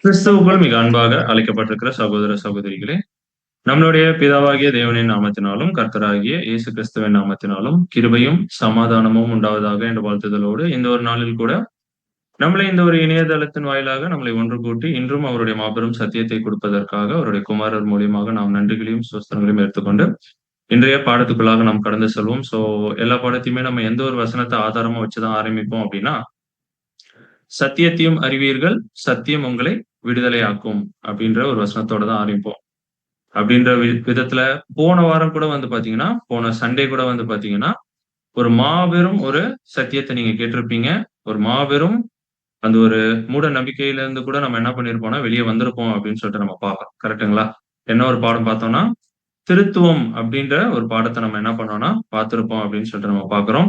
கிறிஸ்துவுக்குள் மிக அன்பாக அழைக்கப்பட்டிருக்கிற சகோதர சகோதரிகளே, நம்மளுடைய பிதாவாகிய தேவனின் நாமத்தினாலும், கர்த்தராகிய இயேசு கிறிஸ்துவின் நாமத்தினாலும், கிருபையும் சமாதானமும் உண்டாவதாக என்ற வாழ்த்துதலோடு, இந்த ஒரு நாளில் கூட நம்மளை இந்த ஒரு இணையதளத்தின் வாயிலாக நம்மளை ஒன்று கூட்டி, இன்றும் அவருடைய மாபெரும் சத்தியத்தை கொடுப்பதற்காக அவருடைய குமாரர் மூலியமாக நாம் நன்றிகளையும், ஸ்தோத்திரங்களையும் எடுத்துக்கொண்டு, இன்றைய பாடத்துக்குள்ளாக நாம் கடந்து செல்வோம். எல்லா பாடத்தையுமே நம்ம எந்த ஒரு வசனத்த ஆதாரமா வச்சு தான் ஆரம்பிப்போம் அப்படின்னா, "சத்தியத்தையும் அறிவீர்கள், சத்தியம் உங்களை விடுதலையாக்கும்" அப்படின்ற ஒரு வசனத்தோட தான் ஆரம்பிப்போம். அப்படின்ற விதத்துல போன வாரம் கூட வந்து பாத்தீங்கன்னா, போன சண்டே கூட வந்து பாத்தீங்கன்னா, ஒரு மாபெரும் ஒரு சத்தியத்த நீங்க கேட்டிருப்பீங்க. ஒரு மாபெரும் அந்த ஒரு மூட நம்பிக்கையில இருந்து கூட நம்ம என்ன பண்ணியிருப்போம்னா, வெளிய வந்திருப்போம் அப்படின்னு சொல்லிட்டு நம்ம பார்க்கிறோம். கரெக்ட்டுங்களா? என்ன ஒரு பாடம் பார்த்தோம்னா, திருத்துவம் அப்படின்ற ஒரு பாடத்த நம்ம என்ன பண்ணோம்னா, பார்த்திருப்போம் அப்படின்னு சொல்லிட்டு நம்ம பார்க்கிறோம்.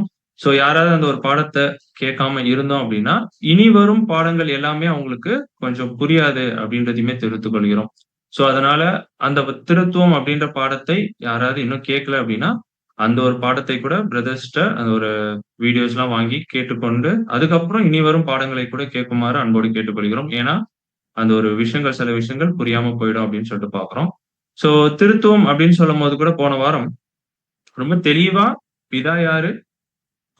யாராவது அந்த ஒரு பாடத்த கேட்காம இருந்தோம் அப்படின்னா, இனி வரும் பாடங்கள் எல்லாமே அவங்களுக்கு கொஞ்சம் புரியாது அப்படின்றதையுமே தெரிவித்துக் கொள்கிறோம். அதனால அந்த திருத்துவம் அப்படின்ற பாடத்தை யாராவது இன்னும் கேட்கல அப்படின்னா, அந்த ஒரு பாடத்தை கூட பிரதர்ஸ்ட்ட அந்த ஒரு வீடியோஸ்லாம் வாங்கி கேட்டுக்கொண்டு, அதுக்கப்புறம் இனி வரும் பாடங்களை கூட கேட்குமாறு அன்போடு கேட்டுக்கொள்கிறோம். ஏன்னா, அந்த ஒரு விஷயங்கள் சில விஷயங்கள் புரியாம போயிடும் அப்படின்னு சொல்லிட்டு பார்க்கிறோம். ஸோ திருத்துவம் அப்படின்னு சொல்லும்போது கூட போன வாரம் ரொம்ப தெளிவா பிதா யாரு?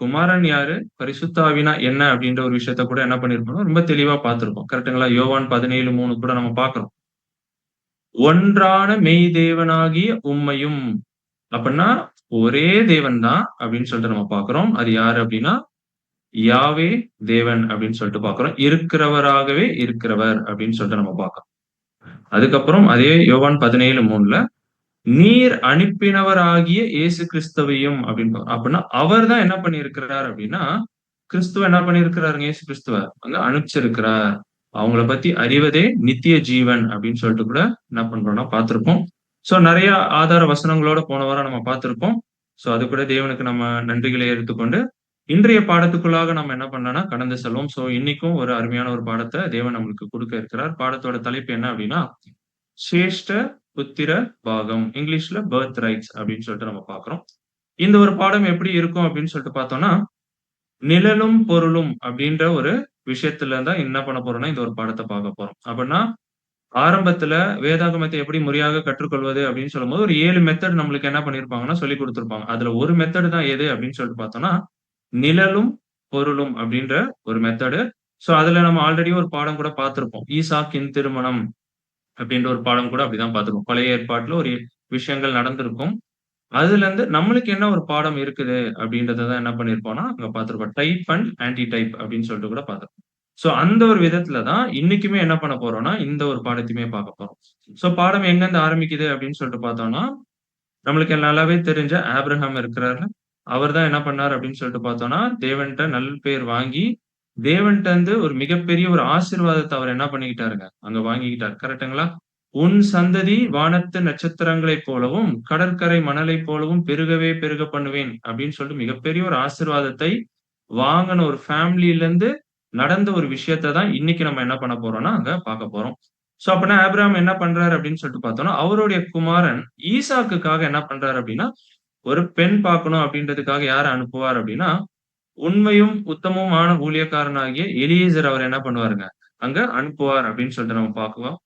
குமாரன் யாரு? பரிசுத்த ஆவினா என்ன? அப்படின்ற ஒரு விஷயத்த கூட என்ன பண்ணியிருப்போம்னா, ரொம்ப தெளிவா பார்த்திருப்போம். கரெக்ட்டுங்களா? யோவான் 17:3 கூட நம்ம பார்க்கிறோம். ஒன்றான மெய் தேவனாகிய உம்மையும் அப்பன்னா ஒரே தேவன் தான் அப்படின்னு சொல்லிட்டு நம்ம பார்க்கிறோம். அது யாரு அப்படின்னா, யாவே தேவன் அப்படின்னு சொல்லிட்டு பார்க்கிறோம். இருக்கிறவராகவே இருக்கிறவர் அப்படின்னு சொல்லிட்டு நம்ம பார்க்கிறோம். அதுக்கப்புறம் அதே யோவான் 17:3ல நீர் அனுப்பினவராகிய இயேசு கிறிஸ்துவையும் அப்படின்னு அப்படின்னா அவர் தான் என்ன பண்ணியிருக்கிறார் அப்படின்னா, கிறிஸ்துவ என்ன பண்ணியிருக்கிறாருங்க இயேசு கிறிஸ்துவ வந்து அனுப்பிச்சிருக்கிறார். அவங்கள பத்தி அறிவதே நித்திய ஜீவன் அப்படின்னு சொல்லிட்டு கூட என்ன பண்றோம்னா பார்த்திருப்போம். நெறைய ஆதார வசனங்களோட போன வாரம் நம்ம பார்த்திருப்போம். அது கூட தேவனுக்கு நம்ம நன்றிகளை எடுத்துக்கொண்டு, இன்றைய பாடத்துக்குள்ளாக நம்ம என்ன பண்ணலாம்னா கடந்து செல்வோம். இன்னைக்கும் ஒரு அருமையான ஒரு பாடத்த தேவன் நம்மளுக்கு குடுக்க இருக்கிறார். பாடத்தோட தலைப்பு என்ன அப்படின்னா, சிரேஷ்ட புத்திர பாகம். இங்கிலீஷ்ல பர்த் ரைட்ஸ் அப்படின்னு சொல்லிட்டு நம்ம பார்க்கிறோம். இந்த ஒரு பாடம் எப்படி இருக்கும் அப்படின்னு சொல்லிட்டு பார்த்தோம்னா, நிழலும் பொருளும் அப்படின்ற ஒரு விஷயத்துல தான் என்ன பண்ண போறோம்னா, இந்த ஒரு பாடத்த பார்க்க போறோம். அப்படின்னா, ஆரம்பத்துல வேதாகமத்தை எப்படி முறையாக கற்றுக்கொள்வது அப்படின்னு சொல்லும்போது, ஒரு 7 மெத்தட் நம்மளுக்கு என்ன பண்ணியிருப்பாங்கன்னா, சொல்லிக் குடுத்திருப்பாங்க. அதுல ஒரு மெத்தட் தான் எது அப்படின்னு சொல்லிட்டு பார்த்தோம்னா, நிழலும் பொருளும் அப்படின்ற ஒரு மெத்தடு. அதுல நம்ம ஆல்ரெடி ஒரு பாடம் கூட பார்த்திருப்போம். ஈசாக்கின் திருமணம் அப்படின்ற ஒரு பாடம் கூட அப்படிதான் பார்த்திருப்போம். பழைய ஏற்பாட்டுல ஒரு விஷயங்கள் நடந்திருக்கும். அதுலருந்து நம்மளுக்கு என்ன ஒரு பாடம் இருக்குது அப்படின்றத தான் என்ன பண்ணியிருப்போம்னா, அங்க பார்த்திருப்போம். டைப் அண்ட் ஆன்டி டைப் அப்படின்னு சொல்லிட்டு கூட பார்த்திருப்போம். அந்த ஒரு விதத்துல தான் இன்னைக்குமே என்ன பண்ண போறோம்னா, இந்த ஒரு பாடத்தையுமே பார்க்க போறோம். பாடம் எங்கருந்து ஆரம்பிக்குது அப்படின்னு சொல்லிட்டு பார்த்தோம்னா, நம்மளுக்கு நல்லாவே தெரிஞ்ச ஆபிரகாம் இருக்கிறார்ல. அவர் தான் என்ன பண்ணாரு அப்படின்னு சொல்லிட்டு பார்த்தோம்னா, தேவன்ட்ட நல்பெயர் வாங்கி, தேவன்ட்ட இருந்து ஒரு மிகப்பெரிய ஒரு ஆசீர்வாதத்த அவர் என்ன பண்ணிக்கிட்டாருங்க, அங்க வாங்கிக்கிட்டாரு. கரெக்ட்டுங்களா? "உன் சந்ததி வானத்து நட்சத்திரங்களைப் போலவும், கடற்கரை மணலைப் போலவும் பெருகவே பெருக பண்ணுவேன்" அப்படின்னு சொல்லிட்டு மிகப்பெரிய ஒரு ஆசீர்வாதத்தை வாங்குன ஒரு ஃபேமிலில இருந்து நடந்த ஒரு விஷயத்த தான் இன்னைக்கு நம்ம என்ன பண்ண போறோம்னா, அங்க பார்க்க போறோம். அப்பன்னா ஆபிரகாம் என்ன பண்றாரு அப்படின்னு சொல்லிட்டு பார்த்தோம்னா, அவருடைய குமாரன் ஈசாக்குக்காக என்ன பண்றாரு அப்படின்னா, ஒரு பெண் பார்க்கணும் அப்படின்றதுக்காக யார அனுப்புவார் அப்படின்னா, உண்மையும் உத்தமமான ஊழியக்காரனாகிய எலியேசர் அவர் என்ன பண்ணுவாருங்க, அங்க அனுப்புவார் அப்படின்னு சொல்லிட்டு நம்ம பார்க்கிறோம்.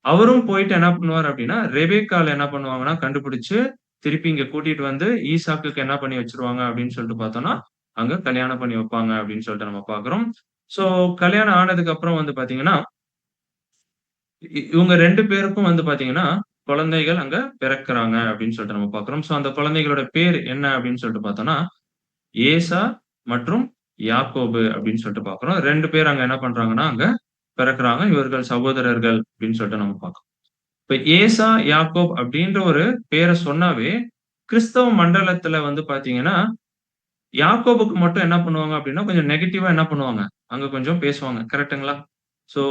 அவரும் போயிட்டு என்ன பண்ணுவாரு அப்படின்னா, ரெபெக்காள என்ன பண்ணுவாங்கன்னா கண்டுபிடிச்சு, திருப்பி இங்க கூட்டிட்டு வந்து ஈசாக்குக்கு என்ன பண்ணி வச்சுருவாங்க அப்படின்னு சொல்லிட்டு பார்த்தோம்னா, அங்க கல்யாணம் பண்ணி வைப்பாங்க அப்படின்னு சொல்லிட்டு நம்ம பார்க்கிறோம். ஸோ கல்யாணம் ஆனதுக்கு அப்புறம் வந்து பார்த்தீங்கன்னா, இவங்க 2 பேருக்கும் வந்து பார்த்தீங்கன்னா, குழந்தைகள் அங்க பிறக்குறாங்க அப்படின்னு சொல்லிட்டு நம்ம பார்க்கிறோம். அந்த குழந்தைகளோட பேர் என்ன அப்படின்னு சொல்லிட்டு பார்த்தோம்னா, ஏசா மற்றும் யாக்கோபு அப்படின்னு சொல்லிட்டு பார்க்கிறோம். 2 பேர் அங்க என்ன பண்றாங்கன்னா, அங்க பிறக்குறாங்க. இவர்கள் சகோதரர்கள் அப்படின்னு சொல்லிட்டு நம்ம பார்க்கிறோம். இப்ப ஏசா, யாக்கோப் அப்படின்ற ஒரு பேர சொன்னாவே, கிறிஸ்தவ மண்டலத்துல வந்து பார்த்தீங்கன்னா, யாக்கோபுக்கு மட்டும் என்ன பண்ணுவாங்க அப்படின்னா, கொஞ்சம் நெகட்டிவா என்ன பண்ணுவாங்க, அங்க கொஞ்சம் பேசுவாங்க. கரெக்ட்டுங்களா? ஸோ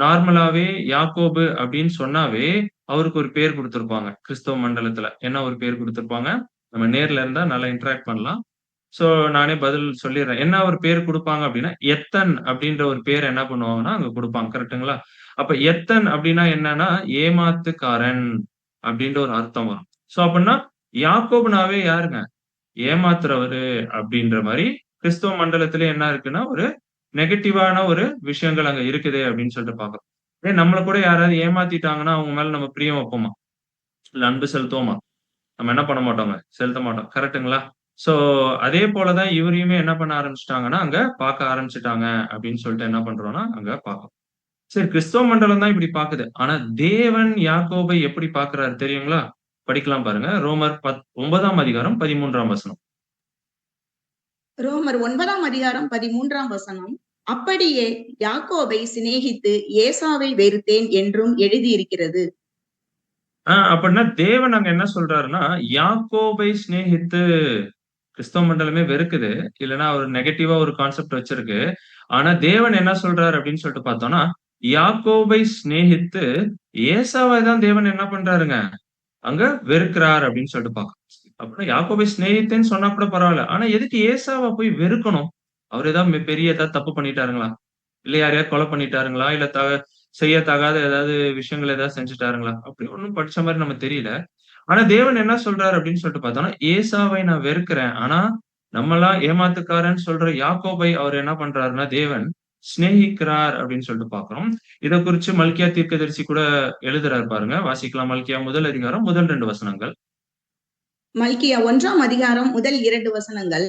நார்மலாவே யாக்கோபு அப்படின்னு சொன்னாவே, அவருக்கு ஒரு பேர் குடுத்திருப்பாங்க. கிறிஸ்தவ மண்டலத்துல. என்ன ஒரு பேர் குடுத்திருப்பாங்க? நம்ம நேர்ல இருந்தா நல்லா இன்டராக்ட் பண்ணலாம். ஸோ நானே பதில் சொல்லிர்றேன். என்ன ஒரு பேர் குடுப்பாங்க அப்படின்னா, எத்தன் அப்படின்ற ஒரு பேர என்ன பண்ணுவாங்கன்னா, அங்க குடுப்பாங்க. கரெக்ட்டுங்களா? அப்ப எத்தன் அப்படின்னா என்னன்னா, ஏமாத்துக்காரன் அப்படின்ற ஒரு அர்த்தம் வரும். அப்பன்னா யாக்கோபுனாவே யாருங்க? ஏமாத்துறவரு அப்படின்ற மாரி கிறிஸ்தவ மண்டலத்திலே என்ன இருக்குன்னா, ஒரு நெகட்டிவான ஒரு விஷயங்கள் அங்க இருக்குது அப்படின்னு சொல்லிட்டு பார்க்கிறோம். நம்மள கூட யாராவது ஏமாத்திட்டாங்கன்னா, அவங்க மேல நம்ம பிரியம் வைப்போமா? இல்ல அன்பு செலுத்துவோமா? நம்ம என்ன பண்ண மாட்டோங்க. செலுத்த மாட்டோம். கரெக்ட்டுங்களா? ஸோ அதே போல தான் இவரையுமே என்ன பண்ண ஆரம்பிச்சுட்டாங்கன்னா, அங்க பார்க்க ஆரம்பிச்சுட்டாங்க அப்படின்னு சொல்லிட்டு என்ன பண்றோம்னா, அங்க பார்க்கிறோம். சரி, கிறிஸ்தவ மண்டலம் தான் இப்படி பாக்குது. ஆனா தேவன் யாக்கோபை எப்படி பார்க்கிறாரு தெரியுங்களா? படிக்கலாம் பாருங்க. ரோமர் 9ஆம் அதிகாரம் 13ஆம் வசனம். ரோமர் 9ஆம் அதிகாரம் 13ஆம் வசனம். அப்படியே யாக்கோபை சிநேகித்து ஏசாவை வெறுத்தேன் என்றும் எழுதியிருக்கிறது. அப்படின்னா தேவன் அங்க என்ன சொல்றாருன்னா, யாக்கோபை சிநேகித்து கிறிஸ்தவ மண்டலமே வெறுக்குது. இல்லன்னா ஒரு நெகட்டிவா ஒரு கான்செப்ட் வச்சிருக்கு. ஆனா தேவன் என்ன சொல்றாரு அப்படின்னு சொல்லிட்டு பார்த்தோம்னா, யாக்கோபை சிநேகித்து ஏசாவை தான் தேவன் என்ன பண்றாருங்க, அங்க வெறுக்கிறார் அப்படின்னு சொல்லிட்டு பார்க்கிறோம். அப்படின்னா யாக்கோபை சிநேகித்தேன்னு சொன்னா கூட பரவால்ல. ஆனா எதுக்கு ஏசாவ போய் வெறுக்கணும்? அவரு ஏதாவது பெரிய ஏதாவது தப்பு பண்ணிட்டாருங்களா? இல்ல யாரையாவது கொலை பண்ணிட்டாருங்களா? இல்ல செய்யத்தகாத ஏதாவது விஷயங்கள் ஏதாவது செஞ்சுட்டாருங்களா? அப்படி ஒண்ணும் படிச்ச மாரி நம்ம தெரியல. ஆனா தேவன் என்ன சொல்றாரு அப்படின்னு சொல்லிட்டு பார்த்தோம்னா, ஏசாவை நான் வெறுக்கிறேன். ஆனா நம்மலாம் ஏமாத்துக்காரன்னு சொல்ற யாக்கோபை அவர் என்ன பண்றாருன்னா, தேவன் சிநேகிக்கிறார் அப்படின்னு சொல்லிட்டு பார்க்கிறோம். இத குறிச்சு மல்கியா தீர்க்கதரிசி கூட எழுதுறாரு பாருங்க. வாசிக்கலாம். மல்கியா முதல் அதிகாரம் முதல் 2 வசனங்கள். மல்கியா 1ஆம் அதிகாரம் முதல் 2 வசனங்கள்.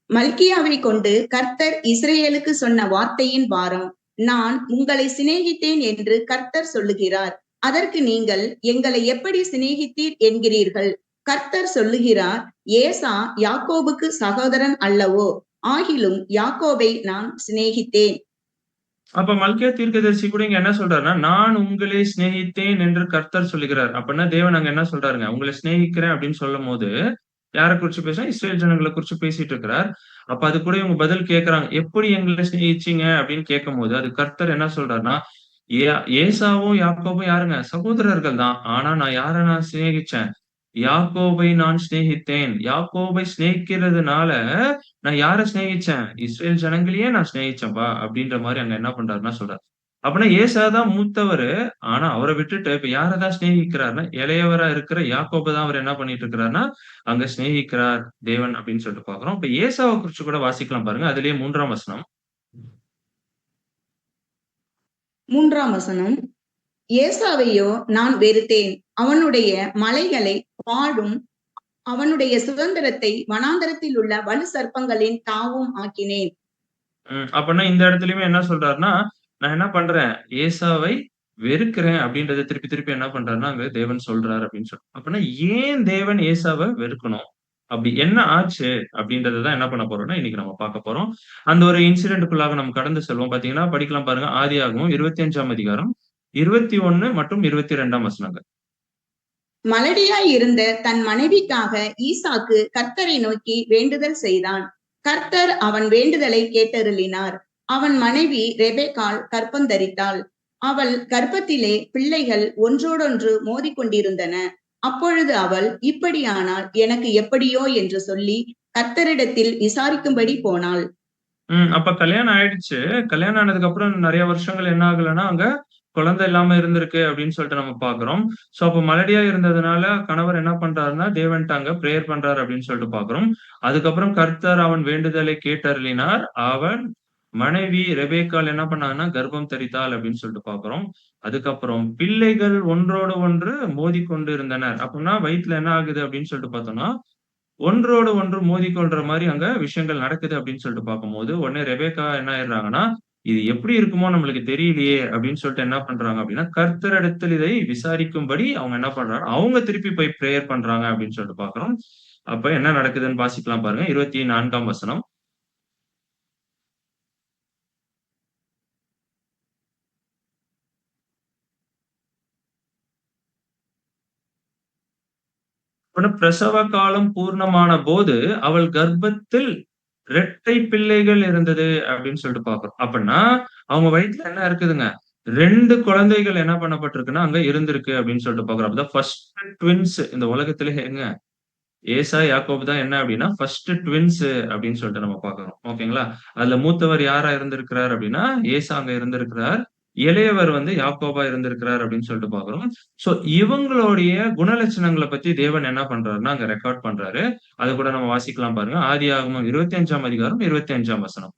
மல்கியாவை கொண்டு கர்த்தர் இஸ்ரேலுக்கு சொன்ன வார்த்தையின் பாரம். நான் உங்களை சிநேகித்தேன் என்று கர்த்தர் சொல்லுகிறார். அதற்கு நீங்கள் எங்களை எப்படி சிநேகித்தீர் என்கிறீர்கள். கர்த்தர் சொல்லுகிறார், ஏசா யாக்கோபுக்கு சகோதரன் அல்லவோ? ஆகிலும் யாக்கோபை நான் சிநேகித்தேன். அப்ப மல்கியா தீர்க்கதரிசி கூட இங்க என்ன சொல்றாருன்னா, நான் உங்களை சிநேகித்தேன் என்று கர்த்தர் சொல்லுகிறார். அப்படின்னா தேவன் அங்க என்ன சொல்றாருங்க, உங்களை சிநேகிக்கிறேன் அப்படின்னு சொல்லும்போது, யார குறிச்சு பேசுறா? இஸ்ரவேல் ஜனங்கள குறிச்சு பேசிட்டு இருக்கிறார். அப்ப அது கூட இவங்க பதில் கேட்கறாங்க. எப்படி எங்கள சிநேகிச்சீங்க அப்படின்னு கேட்கும்போது, அது கர்த்தர் என்ன சொல்றாருன்னா, ஏ ஏசாவும் யாக்கோபும் யாருங்க? சகோதரர்கள் தான். ஆனா நான் சிநேகிச்சேன்? யாக்கோபை நான் சிநேகித்தேன். யாக்கோபை சிநேகிக்கிறதுனால நான் யார சிநேகிச்சேன்? இஸ்ரவேல் ஜனங்களையே நான் சிநேகிச்சேன்ப்பா! அப்படின்ற மாரி அங்க என்ன பண்றாருன்னா சொல்றாரு. அப்பன்னா ஏசா தான் மூத்தவரு. ஆனா அவர விட்டுட்டு இப்ப யார தான் சிநேகிக்கிறார்ன்னா, இளையவரா இருக்கிற யாக்கோப தான் அவர் என்ன பண்ணிட்டு இருக்கிறார்ன்னா, அங்க சிநேகிக்கிறார் தேவன் அப்படின்னு சொல்லிட்டு பார்க்கிறோம். இப்ப ஏசாவ குறிச்சு கூட வாசிக்கலாம் பாருங்க. அதிலேயே 3ஆம் வசனம். 3ஆம் வசனம். ஏசாவையோ நான் வெறுத்தேன். அவனுடைய மலைகளை பாழும், அவனுடைய சுதந்திரத்தை வனாந்தரத்தில் உள்ள வலு சர்ப்பங்களின் தாவும் ஆக்கினேன். அப்பன்னா இந்த இடத்துலயுமே என்ன சொல்றாருன்னா, நான் என்ன பண்றேன்? ஏசாவை வெறுக்கிறேன் அப்படின்றத திருப்பி திருப்பி என்ன பண்றாருன்னா, அங்க தேவன் சொல்றாரு அப்படின்னு அப்பன்னா ஏன் தேவன் ஏசாவ வெறுக்கணும்? அப்படி என்ன ஆச்சு? அப்படின்றத தான் என்ன பண்ண போறோம்னா, இன்னைக்கு நம்ம பார்க்க போறோம். அந்த ஒரு இன்சிடென்ட்க்குள்ளாக நம்ம கடந்து செல்வோம். பார்த்தீங்கன்னா, படிக்கலாம் பாருங்க. ஆதியாகமம் 25ஆம் அதிகாரம் 21 மற்றும் 22ஆம் வசனங்கள். மலடியாய் இருந்த தன் மனைவிக்காக ஈசாக்கு கர்த்தரை நோக்கி வேண்டுதல் செய்தான். கர்த்தர் அவன் வேண்டுதலை கேட்டருளினார். அவன் மனைவி ரெபெக்காள் கர்ப்பந்தரித்தாள். அவள் கர்ப்பத்திலே பிள்ளைகள் ஒன்றோடொன்று மோதிக்கொண்டிருந்தன. அப்பொழுது அவள், இப்படியானால் எனக்கு எப்படியோ என்று சொல்லி கர்த்தரிடத்தில் விசாரிக்கும்படி போனாள். அப்ப கல்யாணம் ஆயிடுச்சு. கல்யாணம் ஆனதுக்கு அப்புறம் நெறைய வருஷங்கள் என்ன ஆகலன்னா, அங்க குழந்தை இல்லாம இருந்திருக்கு அப்படின்னு சொல்லிட்டு நம்ம பார்க்கிறோம். சோ அப்ப மலடியா இருந்ததுனால கணவர் என்ன பண்றாருன்னா, தேவன்ட்ட அங்க பிரேயர் பண்றாரு அப்படின்னு சொல்லிட்டு பார்க்கிறோம். அதுக்கப்புறம் கர்த்தர் அவன் வேண்டுதலை கேட்டருளினார். அவன் மனைவி ரெபெக்காள் என்ன பண்ணாங்கன்னா, கர்ப்பம் தரித்தாள் அப்படின்னு சொல்லிட்டு பார்க்கிறோம். அதுக்கப்புறம் பிள்ளைகள் ஒன்றோடு ஒன்று மோதிக்கொண்டு இருந்தனர். அப்பன்னா வயித்துல என்ன ஆகுது அப்படின்னு சொல்லிட்டு பார்த்தோம்னா, ஒன்றோடு ஒன்று மோதிக்கொள்ற மாரி அங்க விஷயங்கள் நடக்குது அப்படின்னு சொல்லிட்டு பார்க்கும்போது, உடனே ரெபெக்கா என்ன ஆயிடுறாங்கன்னா, "இது எப்படி இருக்குமோ நம்மளுக்கு தெரியலையே!" அப்படின்னு சொல்லிட்டு என்ன பண்றாங்க அப்படின்னா, கர்த்தரிடத்தில் இதை விசாரிக்கும்படி அவங்க என்ன பண்றாங்க, அவங்க திருப்பி போய் பிரேயர் பண்றாங்க அப்படின்னு சொல்லிட்டு பார்க்கிறோம். அப்ப என்ன நடக்குதுன்னு வாசிக்கலாம் பாருங்க. 24ஆம் வசனம். பிரசவ காலம் பூர்ணமான போது, அவள் கர்ப்பத்தில் 2 பிள்ளைகள் இருந்தது அப்படின்னு சொல்லிட்டு பார்க்கிறோம். அப்பன்னா, அவங்க வயித்துல என்ன இருக்குதுங்க? 2 குழந்தைகள் என்ன பண்ணப்பட்டிருக்குன்னா, அங்க இருந்திருக்கு அப்படின்னு சொல்லிட்டு பார்க்கிறோம். அப்பதான் ஃபர்ஸ்ட் ட்வின்ஸ் இந்த உலகத்திலேயேங்க. ஏசா, யாக்கோபு தான் என்ன அப்படின்னா, ஃபர்ஸ்ட் ட்வின்ஸ் அப்படின்னு சொல்லிட்டு நம்ம பார்க்கிறோம். ஓகேங்களா? அதுல மூத்தவர் யாரா இருந்திருக்கிறார் அப்படின்னா, ஏசா அங்க இருந்திருக்கிறார். இளையவர் வந்து யாக்கோபா இருந்திருக்கிறார் அப்படின்னு சொல்லிட்டு பார்க்கிறோம். சோ இவங்களுடைய குணலட்சணங்கள பத்தி தேவன் என்ன பண்றாருன்னா, அங்க ரெக்கார்ட் பண்றாரு. அத கூட நம்ம வாசிக்கலாம் பாருங்க. ஆதியாகமம் 25ஆம் அதிகாரம் 25ஆம் வசனம்.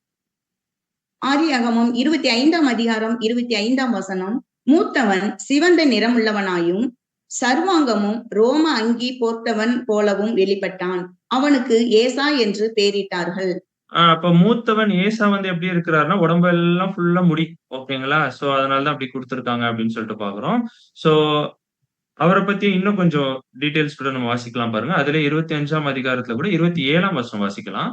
ஆதியாகமம் 25ஆம் அதிகாரம் 25ஆம் வசனம். மூத்தவன் சிவந்த நிறமுள்ளவனாயும் சர்வாங்கமும் ரோம அங்கி போர்த்தவன் போலவும் வெளிப்பட்டான். அவனுக்கு ஏசா என்று பெயரிட்டார்கள். அப்ப மூத்தவன் ஏசா வந்து எப்படி இருக்கிறாருன்னா, உடம்பெல்லாம் ஃபுல்லா முடி. ஓகேங்களா? சோ அதனால தான் அப்படி குடுத்திருக்காங்க அப்படின்னு சொல்லிட்டு பார்க்கிறோம். சோ அவர பத்தி இன்னும் கொஞ்சம் டீட்டெயில்ஸ் கூட நம்ம வாசிக்கலாம் பாருங்க. அதிலே 25ஆம் அதிகாரத்துல கூட 27ஆம் வசனம் வாசிக்கலாம்.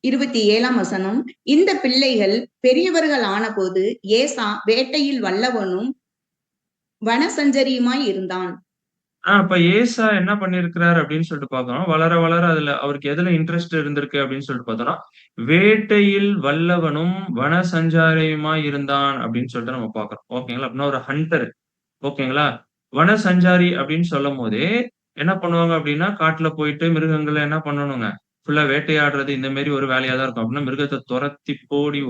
27ஆம் வசனம். இந்த பிள்ளைகள் பெரியவர்கள் ஆனபோது ஏசா வேட்டையில் வல்லவனும் வனசஞ்சரியுமாய் இருந்தான். அப்ப ஏசா என்ன பண்ணியிருக்கிறார் அப்படின்னு சொல்லிட்டு பார்க்கிறோம். வளர, வளர அதுல அவருக்கு எதுல இன்ட்ரெஸ்ட் இருந்திருக்கு அப்படின்னு சொல்லிட்டு பார்த்தோம்னா, வேட்டையில் வல்லவனும் வனசஞ்சாரியுமாய் இருந்தான் அப்படின்னு சொல்லிட்டு நம்ம பார்க்கிறோம். ஓகேங்களா? அப்படின்னா ஒரு ஹண்டர். ஓகேங்களா? வனசஞ்சாரி அப்படின்னு சொல்லும்போதே, என்ன பண்ணுவாங்க அப்படின்னா, காட்டுல போயிட்டு மிருகங்கள என்ன பண்ணணுங்க, ஃபுல்லா வேட்டையாடுறது இந்த மாரி ஒரு வேலையா தான் இருக்கும். அப்படின்னா மிருகத்த தொரத்தி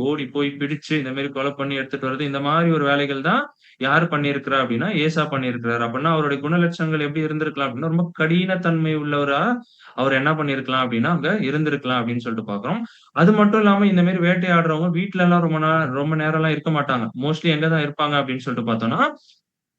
ஓடி போய் பிடிச்சு இந்த மாரி கொலை பண்ணி எடுத்துட்டு வர்றது, இந்த மாரி ஒரு வேலைகள் தான் யார் பண்ணியிருக்கிறா அப்படின்னா, ஏசா பண்ணியிருக்கிறாரு. அப்படின்னா அவருடைய குணலட்சணங்கள் எப்படி இருந்திருக்கலாம் அப்படின்னா, ரொம்ப கடினத்தன்மை உள்ளவரா அவர் என்ன பண்ணியிருக்கலாம் அப்படின்னா, அங்க இருந்திருக்கலாம் அப்படின்னு சொல்லிட்டு பார்க்கிறோம். அது மட்டும் இல்லாம இந்த மாரி வேட்டையாடுறவங்க வீட்ல எல்லாம் ரொம்ப நேரம்லாம் இருக்க மாட்டாங்க. மோஸ்ட்லி எங்க தான் இருப்பாங்க அப்படின்னு சொல்லிட்டு பார்த்தோம்னா,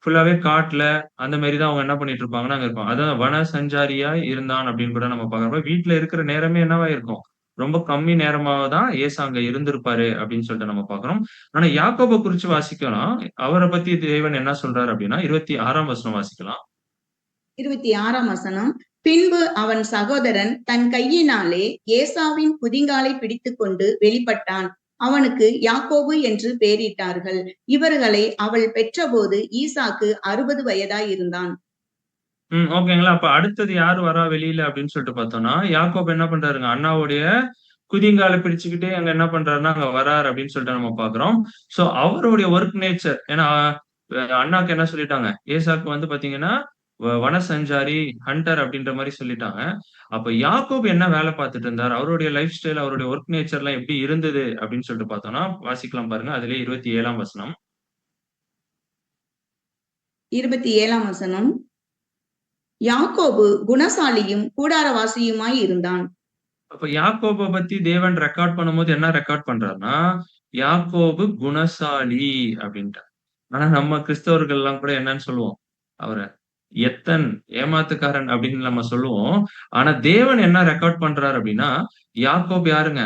ஃபுல்லாவே காட்டுல அந்த மாரி தான் அவங்க என்ன பண்ணிட்டு இருப்பாங்கன்னா, அங்க இருப்பாங்க. அதான் வன சஞ்சாரியா இருந்தான் அப்படின்னு கூட நம்ம பார்க்கிறப்ப, வீட்ல இருக்கிற நேரமே என்னவா இருக்கும்? ரொம்ப கம்மி நேரமா தான் ஏசு அங்க இருந்திருப்பாரு அப்படின்னு சொல்லிட்டு நம்ம பார்க்கிறோம். ஆனா யாக்கோப குறிச்சு வாசிக்கலாம். அவர பத்தி தேவன் என்ன சொல்றாரு அப்படின்னா, 26ஆம் வசனம் வாசிக்கலாம். 26ஆம் வசனம். பின்பு அவன் சகோதரன் தன் கையினாலே ஏசாவின் குதிங்காலை பிடித்துக்கொண்டு வெளிப்பட்டான். அவனுக்கு யாக்கோபு என்று பெயரிட்டார்கள். இவர்களை அவள் பெற்றபோது ஈசாக்கு 60 வயதாய் இருந்தான். ஓகேங்களா. அப்ப அடுத்தது யாரு வரா வெளியில அப்படின்னு சொல்லிட்டு பார்த்தோம்னா, யாக்கோபு என்ன பண்றாருங்க, அண்ணாவுடைய குதிங்கால பிடிச்சுக்கிட்டே அங்க என்ன பண்றாருன்னா, அங்க வராரு அப்படின்னு சொல்லிட்டு நம்ம பார்க்கிறோம். சோ அவருடைய வொர்க் நேச்சர் ஏன்னா அண்ணாக்கு என்ன சொல்லிட்டாங்க, ஏசாக்கு வந்து பார்த்தீங்கன்னா, வனசஞ்சாரி, ஹண்டர் அப்படின்ற மாரி சொல்லிட்டாங்க. அப்ப யாக்கோபு என்ன வேலை பார்த்துட்டு இருந்தாரு? அவருடைய லைஃப் ஸ்டைல், அவருடைய வொர்க் நேச்சர்லாம் எப்படி இருந்தது அப்படின்னு சொல்லிட்டு பார்த்தோம்னா, வாசிக்கலாம் பாருங்க. அதிலே 27ஆம் வசனம். 27ஆம் வசனம். யாக்கோபு குணசாலியும் கூடாரவாசியுமாய் இருந்தான். அப்ப யாக்கோப பத்தி தேவன் ரெக்கார்ட் பண்ணும்போது என்ன ரெக்கார்ட் பண்றாருன்னா, யாக்கோபு குணசாலி அப்படின்ட்டார். ஆனா நம்ம கிறிஸ்தவர்கள்லாம் கூட என்னன்னு சொல்லுவோம்? அவர எத்தன், ஏமாத்துக்காரன் அப்படின்னு நம்ம சொல்லுவோம். ஆனா தேவன் என்ன ரெக்கார்ட் பண்றாரு அப்படின்னா, யாக்கோபு யாருங்க?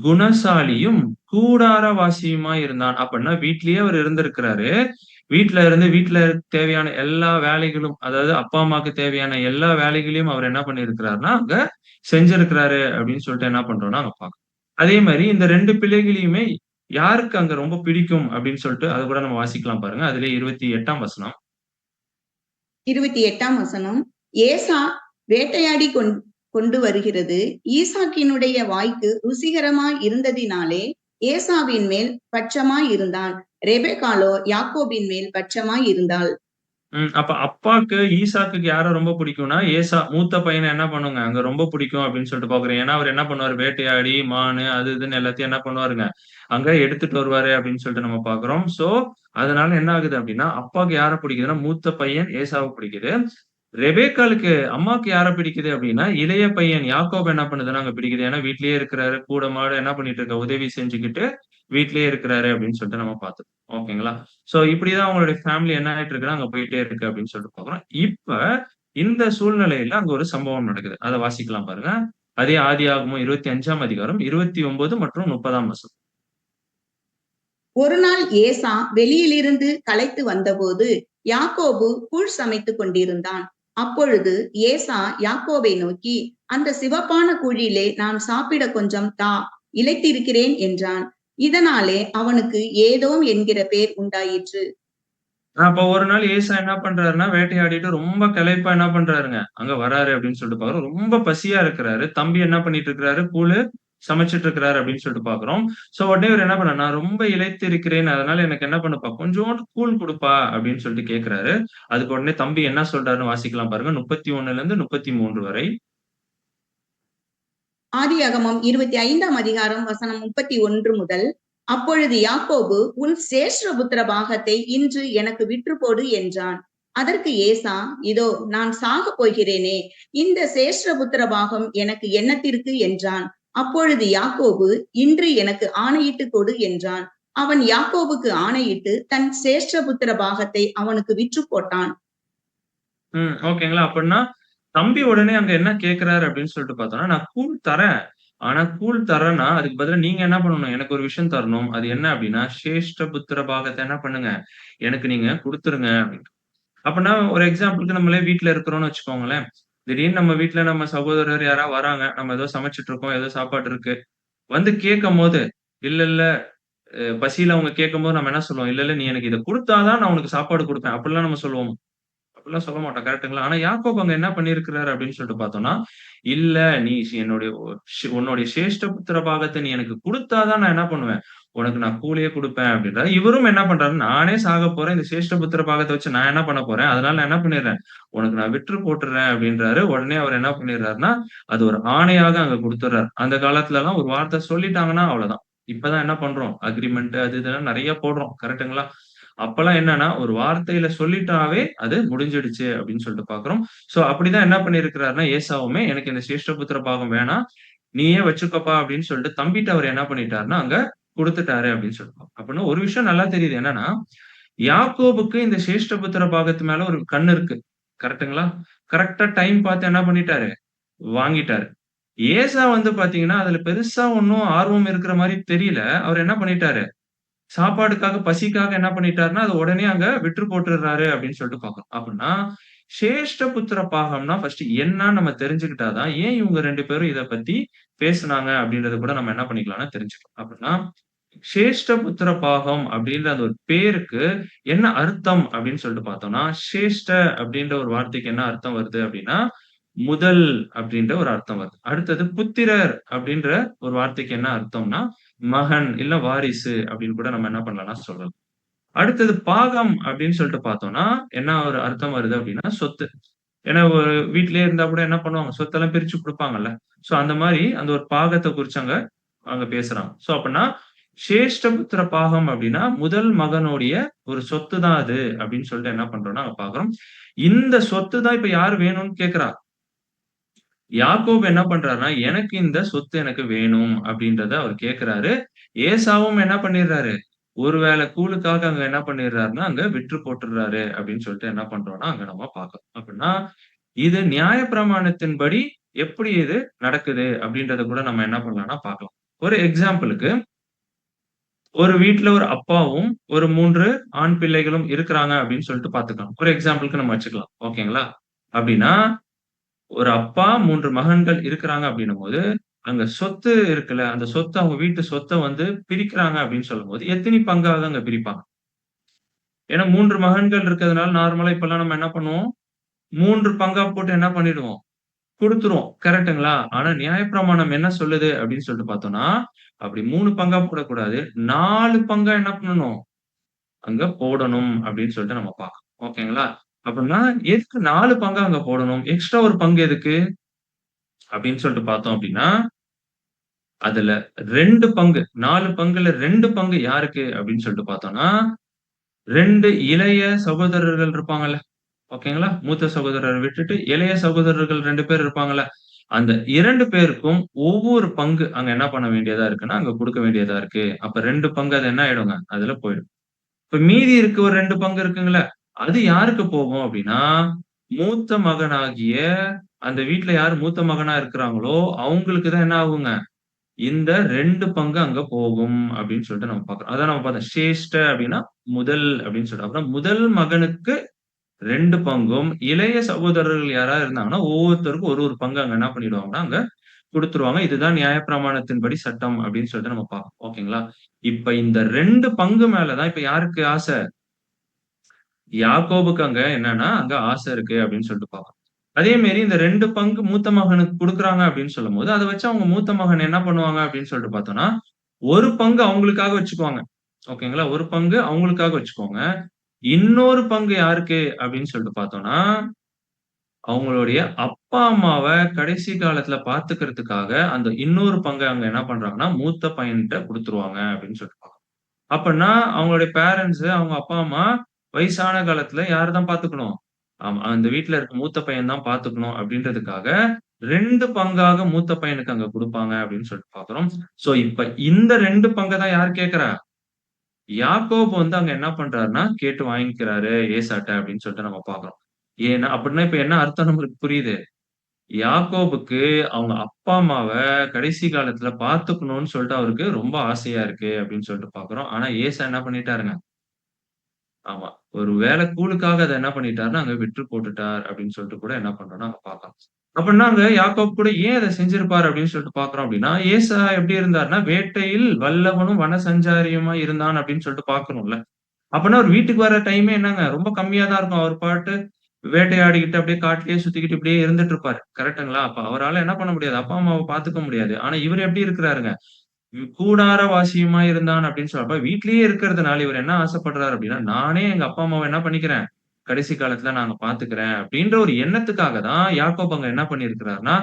குணசாலியும், கூடாரவாசியுமா இருந்தான். அப்படின்னா வீட்லயே அவர் இருந்திருக்கிறாரு. வீட்ல இருந்து வீட்ல தேவையான எல்லா வேலைகளும், அதாவது அப்பா, அம்மாக்கு தேவையான எல்லா வேலைகளையும் அவர் என்ன பண்ணியிருக்கிறாருன்னா, அங்க செஞ்சிருக்கிறாரு அப்படின்னு சொல்லிட்டு என்ன பண்றோம்னா, அங்க பார்க்கிறோம். அதே மாரி இந்த 2 பிள்ளைகளையுமே யாருக்கு அங்க ரொம்ப பிடிக்கும் அப்படின்னு சொல்லிட்டு, அத கூட நம்ம வாசிக்கலாம் பாருங்க. அதிலே 28ஆம் வசனம். 28ஆம் வசனம். ஏசா வேட்டையாடி கொண்டு வருகிறது ஈசாக்கினுடைய வாய்க்கு ருசிகரமாய் இருந்ததினாலே ஏசாவின் மேல் பட்சமாய் இருந்தான். ரெபெக்காலோ யாக்கோபின் மேல் பட்சமாய் இருந்தாள். அப்ப அப்பாக்கு ஈசாக்குக்கு யார ரொம்ப பிடிக்கும்னா, ஏசா மூத்த பையன என்ன பண்ணுங்க, அங்க ரொம்ப பிடிக்கும் அப்படின்னு சொல்லிட்டு பார்க்கிறோம். ஏன்னா, அவரு என்ன பண்ணுவாரு, வேட்டையாடி, மானு அது இதுன்னு எல்லாத்தையும் என்ன பண்ணுவாருங்க, அங்க எடுத்துட்டு வருவாரு அப்படின்னு சொல்லிட்டு நம்ம பார்க்கிறோம். சோ, அதனால என்ன ஆகுது அப்படின்னா, அப்பாக்கு யார பிடிக்குதுன்னா, மூத்த பையன் ஏசாவ பிடிக்குது. ரெபெக்காளுக்கு அம்மாக்கு யார பிடிக்குது அப்படின்னா, இளைய பையன் யாக்கோப என்ன பண்ணுதுன்னா அங்க பிடிக்குது. ஏன்னா வீட்லயே இருக்கிறாரு. கூட மாட என்ன பண்ணிட்டு இருக்க உதவி செஞ்சுக்கிட்டு வீட்லயே இருக்கிறாரு அப்படின்னு சொல்லிட்டு நம்ம பார்த்தோம். ஓகேங்களா? சோ இப்படிதான் அவங்களுடைய ஃபேமிலி என்ன ஆயிட்டு இருக்குன்னா, அங்க போயிட்டே இருக்கு அப்படின்னு சொல்லிட்டு பார்க்கிறோம். இப்ப இந்த சூழ்நிலையில அங்க ஒரு சம்பவம் நடக்குது. அத வாசிக்கலாம் பாருங்க. அதே ஆதியாகமம் 25ஆம் அதிகாரம் 29 மற்றும் 30ஆம் வசனம். ஒரு நாள் ஏசா வெளியிலிருந்து களைத்து வந்தபோது யாக்கோபு கூழ் சமைத்துக் கொண்டிருந்தான். அப்பொழுது ஏசா யாக்கோபை நோக்கி, அந்த சிவப்பான கூழிலே நான் சாப்பிட கொஞ்சம் தா, இளைத்திருக்கிறேன் என்றான். இதனாலே அவனுக்கு ஏதோம் என்கிற பேர் உண்டாயிற்று. அப்ப ஒரு நாள் ஏசா என்ன பண்றாருன்னா, வேட்டையாடிட்டு ரொம்ப களைப்பா என்ன பண்றாருங்க, அங்க வராரு அப்படின்னு சொல்லிட்டு பார்க்கிறோம். ரொம்ப பசியா இருக்கிறாரு. தம்பி என்ன பண்ணிட்டு இருக்கிறாரு, கூழு சமைச்சுட்டு இருக்கிறாரு அப்படின்னு சொல்லிட்டு பார்க்கிறோம். சோ உடனே இவரு என்ன பண்ணாரு, நான் ரொம்ப இளைத்து இருக்கிறேன். அதனால எனக்கு என்ன பண்ணுப்பா, கொஞ்சோண்டு கூழ் குடுப்பா அப்படின்னு சொல்லிட்டு கேட்கிறாரு. அதுக்கு உடனே தம்பி என்ன சொல்றாருன்னு வாசிக்கலாம் பாருங்க. 31ல இருந்து 33 வரை. ஆதியாகமம் 25ஆம் அதிகாரம் வசனம் 31 முதல். அப்பொழுது யாக்கோபு, உன் சேஷ்டபுத்திர பாகத்தை இன்று எனக்கு விற்று போடு என்றான். அதற்கு ஏசா, இதோ நான் சாகப் போகிறேனே, இந்த சேஷ்டபுத்திர பாகம் எனக்கு என்னத்திற்கு என்றான். அப்பொழுது யாக்கோபு, இன்று எனக்கு ஆணையிட்டு கொடு என்றான். அவன் யாக்கோபுக்கு ஆணையிட்டு தன் சேஷ்டபுத்திர பாகத்தை அவனுக்கு விற்று போட்டான். ஓகேங்களா. அப்படின்னா, தம்பி உடனே அங்க என்ன கேட்கிறாரு அப்படின்னு சொல்லிட்டு பார்த்தோம்னா, நான் கூழ் தரேன். ஆனா கூழ் தரேன்னா, அதுக்கு பதிலா நீங்க என்ன பண்ணணும்? எனக்கு ஒரு விஷயம் தரணும். அது என்ன அப்படின்னா, சேஷ்ட புத்திர பாகத்த என்ன பண்ணுங்க? எனக்கு நீங்க குடுத்துருங்க அப்படின்ட்டு. அப்பன்னா ஒரு எக்ஸாம்பிள்க்கு நம்மளே வீட்ல இருக்கிறோம்னு வச்சுக்கோங்களேன். திடீர்னு நம்ம வீட்ல நம்ம சகோதரர் யாராவது வராங்க. நம்ம ஏதோ சமைச்சுட்டு இருக்கோம். ஏதோ சாப்பாடு இருக்கு. வந்து கேட்கும்போது, இல்ல, இல்ல பசியில அவங்க கேட்கும்போது நம்ம என்ன சொல்லுவோம்? இல்ல, இல்ல நீ எனக்கு இத குடுத்தா தான் நான் உனக்கு சாப்பாடு குடுப்பேன். அப்படிலாம் நம்ம சொல்லுவோம். அப்படிலாம் சொல்ல மாட்டோம். கரெக்ட்டுங்களா? ஆனா யாக்கோபு அங்க என்ன பண்ணியிருக்கிறாரு அப்படின்னு சொல்லிட்டு பார்த்தோம்னா, இல்ல நீ என்னுடைய உன்னுடைய சேஷ்ட புத்திர பாகத்த நீ எனக்கு குடுத்தா தான் நான் என்ன பண்ணுவேன், உனக்கு நான் கூலியே குடுப்பேன் அப்படின்றாரு. இவரும் என்ன பண்றாரு, நானே சாகப் போறேன். இந்த சேஷ்ட புத்திர பாகத்த வச்சு நான் என்ன பண்ண போறேன்? அதனால நான் என்ன பண்ணிடுறேன், உனக்கு நான் விற்று போட்டுறேன் அப்படின்றாரு. உடனே அவர் என்ன பண்ணிடுறாருன்னா, அது ஒரு ஆணையாக அங்க குடுத்துடுறாரு. அந்த காலத்துலலாம் ஒரு வார்த்தை சொல்லிட்டாங்கன்னா அவ்வளவுதான். இப்பதான் என்ன பண்றோம், அக்ரீமெண்ட் அது இதெல்லாம் நெறைய போடுறோம். கரெக்ட்டுங்களா? அப்பல்லாம் என்னன்னா, ஒரு வார்த்தையில சொல்லிட்டாவே அது முடிஞ்சிடுச்சு அப்படின்னு சொல்லிட்டு பார்க்கிறோம். சோ அப்படிதான் என்ன பண்ணியிருக்கிறாருன்னா, ஏசாவுமே எனக்கு இந்த சேஷ்டபுத்திர பாகம் வேணாம். நீயே வச்சுக்கப்பா அப்படின்னு சொல்லிட்டு தம்பிட்ட அவர் என்ன பண்ணிட்டாருன்னா, அங்க குடுத்துட்டாரு அப்படின்னு சொல்லிட்டு. அப்பன்னா ஒரு விஷயம் நல்லா தெரியுது. என்னன்னா, யாக்கோபுக்கு இந்த சேஷ்டபுத்திர பாகத்து மேல ஒரு கண்ணு இருக்கு. கரெக்ட்டுங்களா? கரெக்ட்டா டைம் பார்த்து என்ன பண்ணிட்டாரு, வாங்கிட்டாரு. ஏசா வந்து பார்த்தீங்கன்னா, அதுல பெருசா ஒண்ணும் ஆர்வம் இருக்கிற மாரி தெரியல. அவர் என்ன பண்ணிட்டாரு, சாப்பாடுக்காக, பசிக்காக என்ன பண்ணிட்டாருன்னா, அத உடனே அங்க விற்று போட்டுறாரு அப்படின்னு சொல்லிட்டு பார்க்கிறோம். அப்படின்னா, சேஷ்ட புத்திர பாகம்னா ஃபர்ஸ்ட் என்னான்னு நம்ம தெரிஞ்சுக்கிட்டா தான், ஏன் இவங்க 2 பேரும் இத பத்தி பேசுனாங்க அப்படின்றத கூட நம்ம என்ன பண்ணிக்கலாம்னா தெரிஞ்சுக்கலாம். அப்படின்னா, சேஷ்ட புத்திர பாகம் அப்படின்ற அந்த ஒரு பேருக்கு என்ன அர்த்தம் அப்படின்னு சொல்லிட்டு பார்த்தோம்னா, சேஷ்ட அப்படின்ற ஒரு வார்த்தைக்கு என்ன அர்த்தம் வருது அப்படின்னா, முதல் அப்படின்ற ஒரு அர்த்தம் வருது. அடுத்தது புத்திரர் அப்படின்ற ஒரு வார்த்தைக்கு என்ன அர்த்தம்னா, மகன் இல்ல வாரிசு அப்படின்னு கூட நம்ம என்ன பண்ணலாம்னா சொல்லலாம். அடுத்தது பாகம் அப்படின்னு சொல்லிட்டு பார்த்தோம்னா, என்ன ஒரு அர்த்தம் வருது அப்படின்னா, சொத்து. ஏன்னா ஒரு வீட்லயே இருந்தா கூட என்ன பண்ணுவாங்க, சொத்தெல்லாம் பிரிச்சு குடுப்பாங்கல்ல. சோ அந்த மாரி அந்த ஒரு பாகத்த குறிச்சு அங்க அங்க பேசுறாங்க. சோ அப்பன்னா, சேஷ்டபுத்திர பாகம் அப்படின்னா, முதல் மகனுடைய ஒரு சொத்து தான் அது அப்படின்னு சொல்லிட்டு என்ன பண்றோம்னா அங்க பார்க்கிறோம். இந்த சொத்து தான் இப்ப யாரு வேணும்னு கேட்கிறா. யாக்கோபு என்ன பண்றாருன்னா, எனக்கு இந்த சொத்து எனக்கு வேணும் அப்படின்றத அவர் கேட்கிறாரு. ஏசாவும் என்ன பண்ணிடுறாரு, ஒரு வேள கூழுக்காக அங்க என்ன பண்ணிடுறாருன்னா, அங்க விற்று போட்டுறாரு அப்படின்னு சொல்லிட்டு என்ன பண்றோம்னா, அங்க நம்ம பார்க்கிறோம். அப்படின்னா, இது நியாயப்பிரமாணத்தின்படி எப்படி இது நடக்குது அப்படின்றத கூட நம்ம என்ன பண்ணலாம்னா பார்க்கலாம். ஒரு எக்ஸாம்பிளுக்கு, ஒரு வீட்ல ஒரு அப்பாவும், ஒரு 3 ஆண் பிள்ளைகளும் இருக்கிறாங்க அப்படின்னு சொல்லிட்டு பார்த்துக்கலாம். ஒரு எக்ஸாம்பிளுக்கு நம்ம வச்சுக்கலாம். ஓகேங்களா? அப்படின்னா ஒரு அப்பா 3 மகன்கள் இருக்கிறாங்க அப்படின்னும்போது, அங்க சொத்து இருக்குல்ல, அந்த சொத்த அவங்க வீட்டு சொத்த வந்து பிரிக்கிறாங்க அப்படின்னு சொல்லும்போது, எத்தினி பங்காக அங்க பிரிப்பாங்க? ஏன்னா 3 மகன்கள் இருக்கிறதுனால நார்மலா இப்பல்லாம் நம்ம என்ன பண்ணுவோம்? 3 பங்கா போட்டு என்ன பண்ணிடுவோம்? குடுத்துருவோம். கரெக்ட்டுங்களா? ஆனா நியாயப்பிரமாணம் என்ன சொல்லுது அப்படின்னு சொல்லிட்டு பார்த்தோம்னா, அப்படி 3 பங்கா போடக்கூடாது. 4 பங்கா என்ன பண்ணணும்? அங்க போடணும் அப்படின்னு சொல்லிட்டு நம்ம பார்க்கிறோம். ஓகேங்களா? அப்படின்னா எதுக்கு 4 பங்கா அங்க போடணும்? எக்ஸ்ட்ரா ஒரு பங்கு எதுக்கு? அப்படின்னு சொல்லிட்டு பார்த்தோம் அப்படின்னா, அதுல 2 பங்கு 4 பங்குல 2 பங்கு யாருக்கு அப்படின்னு சொல்லிட்டு பார்த்தோம்னா, 2 இளைய சகோதரர்கள் இருப்பாங்கல்ல. ஓகேங்களா? மூத்த சகோதரர விட்டுட்டு இளைய சகோதரர்கள் 2 பேர் இருப்பாங்கல்ல. அந்த 2 பேருக்கும் ஒவ்வொரு பங்கு அங்க என்ன பண்ண வேண்டியதா இருக்குன்னா, அங்க குடுக்க வேண்டியதா இருக்கு. அப்ப 2 பங்கு அது என்ன ஆயிடுங்க? அதுல போயிடும். இப்ப மீதி இருக்க ஒரு 2 பங்கு இருக்குங்கல்ல, அது யாருக்கு போகும் அப்படின்னா, மூத்த மகனாகிய அந்த வீட்ல யார் மூத்த மகனா இருக்கிறாங்களோ, அவங்களுக்கு தான் என்ன ஆகுங்க? இந்த 2 பங்கு அங்க போகும் அப்படின்னு சொல்லிட்டு நம்ம பார்க்கிறோம். அதான் நம்ம பார்த்தோம். சேஷ்ட அப்படின்னா முதல் அப்படின்னு சொல்றோம். அப்புறம் முதல் மகனுக்கு 2 பங்கும், இளைய சகோதரர்கள் யாராவது இருந்தாங்கன்னா, ஒவ்வொருத்தருக்கும் ஒரு ஒரு பங்கு அங்க என்ன பண்ணிடுவாங்கன்னா, அங்க குடுத்துருவாங்க. இதுதான் நியாயப்பிரமாணத்தின்படி சட்டம் அப்படின்னு சொல்லிட்டு நம்ம பார்ப்போம். ஓகேங்களா? இப்ப இந்த 2 பங்கு மேல தான் இப்ப யாருக்கு ஆசை? யாக்கோபுக்கு அங்க என்னன்னா, அங்க ஆசை இருக்கு அப்படின்னு சொல்லிட்டு பார்க்கிறோம். அதே மாரி இந்த 2 பங்கு மூத்த மகனுக்கு குடுக்குறாங்க அப்படின்னு சொல்லும்போது, அத வச்சு அவங்க மூத்த மகன் என்ன பண்ணுவாங்க அப்படின்னு சொல்லிட்டு பார்த்தோம்னா, ஒரு பங்கு அவங்களுக்காக வச்சுக்குவாங்க. ஓகேங்களா? ஒரு பங்கு அவங்களுக்காக வச்சுக்குவாங்க. இன்னொரு பங்கு யாருக்கு அப்படின்னு சொல்லிட்டு பார்த்தோம்னா, அவங்களுடைய அப்பா, அம்மாவ கடைசி காலத்துல பார்த்துக்கிறதுக்காக, அந்த இன்னொரு பங்க அங்க என்ன பண்றாங்கன்னா, மூத்த பையன்ட்ட குடுத்துருவாங்க அப்படின்னு சொல்லிட்டு பார்க்கிறோம். அப்பன்னா அவங்களுடைய பேரன்ட்ஸ் அவங்க அப்பா, அம்மா வயசான காலத்துல யார தான் பார்த்துக்கணும்? ஆமா. அந்த வீட்ல இருக்க மூத்த பையன் தான் பார்த்துக்கணும் அப்படின்றதுக்காக 2 பங்காக மூத்த பையனுக்கு அங்க குடுப்பாங்க அப்படின்னு சொல்லிட்டு பார்க்கிறோம். சோ இப்ப இந்த 2 பங்க தான் யார் கேட்கிறா? யாக்கோபு வந்து அங்க என்ன பண்றாருன்னா, கேட்டு வாங்கிக்கிறாரு ஏசாட்ட அப்படின்னு சொல்லிட்டு நம்ம பார்க்கிறோம். ஏன்னா அப்படின்னா இப்ப என்ன அர்த்தம் நம்மளுக்கு புரியுது. யாக்கோபுக்கு அவங்க அப்பா, அம்மாவ கடைசி காலத்துல பார்த்துக்கணும்னு சொல்லிட்டு அவருக்கு ரொம்ப ஆசையா இருக்கு அப்படின்னு சொல்லிட்டு பார்க்கிறோம். ஆனா ஏசா என்ன பண்ணிட்டாருங்க, ஆமா. ஒரு வேள கூலுக்காக அத என்ன பண்ணிட்டாருன்னா, அங்க விற்று போட்டுட்டார் அப்படின்னு சொல்லிட்டு கூட என்ன பண்றோம்னா அங்க பார்க்கலாம். அப்படின்னா அங்க யாக்கோப் கூட ஏன் அத செஞ்சிருப்பார் அப்படின்னு சொல்லிட்டு பார்க்கிறோம் அப்படின்னா, ஏசா எப்படி இருந்தார்ன்னா, வேட்டையில் வல்லவனும் வனசஞ்சாரியுமா இருந்தான் அப்படின்னு சொல்லிட்டு பார்க்கிறோம்ல. அப்பன்னா அவரு வீட்டுக்கு வர டைமே என்னங்க, ரொம்ப கம்மியா தான் இருக்கும். அவர் பாட்டு வேட்டையாடிக்கிட்டு அப்படியே காட்டிலேயே சுத்திக்கிட்டு இப்படியே இருந்துட்டு இருப்பாரு. கரெக்ட்டுங்களா? அப்ப அவரால என்ன பண்ண முடியாது? அப்பா, அம்மாவ பார்த்துக்க முடியாது. ஆனா இவரு எப்படி இருக்கிறாருங்க? கூடார வாசியுமா இருந்தான் அப்படின்னு சொல்றப்ப, வீட்லயே இருக்கிறதுனால இவரு என்ன ஆசைப்படுறாரு அப்படின்னா, நானே எங்க அப்பா, அம்மாவ என்ன பண்ணிக்கிறேன், கடைசி காலத்துல நாங்க பார்த்துக்கிறேன் அப்படின்ற ஒரு எண்ணத்துக்காக தான் யாக்கோபு அங்க என்ன பண்ணியிருக்கிறார்ன்னா,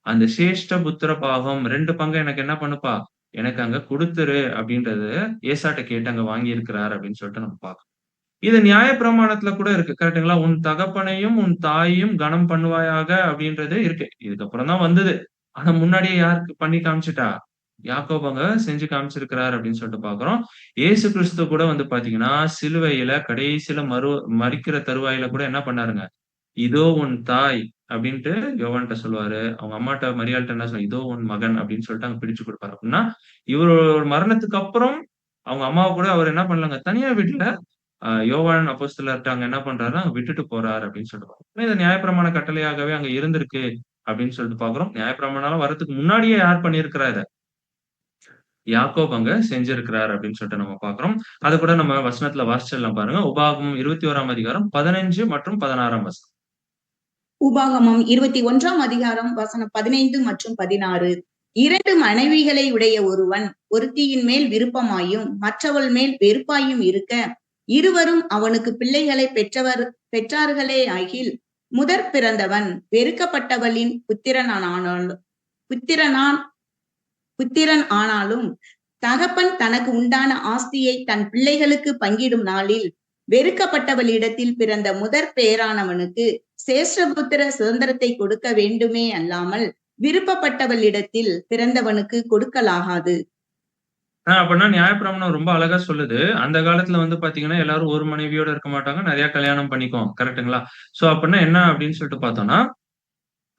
அந்த சேஷ்ட புத்திர பாகம் 2 பங்க எனக்கு என்ன பண்ணுப்பா, எனக்கு அங்க குடுத்துரு அப்படின்றது ஏசாட்ட கேட்டு அங்க வாங்கியிருக்கிறார் அப்படின்னு சொல்லிட்டு நம்ம பார்க்கிறோம். இது நியாயப்பிரமாணத்துல கூட இருக்கு. கரெக்ட்டுங்களா? "உன் தகப்பனையும், உன் தாயையும் கனம் பண்ணுவாயாக" அப்படின்றது இருக்கு. இதுக்கப்புறம் தான் வந்தது. ஆனா முன்னாடியே யாருக்கு பண்ணி காமிச்சுட்டா? யாக்கோபு அங்க செஞ்சு காமிச்சிருக்கிறார் அப்படின்னு சொல்லிட்டு பார்க்கிறோம். இயேசு கிறிஸ்து கூட வந்து பார்த்தீங்கன்னா, சிலுவையில கடைசியில மரிக்கிற தருவாயில கூட என்ன பண்ணாருங்க? "இதோ உன் தாய்" அப்படின்ட்டு யோவான்ட்ட சொல்லுவாரு. அவங்க அம்மாட்ட மரியாள்ட்ட என்ன "இதோ உன் மகன்" அப்படின்னு சொல்லிட்டு அங்க பிடிச்சு குடுப்பாரு. அப்படின்னா, இவரோட மரணத்துக்கு அப்புறம் அவங்க அம்மாவ கூட அவர் என்ன பண்ணலங்க, தனியா விடல. யோவான் அப்போஸ்தலர்ட்ட அங்க என்ன பண்றாருன்னா, விட்டுட்டு போறார் அப்படின்னு சொல்லிட்டு பார்க்கிறோம். இது நியாயப்பிரமாண கட்டளையாகவே அங்க இருந்திருக்கு அப்படின்னு சொல்லிட்டு பார்க்கிறோம். நியாயப்பிரமாணம் வரதுக்கு முன்னாடியே யார் பண்ணியிருக்கிறா இத? யாக்கோபு அங்க செஞ்சிருக்கிறார் அப்படின்னு சொல்லிட்டு நம்ம பார்க்கிறோம். அத கூட நம்ம வசனத்துல வாசிச்சிடலாம் பாருங்க. உபாகமம் 21ஆம் அதிகாரம் 15 மற்றும் 16ஆம் வசனம். உபாகமம் 21ஆம் அதிகாரம் வசனம் 15 மற்றும் 16. 2 மனைவிகளை உடைய ஒருவன் ஒருத்தியின் மேல் விருப்பமாயும் மற்றவள் மேல் வெறுப்பாயும் இருக்க, இருவரும் அவனுக்கு பிள்ளைகளை பெற்றார்களே ஆகில், முதற் பிறந்தவன் வெறுக்கப்பட்டவளின் புத்திரனான் புத்திரன் ஆனாலும், தகப்பன் தனக்கு உண்டான ஆஸ்தியை தன் பிள்ளைகளுக்கு பங்கிடும் நாளில், வெறுக்கப்பட்டவளிடத்தில் பிறந்த முதற் பேரானவனுக்கு சேஷ்டபுத்திர சுதந்திரத்தை கொடுக்க வேண்டுமே அல்லாமல், விருப்பப்பட்டவளிடத்தில் பிறந்தவனுக்கு கொடுக்கலாகாது. அப்படின்னா நியாயப்பிரமாணம் ரொம்ப அழகா சொல்லுது. அந்த காலத்துல வந்து பாத்தீங்கன்னா, எல்லாரும் ஒரு மனைவியோட இருக்க மாட்டாங்க. நெறைய கல்யாணம் பண்ணிக்குவாங்க. கரெக்ட்டுங்களா? சோ அப்படின்னா என்ன அப்படின்னு சொல்லிட்டு பார்த்தோம்னா,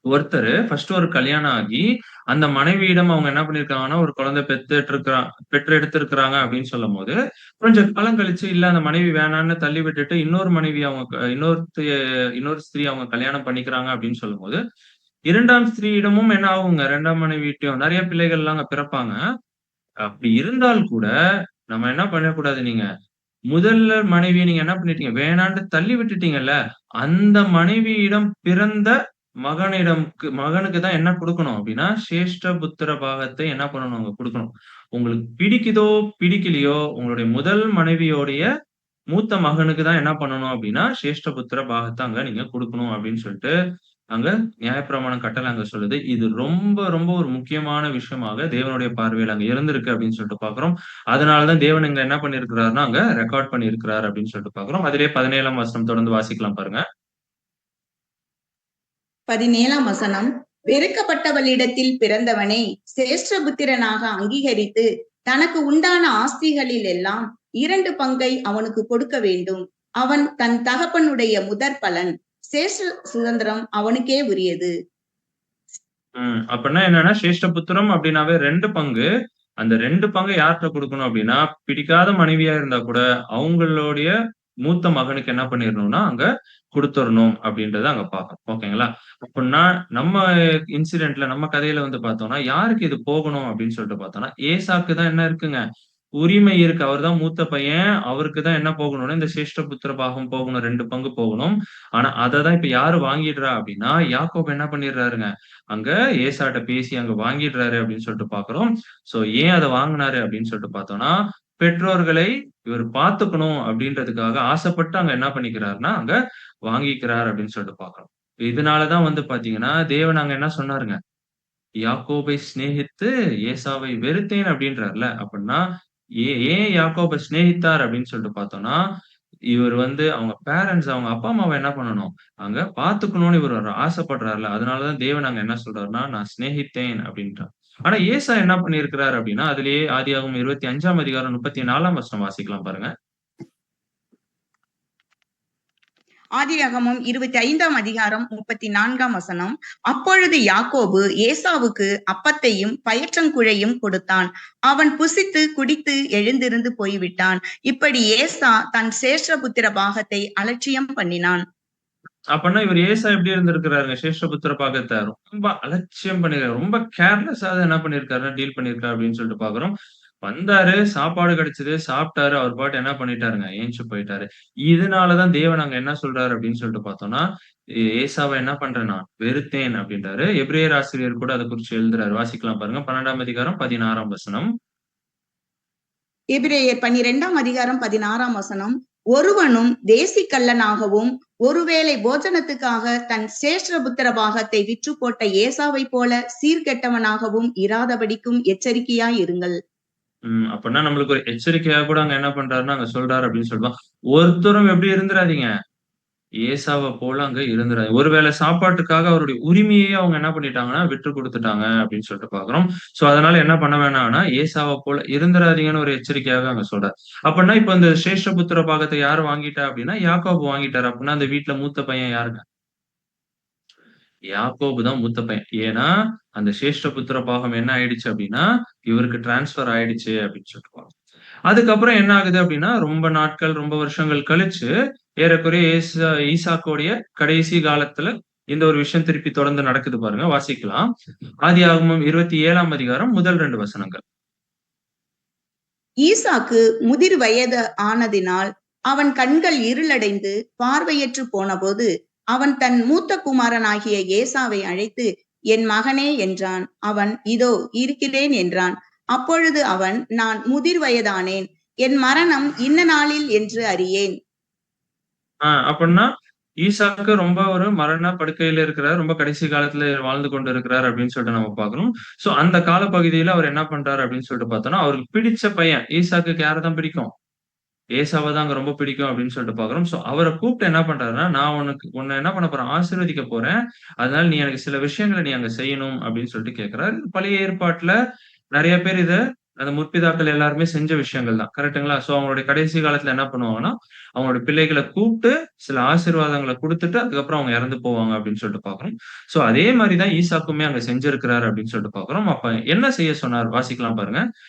ஒருத்தரு ஃபர்ஸ்ட் ஒரு கல்யாணம் ஆகி, அந்த மனைவியிடம் அவங்க என்ன பண்ணியிருக்காங்கன்னா, ஒரு குழந்தை பெற்று எடுத்திருக்கிறாங்க அப்படின்னு சொல்லும்போது, கொஞ்சம் காலம் கழிச்சு இல்ல அந்த மனைவி வேணான்னு தள்ளி விட்டுட்டு, இன்னொரு மனைவி அவங்க இன்னொரு ஸ்திரீ அவங்க கல்யாணம் பண்ணிக்கிறாங்க அப்படின்னு சொல்லும்போது, 2ஆம் ஸ்திரீயிடமும் என்ன ஆகுங்க, 2ஆம் மனைவிட்டயும் நெறைய பிள்ளைகள்லாம் அங்க பிறப்பாங்க. அப்படி இருந்தால் கூட, நம்ம என்ன பண்ணக்கூடாது நீங்க, முதல்ல மனைவிய நீங்க என்ன பண்ணிட்டீங்க, வேணான்ட்டு தள்ளி விட்டுட்டீங்கல்ல, அந்த மனைவியிடம் பிறந்த மகனுக்கு தான் என்ன குடுக்கணும் அப்டின்னா, சேஷ்ட புத்திர பாகத்தை என்ன பண்ணணும் அங்க குடுக்கணும். உங்களுக்கு பிடிக்குதோ, பிடிக்கலையோ, உங்களுடைய முதல் மனைவியோடைய மூத்த மகனுக்கு தான் என்ன பண்ணணும் அப்டின்னா, சேஷ்ட புத்திர பாகத்த அங்க நீங்க குடுக்கணும் அப்டின்னு சொல்ட்டு, அங்க நியாயப்பிரமாணம் கட்டளை அங்க சொல்லுது. இது ரொம்ப, ரொம்ப ஒரு முக்கியமான விஷயமாக தேவனுடைய பார்வையில அங்க இருந்திருக்கு அப்டின்னு சொல்ட்டு பார்க்கிறோம். அதனால தான் தேவன் இங்க என்ன பண்ணியிருக்கிறார்ன்னா, அங்க ரெக்கார்ட் பண்ணியிருக்கிறார் அப்டின்னு சொல்ட்டு பார்க்கிறோம். அதிலேயே 17ஆம் வசனம் தொடர்ந்து வாசிக்கலாம் பாருங்க. 17ஆம் வசனம். வெறுக்கப்பட்டவளிடத்தில் பிறந்தவனை சேஷ்டபுத்திரனாக அங்கீகரித்து, தனக்கு உண்டான ஆஸ்திகளில் எல்லாம் 2 பங்கை அவனுக்கு கொடுக்க வேண்டும். அவன் தன் தகப்பனுடைய முதற் பலன். சேஷ்ட சுதந்திரம் அவனுக்கே உரியது. அப்பன்னா என்னன்னா, சேஷ்ட புத்திரம் அப்டின்னாவே 2 பங்கு. அந்த 2 பங்க யார்ட்ட குடுக்கணும் அப்டின்னா, பிடிக்காத மனைவியா இருந்தா கூட, அவங்களுடைய மூத்த மகனுக்கு என்ன பண்ணிறணும்னா, அங்க குடுத்துறணும் அப்டின்றத அங்க பார்க்கிறோம். ஓகேங்களா? அப்புட்ன்னா நம்ம இன்சிடென்ட்ல நம்ம கதையில வந்து பார்த்தோம்னா, யாருக்கு இது போகணும் அப்டின்னு சொல்லிட்டு பார்த்தோம்னா, ஏசாக்கு தான் என்ன இருக்குங்க, உரிமை இருக்கு. அவர் தான் மூத்த பையன். அவருக்கு தான் என்ன போகணும்னா, இந்த சேஷ்ட புத்திர பாகம் போகணும். 2 பங்கு போகணும். ஆனா, அத தான் இப்ப யாரு வாங்கிடுறா அப்டின்னா, யாக்கோபு என்ன பண்ணிடுறாருங்க, அங்க ஏசாட்ட பேசி அங்க வாங்கிடுறாரு அப்டின்னு சொல்லிட்டு பார்க்கிறோம். சோ ஏன் அத வாங்குனாரு அப்டின்னு சொல்லிட்டு பார்த்தோம்னா, பெற்றோர்களை இவர் பார்த்துக்கணும் அப்டின்றதுக்காக ஆசைப்பட்டு அங்க என்ன பண்ணிக்கிறாருன்னா, அங்க வாங்கிக்கிறார் அப்டின்னு சொல்லிட்டு பார்க்கிறோம். இதனால தான் வந்து பார்த்தீங்கன்னா, தேவன் அங்க என்ன சொன்னாருங்க, யாக்கோபை சிநேகித்து ஏசாவை வெறுத்தேன் அப்டின்றார்ல. அப்புட்ன்னா, ஏன் யாக்கோப சிநேகித்தார் அப்டின்னு சொல்லிட்டு பார்த்தோம்னா, இவர் வந்து அவங்க பேரன்ட்ஸ் அவங்க அப்பா, அம்மாவ என்ன பண்ணணும்? அங்க பார்த்துக்கணும்னு இவர் ஒரு ஆசைப்படுறார்ல. அதனால தான் தேவன் அங்க என்ன சொல்றாருன்னா, நான் சிநேகித்தேன் அப்டின்றார். ஆனா ஏசா என்ன பண்ணியிருக்கிறார் அப்படின்னா, அதிலேயே ஆதியாகமம் 25ஆம் அதிகாரம் 34ஆம் வசனம் வாசிக்கலாம் பாருங்க. ஆதியாகமம் 25ஆம் அதிகாரம் 34ஆம் வசனம். அப்பொழுது யாக்கோபு ஏசாவுக்கு அப்பத்தையும் பயற்றங்குழையும் கொடுத்தான். அவன் புசித்து குடித்து எழுந்திருந்து போய்விட்டான். இப்படி ஏசா தன் சேஷ்டபுத்திர பாகத்தை அலட்சியம் பண்ணினான். அப்பன்னா இவர் ஏசா எப்படி இருந்திருக்கிறாருங்க? சேஷ்டபுத்திர பாகத்த ரொம்ப அலட்சியம் பண்ணிருக்காரு. ரொம்ப கேர்லெஸ்ஸா தான் என்ன பண்ணியிருக்காருன்னா, டீல் பண்ணியிருக்காரு அப்படின்னு சொல்லிட்டு பார்க்கிறோம். வந்தாரு, சாப்பாடு கிடைச்சது, சாப்பிட்டாரு. அவர் பாட்டு என்ன பண்ணிட்டாருங்க, எந்திச்சு போயிட்டாரு. இதனால தான் தேவன் அங்க என்ன சொல்றாரு அப்படின்னு சொல்லிட்டு பார்த்தோம்னா, ஏசாவ என்ன பண்றேன் நான்? வெறுத்தேன் அப்படின்றாரு. எபிரேயர் ஆசிரியர் கூட அத குறிச்சு எழுதுறாரு. வாசிக்கலாம் பாருங்க. 12ஆம் அதிகாரம் 16ஆம் வசனம். எபிரேயர் 12ஆம் அதிகாரம் 16ஆம் வசனம். ஒருவனும் தேசிக்கல்லனாகவும் ஒருவேளை போஜனத்துக்காக தன் சேஷ்டபுத்திர பாகத்தை விற்று போட்ட ஏசாவை போல சீர்கெட்டவனாகவும் இராதபடிக்கும் எச்சரிக்கையாய் இருங்கள். அப்பன்னா நம்மளுக்கு ஒரு எச்சரிக்கையா கூட அங்க என்ன பண்றாருன்னா, அங்க சொல்றாரு அப்படின்னு சொல்லுவான். ஒருத்தரும் எப்படி இருந்துராதீங்க. ஏசாவ போல அங்க இருந்துராதீங்க. ஒருவேளை சாப்பாட்டுக்காக அவருடைய உரிமையே அவங்க என்ன பண்ணிட்டாங்கன்னா, விட்டு குடுத்துட்டாங்க அப்படின்னு சொல்லிட்டு பார்க்கிறோம். சோ அதனால என்ன பண்ண வேணாம்னா, ஏசாவ போல இருந்துராதீங்கன்னு ஒரு எச்சரிக்கையாவே அங்க சொல்றாரு. அப்பன்னா இப்ப இந்த சேஷ்டபுத்திர பாகத்த யாரு வாங்கிட்டா அப்படின்னா, யாக்கோபு வாங்கிட்டாரு. அப்படின்னா அந்த வீட்ல மூத்த பையன் யாருங்க? யாக்கோபு தான் மூத்த பையன். ஏன்னா, அந்த சேஷ்டபுத்திர பாகம் என்ன ஆயிடுச்சு அப்படின்னா, இவருக்கு டிரான்ஸ்பர் ஆயிடுச்சு அப்படின்னு சொல்லிட்டு அதுக்கப்புறம் என்ன ஆகுது அப்படின்னா, ரொம்ப நாட்கள், ரொம்ப வருஷங்கள் கழிச்சு, ஏறக்குறைய ஈசாக்குடைய கடைசி காலத்துல இந்த ஒரு விஷயம் திருப்பி தொடர்ந்து நடக்குது பாருங்க. வாசிக்கலாம். ஆதியாகமம் 27ஆம் அதிகாரம் முதல் 2 வசனங்கள். ஈசாக்கு முதிர் வயது ஆனதினால் அவன் கண்கள் இருளடைந்து பார்வையற்று போனபோது அவன் தன் மூத்த குமாரனாகிய ஏசாவை அழைத்து, என் மகனே என்றான். அவன், இதோ இருக்கிறேன் என்றான். அப்பொழுது அவன், நான் முதிர் வயதானேன், என் மரணம் இன்ன நாளில் என்று அறியேன். அப்படின்னா ஈசாக்கு ரொம்ப ஒரு மரண படுக்கையில இருக்கிறார். ரொம்ப கடைசி காலத்துல வாழ்ந்து கொண்டு இருக்கிறார் அப்படின்னு சொல்லிட்டு நம்ம பார்க்கிறோம். சோ அந்த காலப்பகுதியில அவர் என்ன பண்றாரு அப்படின்னு சொல்லிட்டு பார்த்தோம்னா, அவருக்கு பிடிச்ச பையன் ஈசாக்குக்கு யார தான் பிடிக்கும்? ஏசாவ தான் அங்க ரொம்ப பிடிக்கும் அப்படின்னு சொல்லிட்டு பார்க்கிறோம். சோ அவர கூப்பிட்டு என்ன பண்றாருன்னா, நான் உன்ன என்ன பண்ண போறேன்? ஆசீர்வதிக்க போறேன். அதனால நீ எனக்கு சில விஷயங்கள நீ அங்க செய்யணும் அப்படின்னு சொல்லிட்டு கேட்கிறாரு. பழைய ஏற்பாட்டுல நெறைய பேர் அந்த முற்பிதாக்கள் எல்லாருமே செஞ்ச விஷயங்கள் தான். கரெக்ட்டுங்களா? சோ அவங்களுடைய கடைசி காலத்துல என்ன பண்ணுவாங்கன்னா, அவங்களுடைய பிள்ளைகள கூப்ட்டு சில ஆசீர்வாதங்கள குடுத்துட்டு, அதுக்கப்புறம் அவங்க இறந்து போவாங்க அப்படின்னு சொல்லிட்டு பார்க்கிறோம். சோ அதே மாரி தான் ஈசாக்குமே அங்க செஞ்சிருக்கிறாரு அப்படின்னு சொல்லிட்டு பார்க்கிறோம். அப்ப என்ன செய்ய சொன்னார்? வாசிக்கலாம் பாருங்க.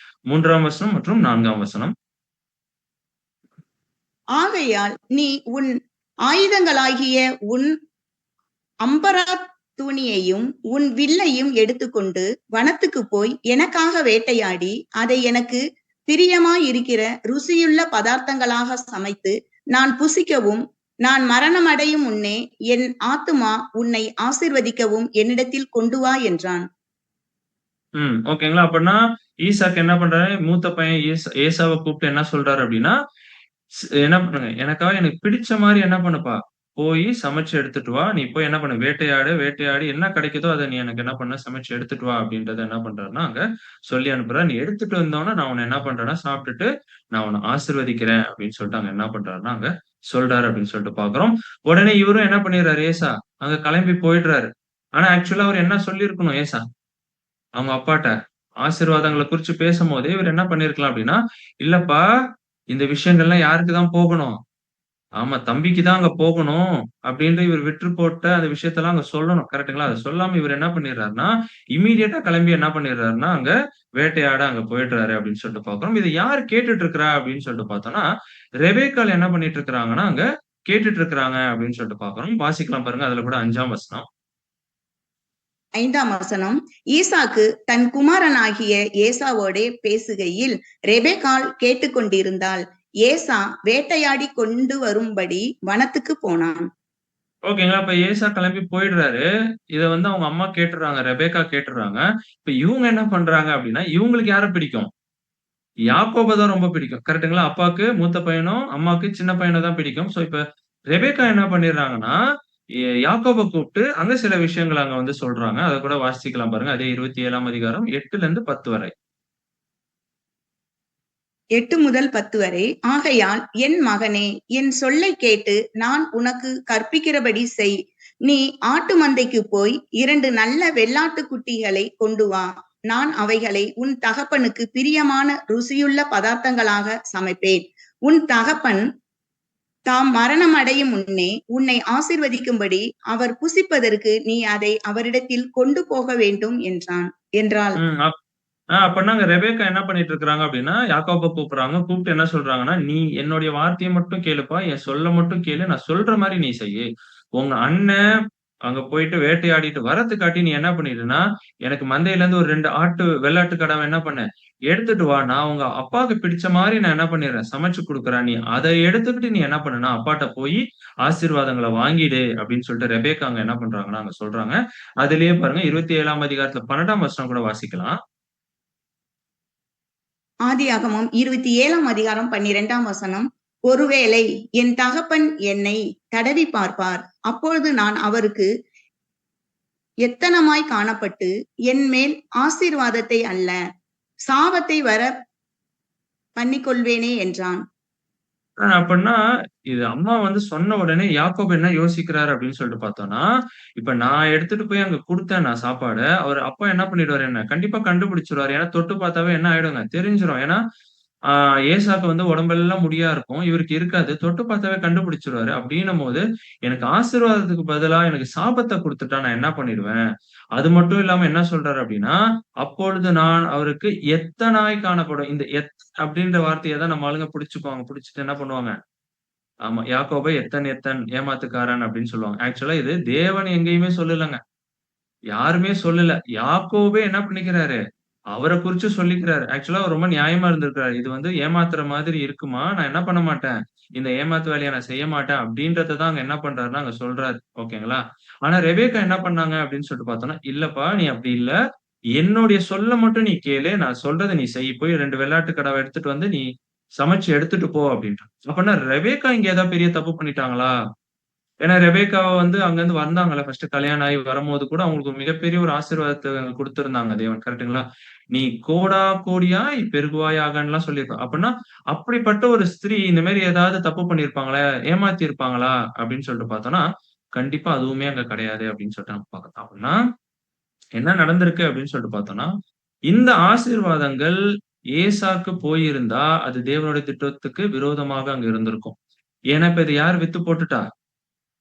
3ஆம் வசனம் மற்றும் 4ஆம் வசனம். ஆகையால் நீ உன் ஆயுதங்களாகிய உன் அம்பரா தூணியையும் உன் வில்லையும் எடுத்துக்கொண்டு வனத்துக்கு போய் எனக்காக வேட்டையாடி அதை எனக்கு பிரியமாயிருக்கிற ருசியுள்ள பதார்த்தங்களாக சமைத்து நான் புசிக்கவும், நான் மரணம் அடையும் முன்னே என் ஆத்துமா உன்னை ஆசீர்வதிக்கவும் என்னிடத்தில் கொண்டு வா என்றான். ஓகேங்களா. அப்பன்னா ஈசாக்கு என்ன பண்றாரு? மூத்த பையன் ஏசாவ கூப்பிட்டு என்ன சொல்றாரு அப்படின்னா, என்ன பண்ணுங்க, எனக்காக எனக்கு பிடிச்ச மாரி என்ன பண்ணுப்பா, போயி சமைச்சு எடுத்துட்டு வா. நீ போய் என்ன பண்ணு, வேட்டையாடு. வேட்டையாடி என்ன கிடைக்குதோ அத நீ எனக்கு என்ன பண்ணு, சமைச்சு எடுத்துட்டு வா அப்படின்றத என்ன பண்றாருன்னா, அங்க சொல்லி அனுப்புறாரு. நீ எடுத்துட்டு வந்தோனே நான் உன்ன என்ன பண்றேன்னா, சாப்பிட்டுட்டு நான் உன்ன ஆசீர்வதிக்கிறேன் அப்படின்னு சொல்லிட்டு அங்க என்ன பண்றாருன்னா, அங்க சொல்றாரு அப்படின்னு சொல்லிட்டு பார்க்கிறோம். உடனே இவரும் என்ன பண்ணிடுறாரு ஏசா, அங்க கிளம்பி போயிடுறாரு. ஆனா ஆக்சுவலா அவர் என்ன சொல்லியிருக்கணும் ஏசா, அவங்க அப்பாட்ட ஆசீர்வாதங்கள குறிச்சு பேசும்போதே இவரு என்ன பண்ணியிருக்கலாம் அப்டின்னா, "இல்லப்பா, இந்த விஷயங்கள்லாம் யாருக்கு தான் போகணும்? ஆமா, தம்பிக்கு தான் அங்க போகணும்." அப்டின்ட்டு இவரு விற்று போட்ட அந்த விஷயத்தெல்லாம் அங்க சொல்லணும். கரெக்ட்டுங்களா? அத சொல்லாம இவரு என்ன பண்ணிடுறாருன்னா, இம்மீடியட்டா கிளம்பி என்ன பண்ணிடுறாருன்னா, அங்க வேட்டையாட அங்க போயிடுறாரு அப்டின்னு சொல்லிட்டு பார்க்கிறோம். இத யாரு கேட்டுட்டு இருக்கிறா அப்டின்னு சொல்லிட்டு பார்த்தோம்னா, ரெபெக்காள் என்ன பண்ணிட்டு இருக்கிறாங்கன்னா, அங்க கேட்டுட்டு இருக்கிறாங்க அப்டின்னு சொல்லிட்டு பார்க்கிறோம். வாசிக்கலாம் பாருங்க. அதுல கூட 5ஆம் வசனம். 5ஆம் வசனம். ஈசாக்கு தன் குமாரனாகிய ஏசாவோடே பேசுகையில் ரெபெக்காள் கேட்டுக்கொண்டிருந்தாள். ஏசா வேட்டையாடி கொண்டு வரும்படி வனத்துக்கு போனான். ஓகேங்களா. இப்ப ஏசா கிளம்பி போயிடுறாரு. இத அவங்க அம்மா கேட்டுர்றாங்க. ரெபெக்கா கேட்டுர்றாங்க. இப்ப இவங்க என்ன பண்றாங்க அப்டின்னா, இவங்களுக்கு யார பிடிக்கும்? யாக்கோப தான் ரொம்ப பிடிக்கும். கரெக்ட்டுங்களா? அப்பாக்கு மூத்த பையனும், அம்மாக்கு சின்ன பையன தான் பிடிக்கும். சோ இப்ப ரெபெக்கா என்ன பண்ணிடுறாங்கன்னா, யாக்கோப கூப்ட்டு அங்க சில விஷயங்கள அங்க சொல்றாங்க. அத கூட வாசிக்கலாம் பாருங்க. அதே 27ஆம் அதிகாரம் 8லிருந்து 10 வரை. 8 முதல் 10 வரை. ஆகையால் என் மகனே, என் சொல்லைக் கேட்டு நான் உனக்கு கற்பிக்கிறபடி செய். நீ ஆட்டு மந்தைக்கு போய் 2 நல்ல வெள்ளாட்டுக் குட்டிகளை கொண்டு வா. நான் அவைகளை உன் தகப்பனுக்கு பிரியமான ருசியுள்ள பதார்த்தங்களாக சமைப்பேன். உன் தகப்பன் தாம் மரணம் அடையும் முன்னே உன்னை ஆசீர்வதிக்கும்படி அவர் புசிப்பதற்கு நீ அதை அவரிடத்தில் கொண்டு போக வேண்டும் என்றாள். அப்பன்னா அங்க ரெபேக்கா என்ன பண்ணிட்டு இருக்கிறாங்க அப்படின்னா, யாக்கோப கூப்பிடுறாங்க. கூப்பிட்டு என்ன சொல்றாங்கன்னா, "நீ என்னுடைய வார்த்தைய மட்டும் கேளுப்பா. என் சொல்ல மட்டும் கேளு. நான் சொல்ற மாரி நீ செய்யு. உங்க அண்ணன் அங்க போயிட்டு வேட்டையாடிட்டு வரதுக்காட்டி நீ என்ன பண்ணிடுன்னா, எனக்கு மந்தையில இருந்து ஒரு 2 வெள்ளாட்டு கடாவ என்ன பண்ணு, எடுத்துட்டு வா. நான் உங்க அப்பாவுக்கு பிடிச்ச மாரி நான் என்ன பண்ணிடுறேன், சமைச்சு குடுக்குறேன். நீ அத எடுத்துக்கிட்டு நீ என்ன பண்ணுனா, அப்பாட்ட போயி ஆசீர்வாதங்கள வாங்கிடு." அப்படின்னு சொல்லிட்டு ரெபேக்கா அங்க என்ன பண்றாங்கன்னா, அங்க சொல்றாங்க. அதிலேயே பாருங்க 27ஆம் அதிகாரத்துல 12ஆம் வசனம் கூட வாசிக்கலாம். ஆதியாகமம் 27ஆம் அதிகாரம் 12ஆம் வசனம். ஒருவேளை என் தகப்பன் என்னை தடவி பார்ப்பார், அப்பொழுது நான் அவருக்கு எத்தனமாய் காணப்பட்டு என் மேல் ஆசீர்வாதத்தை அல்ல சாபத்தை வர பண்ணிக்கொள்வேனே என்றான். அப்பன்னா, இது அம்மா வந்து சொன்ன உடனே யாக்கோபு என்ன யோசிக்கிறாரு அப்படின்னு சொல்லிட்டு பார்த்தோம்னா, இப்ப நான் எடுத்துட்டு போய் அங்க குடுத்தேன் நான் சாப்பாட. அவரு அப்பா என்ன பண்ணிடுவாரு என்ன, கண்டிப்பா கண்டுபிடிச்சுருவாரு. ஏன்னா தொட்டு பார்த்தாவே என்ன ஆயிடுங்க, தெரிஞ்சிரும். ஏன்னா, ஆ ஏசாக்கு வந்து உடம்பெல்லாம் முடியா இருக்கும். இவருக்கு இருக்காது. தொட்டு பார்த்தாவே கண்டுபிடிச்சுருவாரு. அப்படின்னும்போது, எனக்கு ஆசீர்வாதத்துக்கு பதிலா எனக்கு சாபத்த குடுத்துட்டா நான் என்ன பண்ணிடுவேன்? அது மட்டும் இல்லாம என்ன சொல்றாரு அப்படின்னா, அப்பொழுது நான் அவருக்கு எத்தனாய் காணப்படும். இந்த அப்படின்ற வார்த்தைய தான் நம்ம ஆளுங்க புடிச்சுக்குவாங்க. புடிச்சுட்டு என்ன பண்ணுவாங்க? ஆமா. யாக்கோபை எத்தன் எத்தன் ஏமாத்துக்காரன் அப்படின்னு சொல்லுவாங்க. ஆக்சுவலா இது தேவன் எங்கேயுமே சொல்லலங்க. யாருமே சொல்லல. யாக்கோபே என்ன பண்ணிக்கிறாரு? அவர குறிச்சு சொல்லிக்கிறாரு. ஆக்சுவலா அவர் ரொம்ப நியாயமா இருந்திருக்கிறாரு. இது வந்து ஏமாத்துற மாதிரி இருக்குமா? நான் என்ன பண்ண மாட்டேன். இந்த ஏமாத்து வேலைய நான் செய்ய மாட்டேன் அப்படின்றத தான் அங்க என்ன பண்றாருன்னா, அங்க சொல்றாரு. ஓகேங்களா? ஆனா ரெபெக்கா என்ன பண்ணாங்க அப்படின்னு சொல்லிட்டு பார்த்தோம்னா, இல்லப்பா நீ அப்படி இல்ல. என்னுடைய சொல்ல மட்டும் நீ கேளு. நான் சொல்றத நீ செய். போய் 2 வெள்ளாட்டு கடாவ எடுத்துட்டு வந்து நீ சமைச்சு எடுத்துட்டு போ அப்படின்றான். அப்பன்னா ரெபெக்கா இங்க ஏதாவது பெரிய தப்பு பண்ணிட்டாங்களா? ஏன்னா ரெபெக்காவ வந்து அங்கருந்து வந்தாங்கல்ல ஃபர்ஸ்ட்டு கல்யாணம் ஆகி வரும்போது கூட அவங்களுக்கு ஒரு மிகப்பெரிய ஒரு ஆசீர்வாதத்த குடுத்திருந்தாங்க தேவன். கரெக்ட்டுங்களா? "நீ கோடா கோடியாய் பெருகுவாயாகன்னுலாம்" சொல்லியிருக்கான். அப்பன்னா, அப்படிப்பட்ட ஒரு ஸ்திரீ இந்த மாரி ஏதாவது தப்பு பண்ணியிருப்பாங்களா? ஏமாத்தி இருப்பாங்களா? அப்படின்னு சொல்லிட்டு பார்த்தோம்னா, கண்டிப்பா அதுவுமே அங்க கிடையாது அப்படின்னு சொல்லிட்டு நம்ம பார்க்கலாம். அப்படின்னா, என்ன நடந்திருக்கு அப்படின்னு சொல்லிட்டு பார்த்தோம்னா, இந்த ஆசீர்வாதங்கள் ஏசாக்கு போயிருந்தா, அது தேவனுடைய திட்டத்துக்கு விரோதமாக அங்க இருந்திருக்கும். ஏன்னா, இப்ப இத யார் வித்து போட்டுட்டா?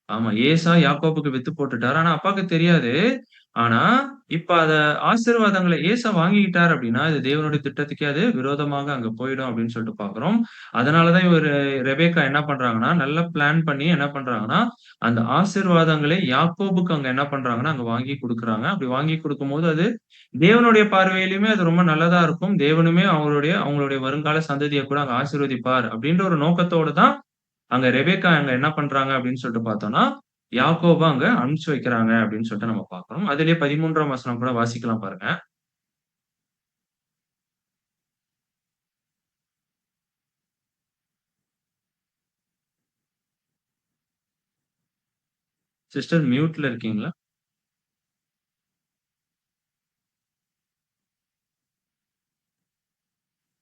ஆமா. ஏசா யாக்கோபுக்கு வித்து போட்டுட்டாரு. ஆனா அப்பாக்கு தெரியாது. ஆனா, இப்ப அத ஆசீர்வாதங்கள ஏசா வாங்கிக்கிட்டாரு அப்டின்னா, இது தேவனுடைய திட்டத்துக்கே அது விரோதமாக அங்க போயிடும் அப்டின்னு சொல்லிட்டு பார்க்கிறோம். அதனால தான் இவரு ரெபெக்கா என்ன பண்றாங்கன்னா, நல்லா பிளான் பண்ணி என்ன பண்றாங்கன்னா, அந்த ஆசீர்வாதங்களை யாக்கோபுக்கு அங்க என்ன பண்றாங்கன்னா, அங்க வாங்கி குடுக்குறாங்க. அப்டி வாங்கி குடுக்கும்போது அது தேவனுடைய பார்வையிலுமே அது ரொம்ப நல்லதா இருக்கும். தேவனுமே அவங்களுடைய வருங்கால சந்ததிய கூட அங்க ஆசீர்வதிப்பார் அப்டின்ற ஒரு நோக்கத்தோட தான் அங்க ரெபெக்கா அங்க என்ன பண்றாங்க அப்படின்னு சொல்லிட்டு பார்த்தோம்னா, யாக்கோப அங்க அனுப்பிச்சு வைக்கிறாங்க அப்படின்னு சொல்லிட்டு நம்ம பார்க்கிறோம். அதிலேயே 13ஆம் வசனம் கூட வாசிக்கலாம் பாருங்க. சிஸ்டர் மியூட்ல இருக்கீங்களா?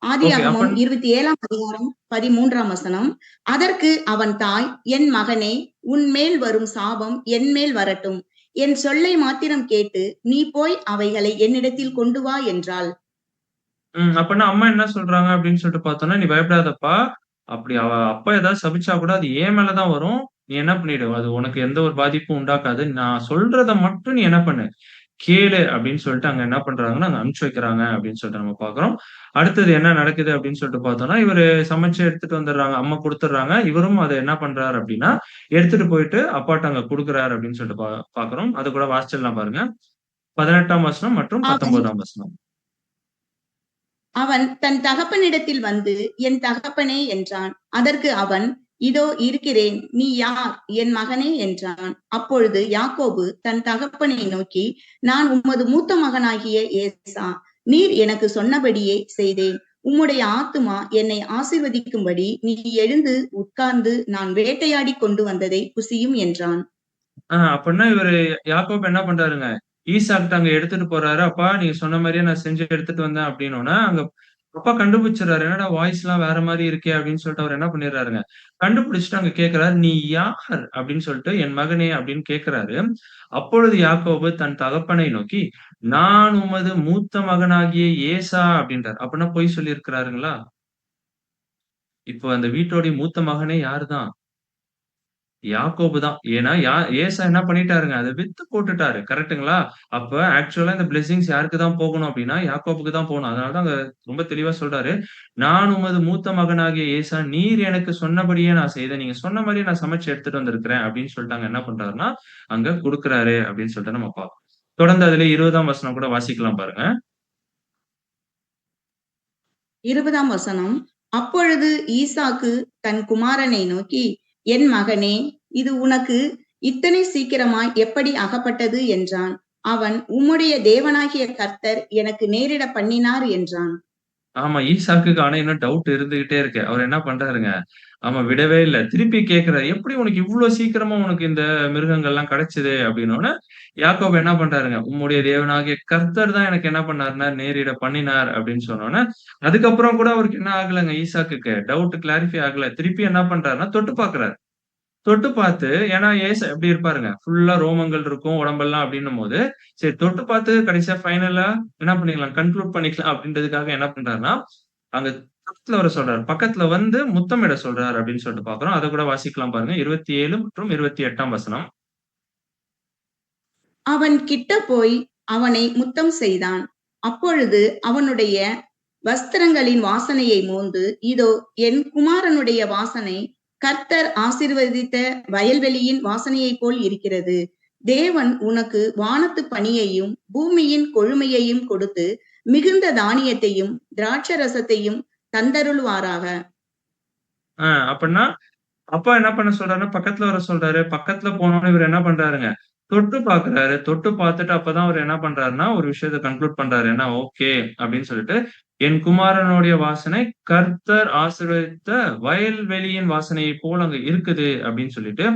ஓகே. ஆதியாகமம் 27ஆம் அதிகாரம் 13ஆம் வசனம். அதற்கு அவன் தாய், என் மகனே, உன் மேல் வரும் சாபம் என் மேல் வரட்டும். என் சொல்லை மாத்திரம் கேட்டு நீ போய் அவைகளை என்னிடத்தில் கொண்டு வா என்றாள். அப்பன்னா அம்மா என்ன சொல்றாங்க அப்படின்னு சொல்லிட்டு பார்த்தோம்னா, "நீ பயப்படாதப்பா. அப்படி அவ அப்பா ஏதாவது சபிச்சா கூட அது என் மேல தான் வரும். நீ என்ன பண்ணிடு, அது உனக்கு எந்த ஒரு பாதிப்பும் உண்டாக்காது. நான் சொல்றத மட்டும் நீ என்ன பண்ணு, கேளு" அப்படின்னு சொல்லிட்டு அங்க என்ன பண்றாங்கன்னா, அங்க அனுப்பிச்சு வைக்கிறாங்க அப்படின்னு சொல்லிட்டு நம்ம பார்க்கிறோம். அடுத்தது என்ன நடக்குது அப்படின்னு சொல்லிட்டு பார்த்தோம்னா, இவரு சமைச்சு எடுத்துட்டு வந்துடுறாங்க. அம்மா குடுத்துடுறாங்க. இவரும் அத என்ன பண்றாரு அப்படின்னா, எடுத்துட்டு போயிட்டு அப்பாட்ட அங்க குடுக்குறாரு அப்படின்னு சொல்லிட்டு பார்க்கிறோம். அது கூட வாசிச்சிடலாம் பாருங்க. 18ஆம் வசனம் மற்றும் அவன் 19ஆம் வசனம். அவன் தன் தகப்பனிடத்தில் வந்து, என் தகப்பனே என்றான். அதற்கு அவன், இதோ இருக்கிறேன், நீ யார் என் மகனே என்றான். அப்பொழுது யாக்கோபு தன் தகப்பனை நோக்கி, நான் உமது மூத்த மகனாகிய ஏசா, நீர் எனக்கு சொன்னபடியே செய்தேன். உம்முடைய ஆத்துமா என்னை ஆசீர்வதிக்கும்படி நீ எழுந்து உட்கார்ந்து நான் வேட்டையாடி கொண்டு வந்ததை புசியும் என்றான். அப்படின்னா இவரு யாக்கோபு என்ன பண்றாருங்க, ஈசாக்ட்ட அங்க எடுத்துட்டு போறாரு. "அப்பா நீங்க சொன்ன மாரியே நான் செஞ்சு எடுத்துட்டு வந்தேன்" அப்படின்னோன, அங்க அப்பா கண்டுபிடிச்சுறாரு. "என்னடா வாய்ஸ்லாம் வேற மாரி இருக்கே!" அப்படின்னு சொல்லிட்டு அவர் என்ன பண்ணிடுறாருங்க, கண்டுபிடிச்சுட்டு அங்க கேட்கிறாரு, "நீ யார்?" அப்படின்னு சொல்லிட்டு, "என் மகனே" அப்படின்னு கேட்கிறாரு. அப்பொழுது யாக்கோபு தன் தகப்பனை நோக்கி, "நான் உமது மூத்த மகனாகிய ஏசா" அப்படின்றார். அப்படின்னா பொய் சொல்லியிருக்கிறாருங்களா? இப்போ அந்த வீட்டோடைய மூத்த மகனே யாரு தான்? யாக்கோபு தான். ஏன்னா, ஏசா என்ன பண்ணிட்டாருங்க, அத வித்து போட்டுட்டாரு. கரெக்ட்டுங்களா? அப்ப ஆக்சுவலா இந்த பிளெஸ்ஸிங்ஸ் யாருக்கு தான் போகணும் அப்டின்னா, யாக்கோபுக்கு தான் போணும். அதனால தான் அங்க ரொம்ப தெளிவா சொல்றாரு. "நான் உமது மூத்த மகனாகிய ஏசா, நீர் எனக்கு சொன்னபடியே நான் செய்தேன். நீங்க சொன்ன மாரியே நான் சமைச்சு எடுத்துட்டு வந்திருக்கிறேன்." அப்டின்னு சொல்லிட்டு அங்க என்ன பண்றாருன்னா, அங்க குடுக்குறாரு அப்டின்னு சொல்லிட்டு நம்ம பார்க்கிறோம். தொடர்ந்து அதிலே 20ஆம் வசனம் கூட வாசிக்கலாம் பாருங்க. 20ஆம் வசனம். அப்பொழுது ஈசாக்கு தன் குமாரனை நோக்கி, என் மகனே, இது உனக்கு இத்தனை சீக்கிரமாய் எப்படி அகப்பட்டது என்றான். அவன், உம்முடைய தேவனாகிய கர்த்தர் எனக்கு நேரிட பண்ணினார் என்றான். ஆமா. ஈசாக்குக்கு ஆனா இன்னும் டவுட் இருந்துகிட்டே இருக்கு. அவரு என்ன பண்றாருங்க, ஆமா விடவே இல்ல. திருப்பி கேட்கிறாரு. "எப்படி உனக்கு இவ்ளோ சீக்கிரமா உனக்கு இந்த மிருகங்கள்லாம் கிடைச்சது?" அப்படின்னோனே, யாக்கோபு என்ன பண்றாருங்க, "உம்முடைய தேவனாகிய கர்த்தர் தான் எனக்கு என்ன பண்ணாருன்னா, நேரிட பண்ணினார்." அப்படின்னு சொன்னோனே, அதுக்கப்புறம் கூட அவருக்கு என்ன ஆகலங்க ஈசாக்குக்கு. டவுட் கிளாரிஃபை ஆகல. திருப்பி என்ன பண்றாருன்னா, தொட்டு பார்க்கிறாரு. தொட்டு பார்த்து ஏன்னா ஏசா எப்படி இருப்பாருங்க, ஃபுல்லா ரோமங்கள் இருக்கும் உடம்பெல்லாம் அப்படின்னும்போது, சரி தொட்டு பார்த்து கடைசியா ஃபைனலா என்ன பண்ணிக்கலாம், கன்க்ளூட் பண்ணிக்கலாம் அப்படின்றதுக்காக என்ன பண்றாருன்னா, அங்க பக்கத்துல வர சொல்றாரு. பக்கத்துல வந்து முத்தமிட சொல்றாரு அப்படின்னு சொல்லிட்டு பார்க்கிறோம். அத கூட வாசிக்கலாம் பாருங்க. 27 மற்றும் 28ஆம் வசனம். அவன் கிட்ட போய் அவனை முத்தம் செய்தான். அப்பொழுது அவனுடைய வஸ்திரங்களின் வாசனையை மோந்து, இதோ என் குமாரனுடைய வாசனை கர்த்தர் ஆசீர்வதித்த வயல்வெளியின் வாசனையைப் போல் இருக்கிறது. தேவன் உனக்கு வானத்து பனியையும் பூமியின் கொழுமையையும் கொடுத்து மிகுந்த தானியத்தையும் திராட்சரசத்தையும் தந்தருளுவாராக. அப்பன்னா அப்பா என்ன பண்ண சொல்றாருன்னா, பக்கத்துல வர சொல்றாரு. பக்கத்துல போனோனே இவரு என்ன பண்றாருங்க, தொட்டு பார்க்குறாரு. தொட்டு பார்த்துட்டு அப்பதான் அவரு என்ன பண்றாருன்னா, ஒரு விஷயத்த கன்க்ளூட் பண்றாரு. என்ன ஓகே அப்படின்னு சொல்லிட்டு, "என் குமாரனுடைய வாசனை கர்த்தர் ஆசீர்வதித்த வயல்வெளியின் வாசனையைப் போல அங்க இருக்குது." அப்படின்னு சொல்லிட்டு,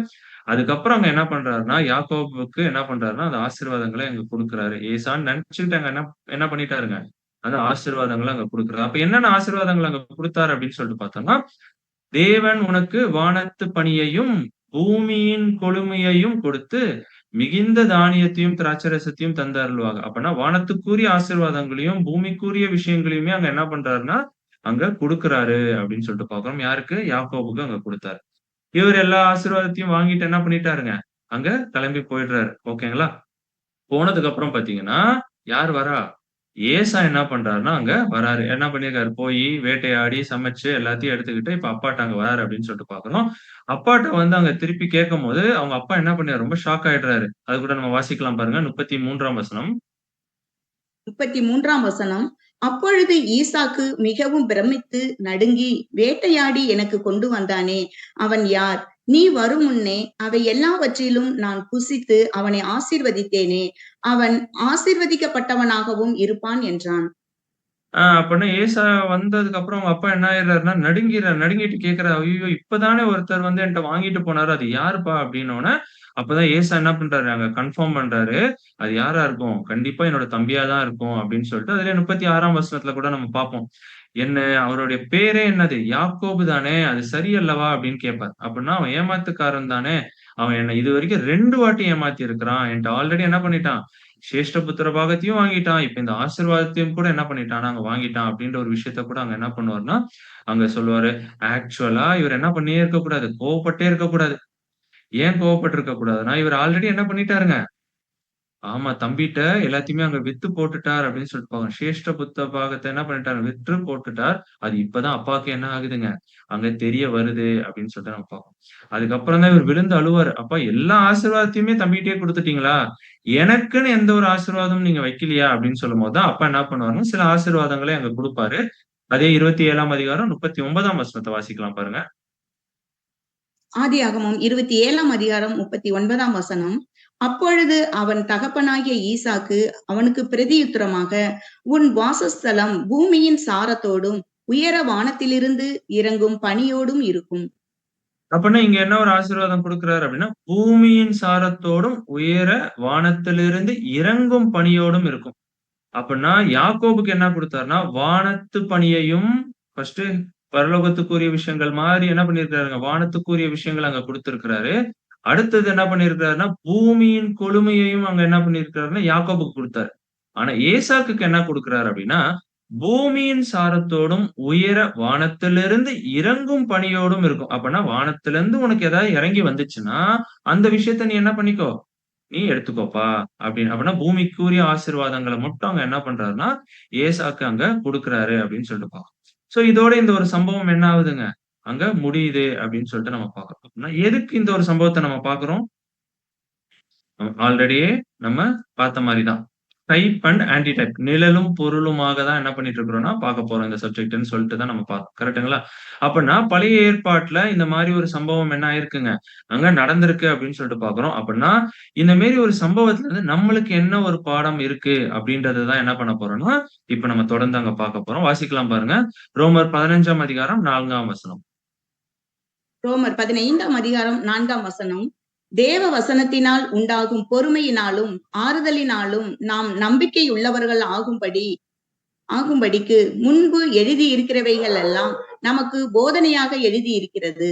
அதுக்கப்புறம் அங்க என்ன பண்றாருன்னா, யாக்கோபுக்கு என்ன பண்றாருன்னா, அந்த ஆசீர்வாதங்கள அங்க குடுக்குறாரு. ஏசான்னு நெனச்சுக்கிட்டு அங்க என்ன என்ன பண்ணிட்டாருங்க, அந்த ஆசீர்வாதங்கள அங்க குடுக்குறாரு. அப்ப என்னென்ன ஆசீர்வாதங்கள் அங்க குடுத்தாரு அப்படின்னு சொல்லிட்டு பார்த்தோம்னா, தேவன் உனக்கு வானத்து பனியையும், பூமியின் கொழுமையையும் கொடுத்து, மிகுந்த தானியத்தையும், திராட்சரசத்தையும் தந்து அருளுவாங்க. அப்பன்னா வானத்துக்குரிய ஆசீர்வாதங்களையும், பூமிக்குரிய விஷயங்களையுமே அங்க என்ன பண்றாருன்னா, அங்க குடுக்குறாரு அப்படின்னு சொல்லிட்டு பார்க்கிறோம். யாருக்கு? யாக்கோபுக்கு அங்க குடுத்தாரு. இவரு எல்லா ஆசீர்வாதத்தையும் வாங்கிட்டு என்ன பண்ணிட்டாருங்க, அங்க கிளம்பி போயிடுறாரு. ஓகேங்களா? போனதுக்கு அப்புறம் பார்த்தீங்கன்னா, யார் வரா? ஏசா என்ன பண்றாருன்னா, அங்க வராரு. என்ன பண்ணியிருக்காரு, போயி வேட்டையாடி, சமைச்சு எல்லாத்தையும் எடுத்துக்கிட்டு, இப்ப அப்பாட்ட அங்க வராரு அப்படின்னு சொல்லிட்டு பார்க்கிறோம். அப்பாட்ட வந்து அங்க திருப்பி கேட்கும்போது, அவங்க அப்பா என்ன பண்ணிறாரு, ரொம்ப ஷாக் ஆயிடுறாரு. அது கூட நம்ம வாசிக்கலாம் பாருங்க. 33ஆம் வசனம். 33ஆம் வசனம். அப்பொழுது ஈசாக்கு மிகவும் பிரமித்து நடுங்கி, வேட்டையாடி எனக்கு கொண்டு வந்தானே, அவன் யார்? நீ வருமுன்னே அவை எல்லாவற்றிலும் நான் புசித்து அவனை ஆசீர்வதித்தேனே, அவன் ஆசீர்வதிக்கப்பட்டவனாகவும் இருப்பான் என்றான். அப்பன்னா ஏசா வந்ததுக்கு அப்புறம் அவங்க அப்பா என்ன ஆயிடுறாருன்னா, நடுங்கிறாரு. நடுங்கிட்டு கேட்கிறாரு, "ஐய்யயோ! இப்ப தானே ஒருத்தர் வந்து என்ட்ட வாங்கிட்டு போனாரு. அது யாருப்பா?" அப்படின்னோனே, அப்பதான் ஏசா என்ன பண்றாரு, அங்க கன்ஃபார்ம் பண்றாரு. "அது யாரா இருக்கும்? கண்டிப்பா என்னோட தம்பியா தான் இருக்கும்." அப்படின்னு சொல்லிட்டு, அதிலே 36ஆம் வசனத்துல கூட நம்ம பார்ப்போம். என்ன அவருடைய பேரே என்னது? யாக்கோபு தானே! அது சரி அல்லவா? அப்படின்னு கேட்பார். அப்படின்னா, அவன் ஏமாத்துக்காரன் தானே! அவன் என்ன இதுவரைக்கும் 2 வாட்டி ஏமாத்தி இருக்கிறான். என்ட்ட ஆல்ரெடி என்ன பண்ணிட்டான்? சிரேஷ்ட புத்திர பாகத்தையும் வாங்கிட்டான். இப்ப இந்த ஆசீர்வாதத்தையும் கூட என்ன பண்ணிட்டான்னா, அங்க வாங்கிட்டான் அப்படின்ற ஒரு விஷயத்த கூட அங்க என்ன பண்ணுவாருன்னா, அங்க சொல்லுவாரு. ஆக்சுவலா இவர் என்ன பண்ணியே இருக்கக்கூடாது. கோவப்பட்டே இருக்கக்கூடாது. ஏன் கோவப்பட்டு கூடாதுன்னா, இவர் ஆல்ரெடி என்ன பண்ணிட்டாருங்க, ஆமா. தம்பிட்ட எல்லாத்தையுமே அங்க வித்து போட்டுட்டார் அப்படின்னு சொல்லிட்டு போங்க. சிரேஷ்ட புத்திர பாகத்த என்ன பண்ணிட்டாரு, விற்று போட்டுட்டார். அது இப்பதான் அப்பாவுக்கு என்ன ஆகுதுங்க, அங்க தெரிய வருது அப்படின்னு சொல்லிட்டு நம்ம பார்க்கிறோம். அதுக்கப்புறம் தான் இவர் விழுந்து அழுவாரு. "அப்பா எல்லா ஆசீர்வாதத்தையுமே தம்பிகிட்டயே குடுத்துட்டீங்களா? எனக்குன்னு எந்த ஒரு ஆசீர்வாதமும் நீங்க வைக்கலையா?" அப்படின்னு சொல்லும்போது தான் அப்பா என்ன பண்ணுவாருன்னா, சில ஆசீர்வாதங்களை அங்க குடுப்பாரு. அதே 27ஆம் அதிகாரம் 39ஆம் வசனத்த வாசிக்கலாம் பாருங்க. ஆதியாகமம் 27ஆம் அதிகாரம் 39ஆம் வசனம். அப்பொழுது அவன் தகப்பனாகிய ஈசாக்கு அவனுக்கு பிரதியுத்தரமாக, உன் வாசஸ்தலம் பூமியின் சாரத்தோடும் உயர வானத்திலிருந்து இறங்கும் பனியோடும் இருக்கும். அப்பன்னா இங்க என்ன ஒரு ஆசீர்வாதம் குடுக்குறாரு அப்படின்னா, பூமியின் சாரத்தோடும், உயர வானத்திலிருந்து இறங்கும் பனியோடும் இருக்கும். அப்படின்னா யாக்கோபுக்கு என்ன கொடுத்தாருன்னா, வானத்து பணியையும் ஃபர்ஸ்ட் பரலோகத்துக்குரிய விஷயங்கள் மாதிரி என்ன பண்ணியிருக்காருங்க, வானத்துக்குரிய விஷயங்கள் அங்க குடுத்திருக்கிறாரு. அடுத்தது என்ன பண்ணியிருக்காருன்னா, பூமியின் கொழுமையையும் அங்க என்ன பண்ணியிருக்காருன்னா, யாக்கோபுக்கு குடுத்தாரு. ஆனா ஏசாக்குக்கு என்ன குடுக்குறாரு அப்படின்னா, பூமியின் சாரத்தோடும் உயர வானத்திலிருந்து இறங்கும் பணியோடும் இருக்கும். அப்பன்னா வானத்திலிருந்து உனக்கு ஏதாவது இறங்கி வந்துச்சுன்னா, அந்த விஷயத்த நீ என்ன பண்ணிக்கோ, நீ எடுத்துக்கோப்பா அப்படின்னு. அப்படின்னா பூமிக்குரிய ஆசீர்வாதங்கள மட்டும் அங்க என்ன பண்றாருன்னா, ஏசாக்கு அங்க குடுக்குறாரு அப்படின்னு சொல்லிட்டு பார்க்கிறோம். சோ இதோட இந்த ஒரு சம்பவம் என்ன ஆகுதுங்க, அங்க முடியுது அப்படின்னு சொல்லிட்டு நம்ம பார்க்கிறோம். அப்படின்னா எதுக்கு இந்த ஒரு சம்பவத்த நம்ம பார்க்கிறோம்? ஆல்ரெடியே நம்ம பார்த்த மாரி தான். Type and anti type. நிழலும் பொருளுமாக தான் என்ன பண்ணிட்டு இருக்கிறோம்னா, பார்க்க போறோம் இந்த சப்ஜெக்ட்ன்னு சொல்லிட்டு தான் நம்ம பார்க்கிறோம். கரெக்ட்டுங்களா? அப்பன்னா பழைய ஏற்பாட்டுல இந்த மாரி ஒரு சம்பவம் என்ன ஆயிருக்குங்க, அங்க நடந்திருக்கு அப்படின்னு சொல்லிட்டு பார்க்கிறோம். அப்பன்னா இந்த மாரி ஒரு சம்பவத்துல இருந்து நம்மளுக்கு என்ன ஒரு பாடம் இருக்கு அப்படின்றத தான் என்ன பண்ண போறோம்னா, இப்ப நம்ம தொடர்ந்து அங்க பார்க்க போறோம். வாசிக்கலாம் பாருங்க. ரோமர் 15ஆம் அதிகாரம் 4ஆம் வசனம். ரோமர் 15ஆம் அதிகாரம் 4ஆம் வசனம். தேவ வசனத்தினால் உண்டாகும் பொறுமையினாலும் ஆறுதலினாலும் நாம் நம்பிக்கையுள்ளவர்கள் ஆகும்படிக்கு முன்பு எழுதி இருக்கிறவைகள் எல்லாம் நமக்கு போதனையாக எழுதி இருக்கிறது.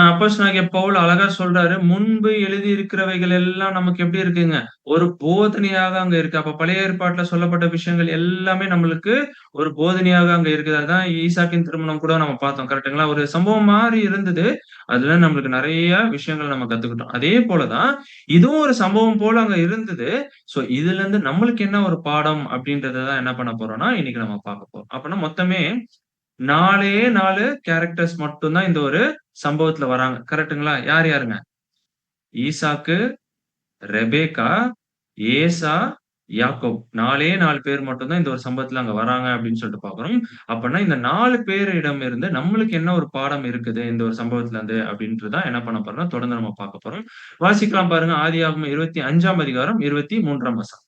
அப்போஸ்தலனாகிய பவுல் அழகா சொல்றாரு. முன்பு எழுதியிருக்கிறவைகள் எல்லாம் நமக்கு எப்படி இருக்குங்க? ஒரு போதனையாக அங்க இருக்கு. அப்ப பழைய ஏற்பாட்டுல சொல்லப்பட்ட விஷயங்கள் எல்லாமே நம்மளுக்கு ஒரு போதனையாக அங்க இருக்குது. அதான் ஈசாக்கின் திருமணம் கூட நம்ம பார்த்தோம். கரெக்ட்டுங்களா? ஒரு சம்பவம் மாரி இருந்தது. அதுல நம்மளுக்கு நெறைய விஷயங்கள் நம்ம கத்துக்கிட்டோம். அதே போல தான் இதுவும் ஒரு சம்பவம் போல அங்க இருந்தது. சோ இதுலருந்து நம்மளுக்கு என்ன ஒரு பாடம் அப்படின்றத தான் என்ன பண்ண போறோம்னா, இன்னைக்கு நம்ம பார்க்க போறோம். அப்பன்னா மொத்தமே 4ஏ 4 கேரக்டர்ஸ் மட்டும் தான் இந்த ஒரு சம்பவத்துல வராங்க. கரெக்ட்டுங்களா? யார் யாருங்க? ஈசாக்கு, ரெபேக்கா, ஏசா, யாக்கோப். 4ஏ 4 பேர் மட்டும் தான் இந்த ஒரு சம்பவத்துல அங்க வராங்க அப்படின்னு சொல்லிட்டு பார்க்கிறோம். அப்பன்னா இந்த 4 பேரிடம் இருந்து நம்மளுக்கு என்ன ஒரு பாடம் இருக்குது இந்த ஒரு சம்பவத்துல இருந்து அப்படின்றது தான் என்ன பண்ண போறோம்னா, தொடர்ந்து நம்ம பார்க்க போறோம். வாசிக்கலாம் பாருங்க. ஆதியாகமம் 25ஆம் அதிகாரம் 23ஆம் வசனம்.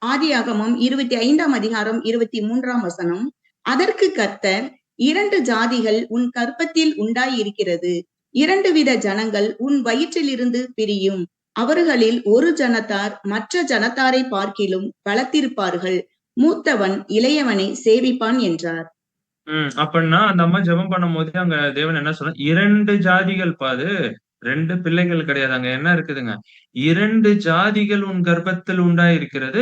ஆதியாகமம் 25ஆம் அதிகாரம் 23ஆம் வசனம். அதற்கு கர்த்தர், 2 ஜாதிகள் உன் கர்ப்பத்தில் உண்டாயிருக்கிறது, 2 வித ஜனங்கள் உன் வயிற்றிலிருந்து பிரியும், அவர்களில் ஒரு ஜனத்தார் மற்ற ஜனத்தாரை பார்க்கிலும் பலத்திருப்பார்கள், மூத்தவன் இளையவனை சேவிப்பான் என்றார். அப்பன்னா அந்த அம்மா ஜெபம் பண்ணும்போது அங்க தேவன் என்ன சொல்றார்? 2 ஜாதிகள்ப்பா அது. 2 பிள்ளைகள் கிடையாது. அங்க என்ன இருக்குதுங்க? 2 ஜாதிகள் உன் கர்ப்பத்தில் உண்டாயிருக்கிறது.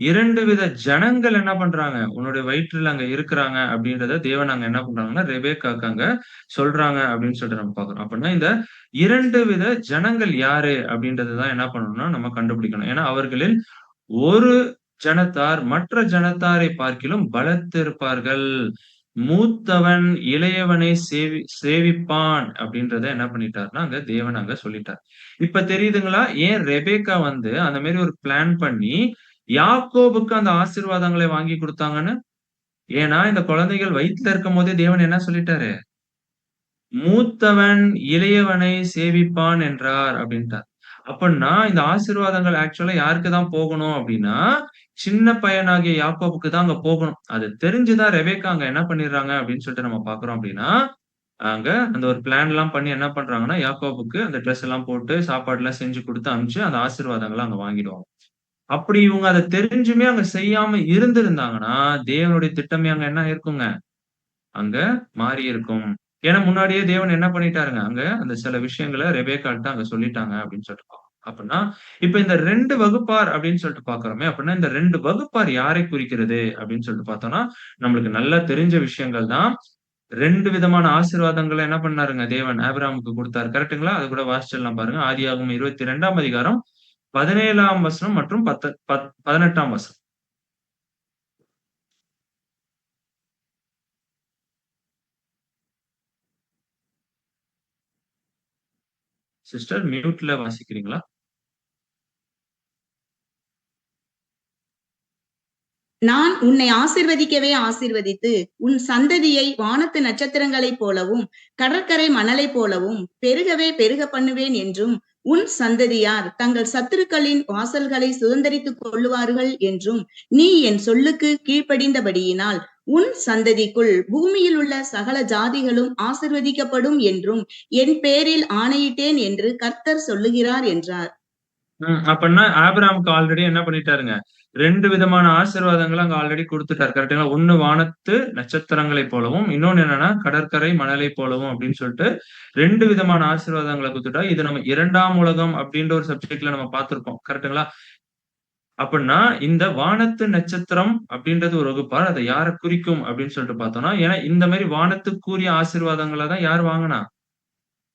2 வித ஜனங்கள் என்ன பண்றாங்க? உன்னுடைய வயிற்றில அங்க இருக்கிறாங்க அப்படின்றத தேவன் அங்க என்ன பண்றாங்கன்னா, ரெபெக்காக்கு அங்க சொல்றாங்க அப்படின்னு சொல்லிட்டு நம்ம பார்க்கிறோம். அப்படின்னா இந்த 2 வித ஜனங்கள் யாரு? அப்படின்றத தான் என்ன பண்ணணும்னா நம்ம கண்டுபிடிக்கணும். ஏன்னா அவர்களில் ஒரு ஜனத்தார் மற்ற ஜனத்தாரை பார்க்கிலும் பலத்திருப்பார்கள். மூத்தவன் இளையவனை சேவிப்பான் அப்படின்றத என்ன பண்ணிட்டாருன்னா, அங்க தேவன் அங்க சொல்லிட்டார். இப்ப தெரியுதுங்களா? ஏன் ரெபெக்கா வந்து அந்த மாரி ஒரு பிளான் பண்ணி, யாக்கோபுக்கு அந்த ஆசீர்வாதங்களை வாங்கி குடுத்தாங்கன்னு? ஏன்னா, இந்த குழந்தைகள் வயித்துல இருக்கும்போதே தேவன் என்ன சொல்லிட்டாரு? மூத்தவன் இளையவனை சேவிப்பான் என்றார் அப்படின்ட்டார். அப்பன்னா இந்த ஆசீர்வாதங்கள் ஆக்சுவலா யாருக்கு தான் போகணும் அப்படின்னா, சின்ன பையனாகிய யாக்கோபுக்கு தான் அங்க போகணும். அது தெரிஞ்சு தான் ரெபெக்கா அங்க என்ன பண்ணிடுறாங்க அப்படின்னு சொல்லிட்டு நம்ம பார்க்கிறோம் அப்படின்னா, அங்க அந்த ஒரு பிளான்லாம் பண்ணி என்ன பண்றாங்கன்னா, யாக்கோபுக்கு அந்த ட்ரெஸ் எல்லாம் போட்டு சாப்பாடுலாம் செஞ்சு குடுத்து அனுப்பிச்சு அந்த ஆசீர்வாதங்கள அங்க வாங்கிடுவாங்க. அப்படி இவங்க அத தெரிஞ்சுமே அங்க செய்யாம இருந்திருந்தாங்கன்னா, தேவனுடைய திட்டமே அங்க என்ன ஆயிருக்குங்க? அங்க மாறியிருக்கும். ஏன்னா முன்னாடியே தேவன் என்ன பண்ணிட்டாருங்க, அங்க அந்த சில விஷயங்கள ரெபெக்காள்ட்ட அங்க சொல்லிட்டாங்க அப்படின்னு சொல்லிட்டு பார்க்கிறோம். அப்பன்னா, இப்ப இந்த 2 வகுப்பார் அப்படின்னு சொல்லிட்டு பார்க்கிறோமே, அப்படின்னா இந்த 2 வகுப்பார் யாரை குறிக்கிறது அப்படின்னு சொல்லிட்டு பார்த்தோம்னா, நம்மளுக்கு நல்லா தெரிஞ்ச விஷயங்கள் தான். 2 விதமான ஆசீர்வாதங்கள என்ன பண்ணாருங்க தேவன் ஆபிரகாமுக்கு குடுத்தாரு. கரெக்ட்டுங்களா? அது கூட வாசிச்சிடலாம் பாருங்க. ஆதியாகமம் 22ஆம் அதிகாரம் 17ஆம் வசனம் மற்றும் 18ஆம் வசனம். சிஸ்டர் மியூட்ல வாசிக்கிறீங்களா? நான் உன்னை ஆசீர்வதிக்கவே ஆசீர்வதித்து, உன் சந்ததியை வானத்து நட்சத்திரங்களைப் போலவும், கடற்கரை மணலைப் போலவும் பெருகவே பெருக பண்ணுவேன் என்றும், உன் சந்ததியார் தங்கள் சத்துருக்களின் வாசல்களை சுதந்தரித்துக் கொள்ளுவார்கள் என்றும், நீ என் சொல்லுக்கு கீழ்ப்படிந்தபடியினால், உன் சந்ததிக்குள் பூமியில் உள்ள சகல ஜாதிகளும் ஆசீர்வதிக்கப்படும் என்றும், என் பேரில் ஆணையிட்டேன் என்று கர்த்தர் சொல்லுகிறார் என்றார். அப்பன்னா ஆபிரகாமுக்கு ஆல்ரெடி என்ன பண்ணிட்டாருங்க? 2 விதமான ஆசீர்வாதங்கள அங்க ஆல்ரெடி குடுத்துட்டாரு. கரெக்ட்டுங்களா? ஒண்ணு வானத்து நட்சத்திரங்களைப் போலவும், இன்னொன்னு என்னன்னா கடற்கரை மணலைப் போலவும் அப்படின்னு சொல்லிட்டு 2 விதமான ஆசீர்வாதங்கள குடுத்துட்டார். இது நம்ம 2ஆம் உலகம் அப்படின்ற ஒரு சப்ஜெக்ட்ல நம்ம பார்த்திருப்போம். கரெக்ட்டுங்களா? அப்படின்னா, இந்த வானத்து நட்சத்திரம் அப்படின்றது ஒரு வகுப்பா, அது யார குறிக்கும் அப்படின்னு சொல்லிட்டு பார்த்தோம்னா, ஏன்னா இந்த மாரி வானத்துக்குரிய ஆசீர்வாதங்கள தான் யார் வாங்குனா?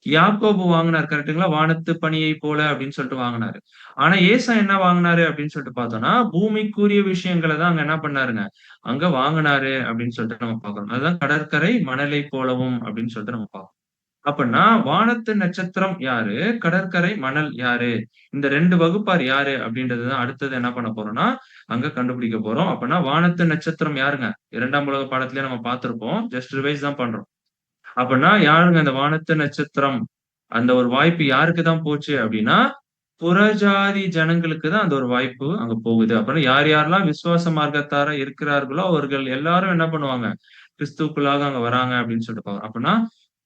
யாக்கோபு வாங்குனாரு கரெக்ட்டுங்களா? வானத்து பனியைப் போல அப்படின்னு சொல்லிட்டு வாங்குனாரு. ஆனா ஏசா என்ன வாங்குனாரு அப்படின்னு சொல்லிட்டு பார்த்தோம்னா, பூமிக்குரிய விஷயங்கள தான் அங்க என்ன பண்ணாருங்க, அங்க வாங்குனாரு அப்படின்னு சொல்லிட்டு நம்ம பார்க்கிறோம். அதுதான் கடற்கரை மணலைப் போலவும் அப்படின்னு சொல்லிட்டு நம்ம பார்க்கிறோம். அப்பன்னா வானத்து நட்சத்திரம் யாரு? கடற்கரை மணல் யாரு? இந்த 2 வகுப்பார் யாரு? அப்படின்றது தான் அடுத்தது என்ன பண்ண போறோம்னா, அங்க கண்டுபிடிக்க போறோம். அப்பன்னா வானத்து நட்சத்திரம் யாருங்க? 2ஆம் உலக பாடத்திலேயே நம்ம பார்த்திருப்போம். ஜஸ்ட் ரிவைஸ் தான் பண்றோம். அப்பன்னா யாருங்க அந்த வானத்து நட்சத்திரம்? அந்த ஒரு வாய்ப்பு யாருக்கு தான் போச்சு அப்டின்னா, புறஜாதி ஜனங்களுக்கு தான் அந்த ஒரு வாய்ப்பு அங்க போகுது. அப்பன்னா யார் யாரெல்லாம் விசுவாச மார்க்கத்தாரா இருக்கிறார்களோ, அவர்கள் எல்லாரும் என்ன பண்ணுவாங்க? கிறிஸ்துவுக்குள்ளாக அங்க வராங்க அப்டின்னு சொல்லிட்டு பார்க்கிறோம். அப்பன்னா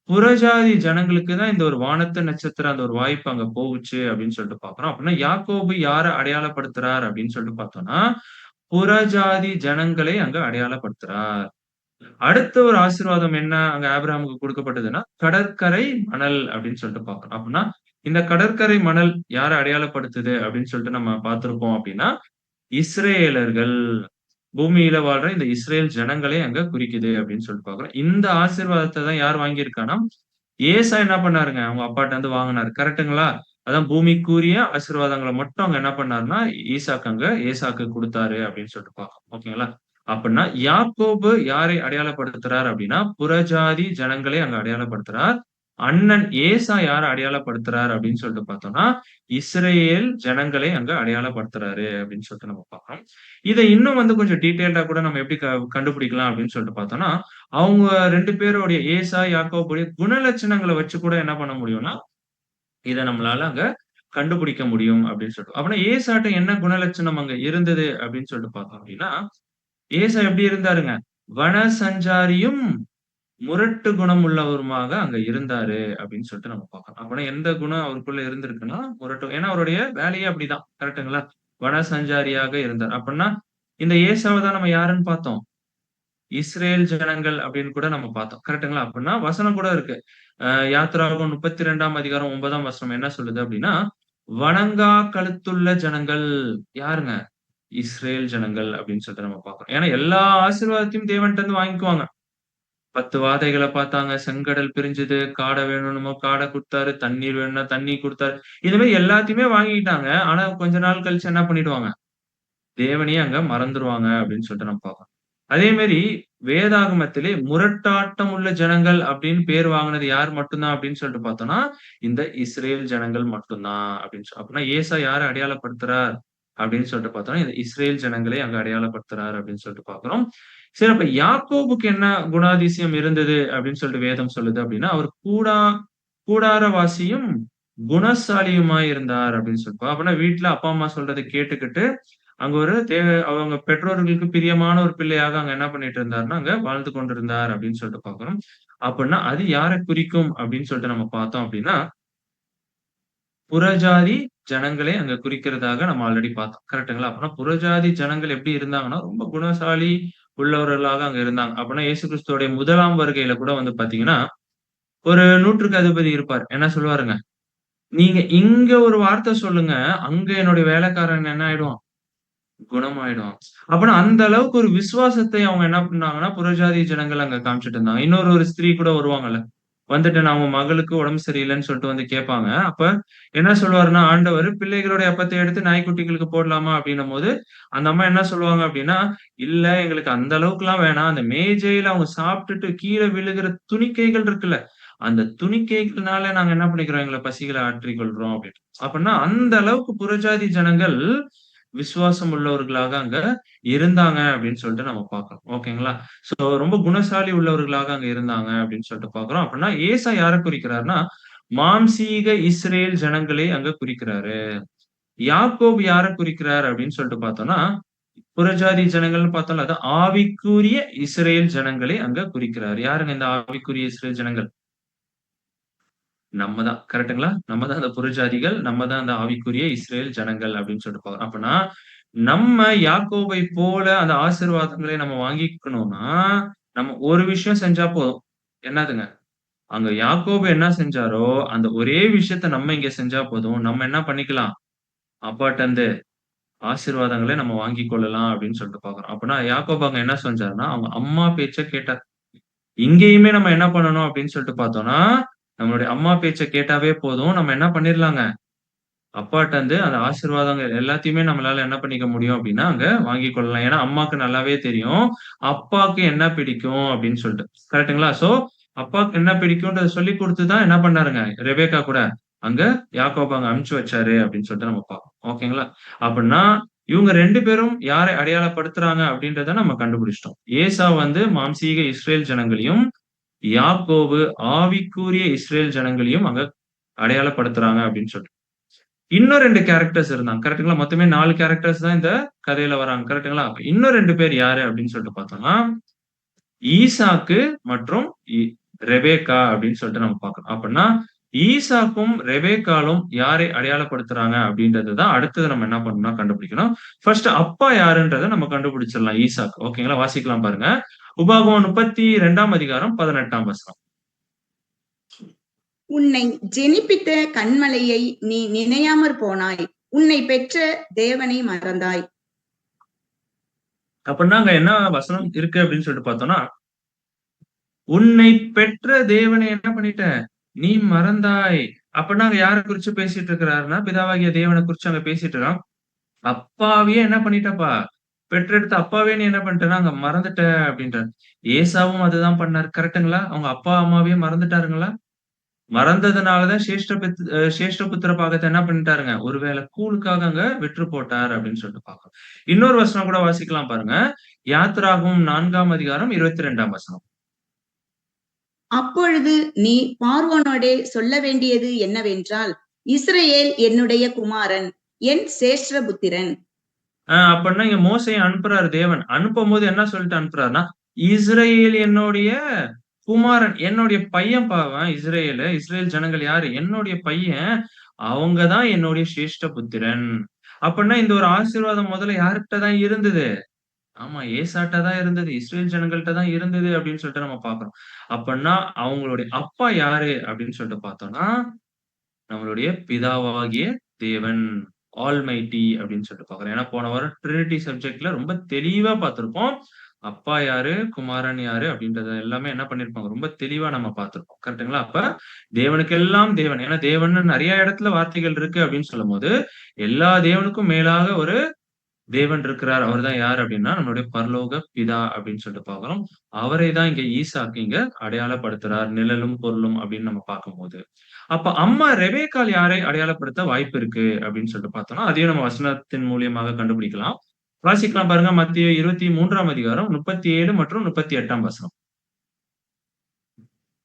புறஜாதி ஜனங்களுக்கு தான் இந்த ஒரு வானத்து நட்சத்திரம் அந்த ஒரு வாய்ப்பு அங்க போகுச்சு அப்டின்னு சொல்லிட்டு பார்க்கிறோம். அப்பன்னா யாக்கோபு யார அடையாளப்படுத்துறார் அப்டின்னு சொல்லிட்டு பார்த்தோம்னா, புறஜாதி ஜனங்களை அங்க அடையாளப்படுத்துறார். அடுத்த ஒரு ஆசீர்வாதம் என்ன அங்க ஆபிரகாமுக்கு குடுக்கப்பட்டதுன்னா, கடற்கரை மணல் அப்படின்னு சொல்லிட்டு பார்க்கிறோம். அப்படின்னா, இந்த கடற்கரை மணல் யார அடையாளப்படுத்துது அப்படின்னு சொல்லிட்டு நம்ம பார்த்திருப்போம் அப்படின்னா, இஸ்ரேலர்கள். பூமியில வாழ்ற இந்த இஸ்ரேல் ஜனங்களை அங்க குறிக்குது அப்படின்னு சொல்லிட்டு பார்க்கிறோம். இந்த ஆசீர்வாதத்த தான் யார் வாங்கியிருக்கான்னா, ஏசா என்ன பண்ணாருங்க, அவங்க அப்பாட்ட இருந்து வாங்குனாரு. கரெக்ட்டுங்களா? அதான் பூமிக்குரிய ஆசீர்வாதங்கள மட்டும் அங்க என்ன பண்ணாருன்னா, ஈசாக்கு அங்க ஏசாக்கு குடுத்தாரு அப்படின்னு சொல்லிட்டு பார்க்கிறோம். ஓகேங்களா? அப்பன்னா யாக்கோபு யாரை அடையாளப்படுத்துறார் அப்படின்னா, புறஜாதி ஜனங்களை அங்க அடையாளப்படுத்துறார். அண்ணன் ஏசா யார அடையாளப்படுத்துறார் அப்படின்னு சொல்லிட்டு பார்த்தோம்னா, இஸ்ரயேல் ஜனங்களை அங்க அடையாளப்படுத்துறாரு அப்படின்னு சொல்லிட்டு நம்ம பார்க்கிறோம். இத இன்னும் வந்து கொஞ்சம் டீட்டெயில்டா கூட நம்ம எப்படி கண்டுபிடிக்கலாம் அப்படின்னு சொல்லிட்டு பார்த்தோம்னா, அவங்க 2 பேருடைய ஏசா, யாக்கோபுடைய குணலட்சணங்கள வச்சு கூட என்ன பண்ண முடியும்னா, இத நம்மளால அங்க கண்டுபிடிக்க முடியும் அப்படின்னு சொல்லிட்டு. அப்பன்னா ஏசாட்ட என்ன குணலட்சணம் அங்க இருந்தது அப்படின்னு சொல்லிட்டு பார்த்தோம் அப்படின்னா, ஏசா எப்படி இருந்தாருங்க? வனசஞ்சாரியும், முரட்டு குணம் உள்ளவருமாக அங்க இருந்தாரு அப்படின்னு சொல்லிட்டு நம்ம பார்க்கிறோம். அப்பன்னா எந்த குணம் அவருக்குள்ள இருந்திருக்குன்னா, ஏன்னா அவருடைய வேலையே அப்படிதான். கரெக்ட்டுங்களா? வனசஞ்சாரியாக இருந்தார். அப்பன்னா இந்த ஏசாவ தான் நம்ம யாருன்னு பார்த்தோம்? இஸ்ரேல் ஜனங்கள் அப்படின்னு கூட நம்ம பார்த்தோம். கரெக்ட்டுங்களா? அப்படின்னா வசனம் கூட இருக்கு. யாத்திராகமம் 32ஆம் அதிகாரம் 9ஆம் வசனம் என்ன சொல்லுது அப்படின்னா, வணங்கா கழுத்துள்ள ஜனங்கள் யாருங்க? இஸ்ரேல் ஜனங்கள் அப்படின்னு சொல்லிட்டு நம்ம பார்க்கிறோம். ஏன்னா எல்லா ஆசீர்வாதத்தையும் தேவன்ட்ட இருந்து வாங்கிக்குவாங்க. 10 வாதைகள பார்த்தாங்க. செங்கடல் பிரிஞ்சது. காடை வேணும்னுமோ காட குடுத்தாரு. தண்ணீர் வேணும்னா தண்ணி குடுத்தாரு. இது மாரி எல்லாத்தையுமே வாங்கிக்கிட்டாங்க. ஆனா கொஞ்ச நாள் கழிச்சு என்ன பண்ணிடுவாங்க? தேவனையே அங்க மறந்துருவாங்க அப்படின்னு சொல்லிட்டு நம்ம பார்க்கிறோம். அதே மாரி வேதாகமத்திலே முரட்டாட்டம் உள்ள ஜனங்கள் அப்படின்னு பேர் வாங்குனது யார் மட்டும் தான் அப்படின்னு சொல்லிட்டு பார்த்தோம்னா, இந்த இஸ்ரேல் ஜனங்கள் மட்டும் தான் அப்படின்னு அப்படின்னா ஏசா யார அடையாளப்படுத்துறார் அப்படின்னு சொல்லிட்டு பார்த்தோம்னா, இந்த இஸ்ரேல் ஜனங்களை அங்க அடையாளப்படுத்துறார் அப்படின்னு சொல்லிட்டு பார்க்கிறோம். சரி அப்ப யாக்கோபுக்கு என்ன குணாதிசயம் இருந்தது அப்படின்னு சொல்லிட்டு வேதம் சொல்லுது அப்படின்னா, அவர் கூடாரவாசியும், குணசாலியுமாய் இருந்தார் அப்படின்னு சொல்லிட்டு. அப்பன்னா வீட்ல அப்பா, அம்மா சொல்றத கேட்டுக்கிட்டு அங்க ஒரு அவங்க பெற்றோர்களுக்கு பிரியமான ஒரு பிள்ளையாக அங்க என்ன பண்ணிட்டு இருந்தாருன்னா, அங்க வாழ்ந்து கொண்டிருந்தார் அப்படின்னு சொல்லிட்டு பார்க்கிறோம். அப்படின்னா, அது யார குறிக்கும் அப்படின்னு சொல்லிட்டு நம்ம பார்த்தோம் அப்படின்னா, புறஜாதி ஜனங்களை அங்க குறிக்கிறதாக நம்ம ஆல்ரெடி பார்த்தோம். கரெக்ட்டுங்களா? அப்பன்னா புறஜாதி ஜனங்கள் எப்படி இருந்தாங்கன்னா, ரொம்ப குணசாலி உள்ளவர்களாக அங்க இருந்தாங்க. அப்பன்னா இயேசு கிறிஸ்துவோடைய 1ஆம் வருகையில கூட வந்து பார்த்தீங்கன்னா, ஒரு நூற்றுக்கு அதிபதி இருப்பார். என்ன சொல்லுவாருங்க? "நீங்க இங்க ஒரு வார்த்தை சொல்லுங்க, அங்க என்னுடைய வேலைக்காரன் என்ன ஆயிடுவான்? குணமாயிடும்." அப்பன்னா அந்த அளவுக்கு ஒரு விசுவாசத்தை அவங்க என்ன பண்ணாங்கன்னா, புறஜாதி ஜனங்கள் அங்க காமிச்சுட்டு இருந்தாங்க. இன்னொரு ஒரு ஸ்திரீ கூட வருவாங்கல்ல. வந்துட்டு நான் உங்க மகளுக்கு உடம்பு சரியில்லன்னு சொல்லிட்டு வந்து கேட்பாங்க. அப்ப என்ன சொல்லுவாருன்னா, ஆண்டவரு பிள்ளைகளுடைய அப்பத்தை எடுத்து நாய்க்குட்டிகளுக்கு போடலாமா? அப்படின்னும்போது, அந்த அம்மா என்ன சொல்லுவாங்க அப்படின்னா, இல்ல எங்களுக்கு அந்த அளவுக்குலாம் வேணாம். அந்த மேஜையில அவங்க சாப்பிட்டுட்டு கீழ விழுகிற துணிக்கைகள் இருக்குல்ல, அந்த துணிக்கைகள்னால நாங்க என்ன பண்ணிக்கிறோம், எங்கள பசிகள ஆற்றிக் கொள்றோம் அப்படின்னு. அப்பன்னா அந்த அளவுக்கு புறஜாதி ஜனங்கள் விசுவாசம் உள்ளவர்களாக அங்க இருந்தாங்க அப்படின்னு சொல்லிட்டு நம்ம பார்க்கிறோம். ஓகேங்களா? சோ ரொம்ப குணசாலி உள்ளவர்களாக அங்க இருந்தாங்க அப்படின்னு சொல்லிட்டு பார்க்கிறோம். அப்படின்னா ஏசா யார குறிக்கிறார்ன்னா, மாம்சீக இஸ்ரேல் ஜனங்களை அங்க குறிக்கிறாரு. யாக்கோபு யார குறிக்கிறார் அப்படின்னு சொல்லிட்டு பார்த்தோம்னா, புறஜாதி ஜனங்கள்னு பார்த்தோம்ல, அது ஆவிக்குரிய இஸ்ரேல் ஜனங்களை அங்க குறிக்கிறார். யாருங்க இந்த ஆவிக்குரிய இஸ்ரேல் ஜனங்கள்? நம்ம தான். கரெக்ட்டுங்களா? நம்ம தான் அந்த புறஜாதிகள். நம்ம தான் அந்த ஆவிக்குரிய இஸ்ரேல் ஜனங்கள் அப்படின்னு சொல்லிட்டு பார்க்கிறோம். அப்பன்னா, நம்ம யாக்கோபை போல அந்த ஆசீர்வாதங்களை நம்ம வாங்கிக்கணும்னா, நம்ம ஒரு விஷயம் செஞ்சா போதும். என்னதுங்க? அங்க யாக்கோபு என்ன செஞ்சாரோ, அந்த ஒரே விஷயத்த நம்ம இங்க செஞ்சா போதும். நம்ம என்ன பண்ணிக்கலாம்? அப்பாட்டருந்து ஆசீர்வாதங்களை நம்ம வாங்கிக் கொள்ளலாம் அப்படின்னு சொல்லிட்டு பார்க்கிறோம். அப்பன்னா யாக்கோபு அங்க என்ன செஞ்சாருன்னா, அவங்க அம்மா பேச்ச கேட்டார். இங்கேயுமே நம்ம என்ன பண்ணணும் அப்படின்னு சொல்லிட்டு பார்த்தோம்னா, நம்மளுடைய அம்மா பேச்ச கேட்டாவே போதும். நம்ம என்ன பண்ணிரலாங்க? அப்பாட்டருந்து அந்த ஆசீர்வாதங்கள் எல்லாத்தையுமே நம்மளால என்ன பண்ணிக்க முடியும் அப்படின்னா, அங்க வாங்கிக் கொள்ளலாம். ஏன்னா, அம்மாக்கு நல்லாவே தெரியும். அப்பாக்கு என்ன பிடிக்கும் அப்படின்னு சொல்லிட்டு. கரெக்ட்டுங்களா? சோ, அப்பாக்கு என்ன பிடிக்கும்ன்றத சொல்லிக் குடுத்து தான் என்ன பண்ணாருங்க, ரெபெக்கா கூட அங்க யாக்கோப அங்க அனுப்பிச்சு வச்சாரு அப்படின்னு சொல்லிட்டு நம்ம பார்க்கிறோம். ஓகேங்களா? அப்படின்னா, இவங்க 2 பேரும் யாரை அடையாளப்படுத்துறாங்க அப்படின்றத நம்ம கண்டுபிடிச்சிட்டோம். ஏசா வந்து மாம்சீக இஸ்ரேல் ஜனங்களையும், யாக்கோபு ஆவிக்குரிய இஸ்ரேல் ஜனங்களையும் அங்க அடையாளப்படுத்துறாங்க அப்படின்னு சொல்லிட்டு. இன்னும் 2 கேரக்டர்ஸ் இருந்தாங்க. கரெக்ட்டுங்களா? மொத்தமே 4 கேரக்டர்ஸ் தான் இந்த கதையில வராங்க. கரெக்ட்டுங்களா? இன்னும் 2 பேர் யாரு அப்படின்னு சொல்லிட்டு பார்த்தோம்னா, ஈசாக்கு மற்றும் ரெபெக்கா அப்படின்னு சொல்லிட்டு நம்ம பார்க்கிறோம். அப்படின்னா, ஈசாக்கும், ரெபெக்காலும் யாரை அடையாளப்படுத்துறாங்க அப்படின்றது தான் அடுத்தது நம்ம என்ன பண்ணணும்னா கண்டுபிடிக்கணும். ஃபர்ஸ்ட் அப்பா யாருன்றத நம்ம கண்டுபிடிச்சிடலாம் ஈசாக்கு. ஓகேங்களா? வாசிக்கலாம் பாருங்க. உபாகமம் 32ஆம் அதிகாரம் 18ஆம் வசனம். உன்னை ஜெனிப்பித்த கன்மலையை நீ நினையாமற் போனாய். உன்னை பெற்ற தேவனை மறந்தாய். அப்படின்னா அங்க என்ன வசனம் இருக்கு அப்படின்னு சொல்லிட்டு பார்த்தோம்னா, உன்னை பெற்ற தேவனை என்ன பண்ணிட்ட? நீ மறந்தாய். அப்பன்னா அங்க யார குறிச்சு பேசிட்டு இருக்கிறாருன்னா, பிதாவாகிய தேவன குறிச்சு அங்க பேசிட்டு இருக்கான். அப்பாவையே என்ன பண்ணிட்டப்பா? பெற்றெடுத்த அப்பாவே நீ என்ன பண்ணிட்டன்னா, அங்க மறந்துட்ட அப்படின்றாரு. ஏசாவும் அதுதான் பண்ணாரு. கரெக்ட்டுங்களா? அவங்க அப்பா, அம்மாவையே மறந்துட்டாருங்களா? மறந்ததுனால தான் சேஷ்ட புத்திர பாகத்த என்ன பண்ணிட்டாருங்க, ஒருவேள கூலுக்காக அங்க விற்று போட்டார் அப்படின்னு சொல்லிட்டு பார்க்கிறோம். இன்னொரு வசனம் கூட வாசிக்கலாம் பாருங்க. யாத்திராகமம் 4ஆம் அதிகாரம் 22ஆம் வசனம். அப்பொழுது நீ பார்வோனோடே சொல்ல வேண்டியது என்னவென்றால், இஸ்ரவேல் என்னுடைய குமாரன், என் சேஷ்டபுத்திரன். அப்பன்னா இங்க மோசேய அனுப்புறாரு தேவன். அனுப்பும்போது என்ன சொல்லிட்டு அனுப்புறாருன்னா, இஸ்ரவேல் என்னுடைய குமாரன். என்னுடைய பையன்பா அவன் இஸ்ரவேலு. இஸ்ரவேல் ஜனங்கள் யாரு? என்னுடைய பையன். அவங்க தான் என்னுடைய சிரேஷ்ட புத்திரன். அப்பன்னா இந்த ஒரு ஆசீர்வாதம் முதல்ல யார்கிட்ட தான் இருந்தது? ஆமா, ஏசாட்ட தான் இருந்தது. இஸ்ரவேல் ஜனங்கள்ட்ட தான் இருந்தது அப்படின்னு சொல்லிட்டு நம்ம பார்க்கிறோம். அப்பன்னா அவங்களுடைய அப்பா யாரு அப்படின்னு சொல்லிட்டு பார்த்தோம்னா, நம்மளுடைய பிதாவாகிய தேவன். ஆல்மைட்டி அப்படின்னு சொல்லிட்டு பார்க்கிறோம். ஏன்னா போன வாரம் ட்ரினிட்டி சப்ஜெக்ட்ல ரொம்ப தெளிவா பார்த்திருப்போம். அப்பா யாரு? குமாரன் யாரு? அப்படின்றத எல்லாமே என்ன பண்ணியிருப்பாங்க, ரொம்ப தெளிவா நம்ம பார்த்திருப்போம். கரெக்ட்டுங்களா? அப்ப தேவனுக்கெல்லாம் தேவன். ஏன்னா தேவன்னு நெறைய இடத்துல வார்த்தைகள் இருக்கு அப்படின்னு சொல்லும்போது, எல்லா தேவனுக்கும் மேலாக ஒரு தேவன் இருக்கிறார். அவர் தான் யார் அப்படின்னா, நம்மளுடைய பரலோக பிதா அப்படின்னு சொல்லிட்டு பார்க்கிறோம். அவரை தான் இங்க ஈசாக்கு இங்க அடையாளப்படுத்துறார். நிழலும், பொருளும் அப்படின்னு நம்ம பார்க்கும்போது. அப்ப அம்மா ரெபெக்காள் யாரை அடையாளப்படுத்த வாய்ப்பு இருக்கு அப்படின்னு சொல்லிட்டு பார்த்தோம்னா, அதையும் நம்ம வசனத்தின் மூலியமாக கண்டுபிடிக்கலாம். வாசிக்கலாம் பாருங்க. மத்தேயு 23ஆம் அதிகாரம் 37 மற்றும் 38ஆம் வசனம்.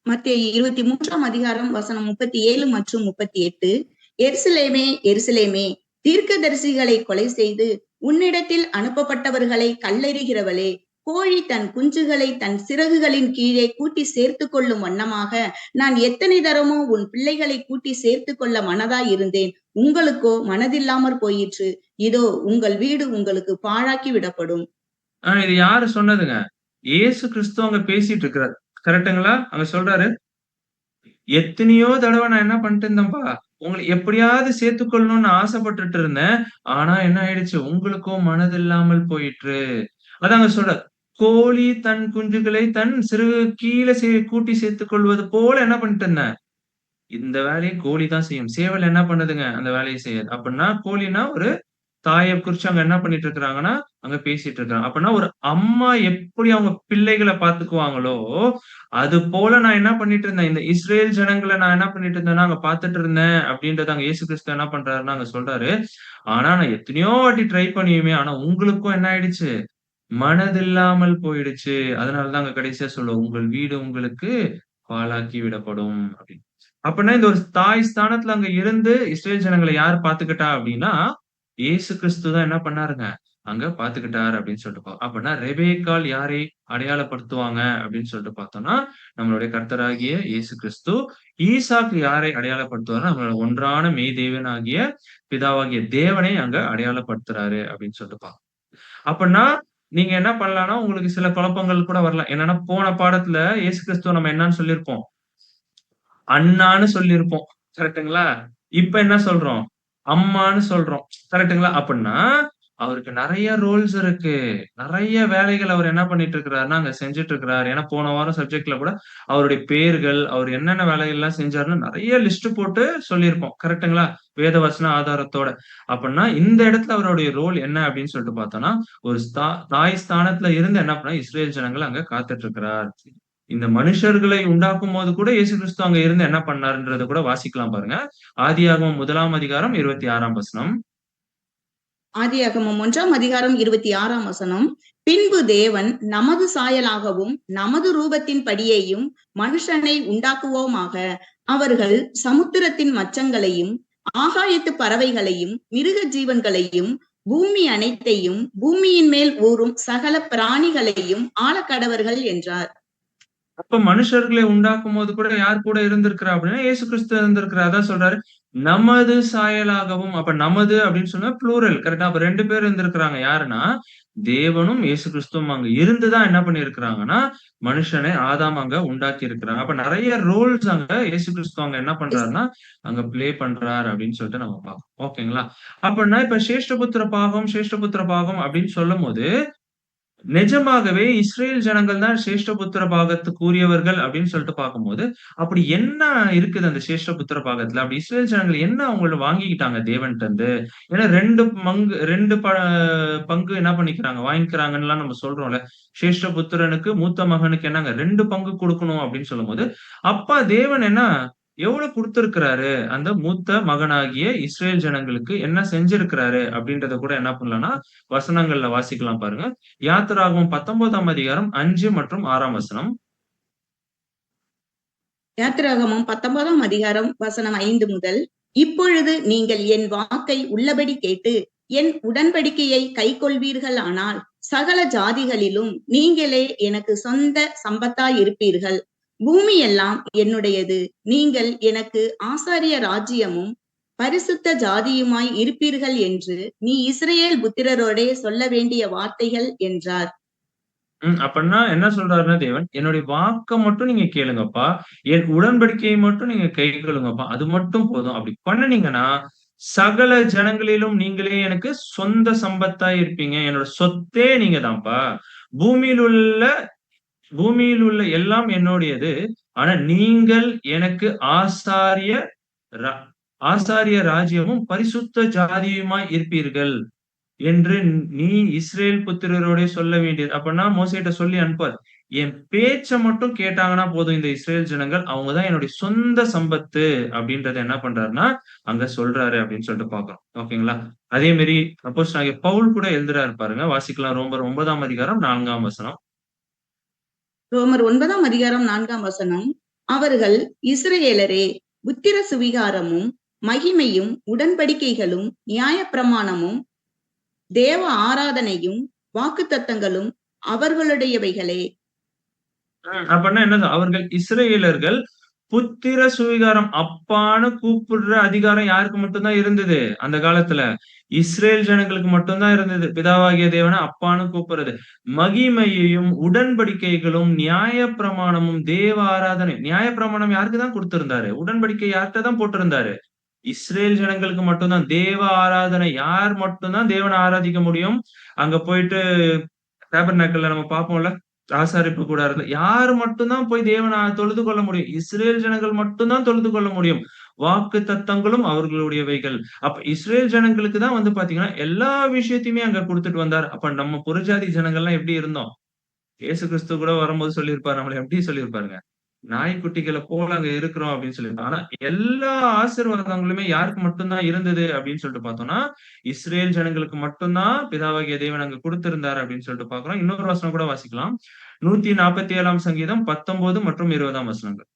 மத்தேயு 23ஆம் அதிகாரம் வசனம் 37 மற்றும் 38. எருசலேமே, எருசலேமே, தீர்க்கதரிசிகளை கொலை செய்து உன்னிடத்தில் அனுப்பப்பட்டவர்களை கல்லெறிகிறவளே, கோழி தன் குஞ்சுகளை தன் சிறகுகளின் கீழே கூட்டி சேர்த்துக் கொள்ளும் வண்ணமாக நான் எத்தனை தரமோ உன் பிள்ளைகளை கூட்டி சேர்த்துக் கொள்ள மனதாய் இருந்தேன். உங்களுக்கோ மனதில்லாமற் போயிற்று. இதோ உங்கள் வீடு உங்களுக்கு பாழாக்கி விடப்படும். இது யாரு சொன்னதுங்க? இயேசு கிறிஸ்து அங்க பேசிட்டு இருக்கிறார். கரெக்ட்டுங்களா? அங்க சொல்றாரு, எத்தனையோ தடவ நான் என்ன பண்ணிட்டு இருந்தேன்ப்பா, உங்கள எப்படியாவது சேர்த்துக்கொள்ளணும்னு ஆசைப்பட்டுட்டு இருந்தேன். ஆனா என்ன ஆயிடுச்சு, உங்களுக்கும் மனதில்லாமல் போயிற்று. அதாங்க சொல்றார். கோழி தன் குஞ்சுகளை தன் சிறகு கீழ கூட்டி சேர்த்துக் கொள்வது போல என்ன பண்ணிட்டு இருந்தேன். இந்த வேலைய கோழி தான் செய்யும். சேவல் என்ன பண்ணுதுங்க, அந்த வேலைய செய்யாது. அப்படின்னா கோழின்னா ஒரு தாய குறிச்சு அங்க என்ன பண்ணிட்டு இருக்கிறாங்கன்னா, அங்க பேசிட்டு இருக்காங்க. அப்பன்னா ஒரு அம்மா எப்படி அவங்க பிள்ளைகள பார்த்துக்குவாங்களோ, அது போல நான் என்ன பண்ணிட்டு இருந்தேன், இந்த இஸ்ரேல் ஜனங்கள நான் என்ன பண்ணிட்டு இருந்தேன்னா, அங்க பார்த்துட்டு இருந்தேன் அப்படின்றத அங்க இயேசு கிறிஸ்து என்ன பண்றாருன்னா, அங்க சொல்றாரு. ஆனா நான் எத்தனையோ வாட்டி ட்ரை பண்ணியுமே, ஆனா உங்களுக்கும் என்ன ஆயிடுச்சு? மனதில்லாமல் போயிடுச்சு. அதனால தான் அங்க கடைசியா சொல்லுவோம். உங்கள் வீடு உங்களுக்கு பாழாக்கி விடப்படும் அப்படின்னு. அப்பன்னா இந்த ஒரு தாய் ஸ்தானத்துல அங்க இருந்து இஸ்ரேல் ஜனங்கள யார் பார்த்துக்கிட்டா அப்படின்னா, இயேசு கிறிஸ்து தான் என்ன பண்ணாருங்க? அங்க பாத்துக்கிட்டாரு அப்படின்னு சொல்லிட்டு அப்படின்னா ரெபேக்காள் யாரை அடையாளப்படுத்துவாங்க அப்படின்னு சொல்லிட்டு பார்த்தோம்னா, நம்மளுடைய கர்த்தராகிய இயேசு கிறிஸ்து. ஈசாக்கு யாரை அடையாளப்படுத்துவார்ன்னா, நம்மளோட ஒன்றான மெய் தேவனாகிய பிதாவாகிய தேவனை அங்க அடையாளப்படுத்துறாரு அப்படின்னு சொல்லிட்டு அப்படின்னா, நீங்க என்ன பண்ணலாம்னா, உங்களுக்கு சில குழப்பங்கள் கூட வரலாம். என்னன்னா, போன பாடத்துல இயேசு கிறிஸ்துவ நம்ம என்னன்னு சொல்லியிருப்போம்? அண்ணான்னு சொல்லியிருப்போம். கரெக்ட்டுங்களா? இப்ப என்ன சொல்றோம்? அம்மான்னு சொல்றோம். கரெக்ட்டுங்களா? அப்பன்னா, அவருக்கு நெறைய ரோல்ஸ் இருக்கு. நெறைய வேலைகள் அவர் என்ன பண்ணிட்டு இருக்கிறாருன்னா, அங்க செஞ்சுட்டு இருக்கிறாரு. ஏன்னா, போன வாரம் சப்ஜெக்ட்ல கூட அவருடைய பேர்கள், அவர் என்னென்ன வேலைகள்லாம் செஞ்சாருன்னு நெறைய லிஸ்ட் போட்டு சொல்லியிருப்போம். கரெக்ட்டுங்களா? வேத வசன ஆதாரத்தோட. அப்பன்னா, இந்த இடத்துல அவருடைய ரோல் என்ன அப்படின்னு சொல்லிட்டு பார்த்தோம்னா, ஒரு தாய் ஸ்தானத்துல இருந்து என்ன பண்ணா, இஸ்ரேல் ஜனங்கள அங்க காத்துட்டு இருக்கிறார். இந்த மனுஷர்களை உண்டாக்கும்போது கூட இயேசு கிறிஸ்து அங்க இருந்து என்ன பண்ணாருன்றத கூட வாசிக்கலாம் பாருங்க. ஆதியாகமம் 1ஆம் அதிகாரம் 26ஆம் வசனம். ஆதியாகமம் 1ஆம் அதிகாரம் 26ஆம் வசனம். பின்பு தேவன் நமது சாயலாகவும் நமது ரூபத்தின் படியேயும் மனுஷனை உண்டாக்குவோமாக. அவர்கள் சமுத்திரத்தின் மச்சங்களையும் ஆகாயத்து பறவைகளையும் மிருக ஜீவன்களையும் பூமி அனைத்தையும் பூமியின் மேல் ஊறும் சகல பிராணிகளையும் ஆளக்கடவர்கள் என்றார். அப்ப மனுஷர்களை உண்டாக்கும்போது கூட யார் கூட இருந்திருக்கிறா அப்படின்னா, இயேசு கிறிஸ்து இருந்திருக்கிறார். அதான் சொல்றாரு, நமது சாயலாகவும். அப்ப நமது அப்படின்னு சொன்னா ப்ளூரல். கரெக்ட்டா? அப்ப 2 பேர் இருந்திருக்கிறாங்க. யாருன்னா, தேவனும் இயேசு கிறிஸ்துவும் அங்க இருந்து தான் என்ன பண்ணியிருக்கிறாங்கன்னா, மனுஷனை ஆதாம் அங்க உண்டாக்கி இருக்கிறாங்க. அப்ப நெறைய ரோல்ஸ் அங்க இயேசு கிறிஸ்து அங்க என்ன பண்றாருன்னா, அங்க ப்ளே பண்றார் அப்படின்னு சொல்லிட்டு நம்ம பார்க்கிறோம். ஓகேங்களா? அப்பன்னா இப்ப சேஷ்டபுத்திர பாகம் அப்படின்னு சொல்லும்போது, நிஜமாகவே இஸ்ரேல் ஜனங்கள் தான் சேஷ்டபுத்திர பாகத்துக்கு உரியவர்கள் அப்படின்னு சொல்லிட்டு பார்க்கும்போது, அப்படி என்ன இருக்குது அந்த சேஷ்டபுத்திர பாகத்துல? அப்படி இஸ்ரேல் ஜனங்கள் என்ன அவங்கள வாங்கிக்கிட்டாங்க தேவன்ட்ட இருந்து? ஏன்னா 2 பங்கு என்ன பண்ணிக்கிறாங்க? வாங்கிக்கிறாங்கன்னுலாம் நம்ம சொல்றோம்ல. சேஷ்டபுத்திரனுக்கு மூத்த மகனுக்கு என்னங்க 2 பங்கு குடுக்கணும் அப்படின்னு சொல்லும்போது, அப்பா தேவன் என்ன எவ்வளவு குடுத்திருக்கிறாரு? அந்த மூத்த மகனாகிய இஸ்ரேல் ஜனங்களுக்கு என்ன செஞ்சிருக்கிறாரு? அப்படின்றத கூட என்ன பண்ணலாம்னா, வசனங்கள்ல வாசிக்கலாம் பாருங்க. யாத்திராகமம் 19ஆம் அதிகாரம் 5 மற்றும் 6ஆம் வசனம். யாத்திராகமம் 19ஆம் அதிகாரம் வசனம் 5 முதல். இப்பொழுது நீங்கள் என் வாக்கை உள்ளபடி கேட்டு என் உடன்படிக்கையை கைக்கொள்வீர்களானால் சகல ஜாதிகளிலும் நீங்களே எனக்கு சொந்த சம்பத்தாய் இருப்பீர்கள். பூமி எல்லாம் என்னுடையது. நீங்கள் எனக்கு ஆசாரிய ராஜ்யமும் பரிசுத்த ஜாதியுமாய் இருப்பீர்கள் என்று நீ இஸ்ரவேல் புத்திரரோடே சொல்ல வேண்டிய வார்த்தைகள் என்றார். அப்பன்னா என்ன சொல்றாருன்னா தேவன், என்னுடைய வாக்க மட்டும் நீங்க கேளுங்கப்பா. என் உடன்படிக்கையை மட்டும் நீங்க கைக்கொள்ளுங்கப்பா. அது மட்டும் போதும். அப்படி பண்ணுனீங்கன்னா, சகல ஜனங்களிலும் நீங்களே எனக்கு சொந்த சம்பத்தா இருப்பீங்க. என்னோட சொத்தே நீங்க தான்ப்பா. பூமியில் உள்ள பூமியில் உள்ள எல்லாம் என்னுடையது. ஆனா நீங்கள் எனக்கு ரா ஆசாரிய ராஜ்யமும், பரிசுத்த ஜாதியுமாய் இருப்பீர்கள். என்று நீ இஸ்ரேல் புத்திரரோடே சொல்ல வேண்டியது. அப்பன்னா மோசேட்ட சொல்லி அனுப்புவார். என் பேச்ச மட்டும் கேட்டாங்கன்னா போதும் இந்த இஸ்ரேல் ஜனங்கள். அவங்க தான் என்னுடைய சொந்த சம்பத்து அப்படின்றத என்ன பண்றாருன்னா, அங்க சொல்றாரு அப்படின்னு சொல்லிட்டு பார்க்கிறோம். ஓகேங்களா? அதே மாரி அப்போஸ்தலனாகிய பவுல் கூட எழுதுறாரு பாருங்க. வாசிக்கலாம் ரோமர் 9ஆம் அதிகாரம் 4ஆம் வசனம். ரோமர் 9ஆம் அதிகாரம் 4ஆம் வசனம். அவர்கள் இஸ்ரவேலரே, புத்திர சுவிகாரமும் மகிமையும் உடன்படிக்கைகளும் நியாயப்பிரமாணமும் தேவ ஆராதனையும் வாக்குத்தத்தங்களும் அவர்களுடையவைகளே. அப்பன்னா என்னது? அவர்கள் இஸ்ரவேலர்கள் புத்திர சுவிகாரம் அப்பான்னு கூப்பிடுற அதிகாரம் யாருக்கு மட்டும் தான் இருந்தது அந்த காலத்துல? இஸ்ரேல் ஜனங்களுக்கு மட்டும் தான் இருந்தது. பிதாவாகிய தேவனை அப்பான்னு கூப்பிடுறது. மகிமையையும், உடன்படிக்கைகளும், நியாயப்பிரமாணமும், தேவ ஆராதனை. நியாயப்பிரமாணம் யாருக்கு தான் குடுத்திருந்தாரு? உடன்படிக்கை யார்ட்ட தான் போட்டிருந்தாரு? இஸ்ரேல் ஜனங்களுக்கு மட்டும் தான். தேவ ஆராதனை யார் மட்டும் தான் தேவனை ஆராதிக்க முடியும்? அங்க போயிட்டு டேபர்நேக்கிள்ல நம்ம பார்ப்போம்ல. ஆசாரிப்பு கூடாரத்துல. யாரு மட்டும் தான் போய் தேவன தொழுது கொள்ள முடியும்? இஸ்ரேல் ஜனங்கள் மட்டும் தான் தொழுது கொள்ள முடியும். வாக்குத்தத்தங்களும் அவர்களுடையவைகள். அப்ப இஸ்ரேல் ஜனங்களுக்கு தான் வந்து பார்த்தீங்கன்னா, எல்லா விஷயத்தையுமே அங்க குடுத்துட்டு வந்தார். அப்ப நம்ம புறஜாதி ஜனங்கள்லாம் எப்படி இருந்தோம்? இயேசு கிறிஸ்து கூட வரும்போது சொல்லியிருப்பாரு. நம்மள எப்படி சொல்லியிருப்பாருங்க? நாய்க்குட்டிகள போல அங்க இருக்கிறோம் அப்படின்னு சொல்லியிருப்பாங்க. ஆனா எல்லா ஆசீர்வாதங்களுமே யாருக்கு மட்டும் தான் இருந்தது அப்படின்னு சொல்லிட்டு பார்த்தோம்னா, இஸ்ரேல் ஜனங்களுக்கு மட்டும் தான் பிதாவாகிய தேவன் அங்க குடுத்திருந்தார் அப்படின்னு சொல்லிட்டு பார்க்கிறோம். இன்னொரு வசனம் கூட வாசிக்கலாம். 147ஆம் சங்கீதம் 19 மற்றும் 20ஆம் வசனங்கள்.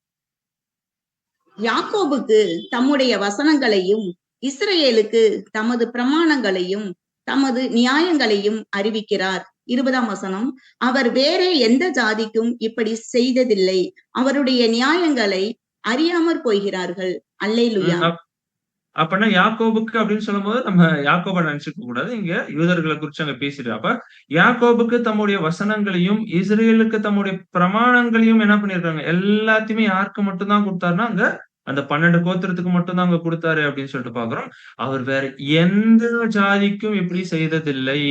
யாக்கோபுக்கு தம்முடைய வசனங்களையும் இஸ்ரவேலுக்கு தமது பிரமாணங்களையும் தமது நியாயங்களையும் அறிவிக்கிறார். 20ஆம் வசனம், அவர் வேறே எந்த ஜாதிக்கும் இப்படி செய்ததில்லை. அவருடைய நியாயங்களை அறியாமற் போகிறார்கள். அல்லேலூயா. அப்பன்னா யாக்கோபுக்கு அப்படின்னு சொல்லும்போது நம்ம யாக்கோப நினைச்சுக்க கூடாது. இங்க யூதர்களை குறிச்சு அங்க பேசிட்டு அப்ப யாக்கோபுக்கு தம்முடைய வசனங்களையும் இஸ்ரேலுக்கு தம்முடைய பிரமாணங்களையும் என்ன பண்ணிருக்காங்க, எல்லாத்தையுமே யாருக்கு மட்டும்தான் கொடுத்தாருன்னா அங்க அந்த 12 கோத்திரத்துக்கு மட்டும்தான் அங்க கொடுத்தாரு அப்படின்னு சொல்லிட்டு பாக்குறோம். அவர் வேற எந்த ஜாதிக்கும் இப்படி செய்ததில்லை.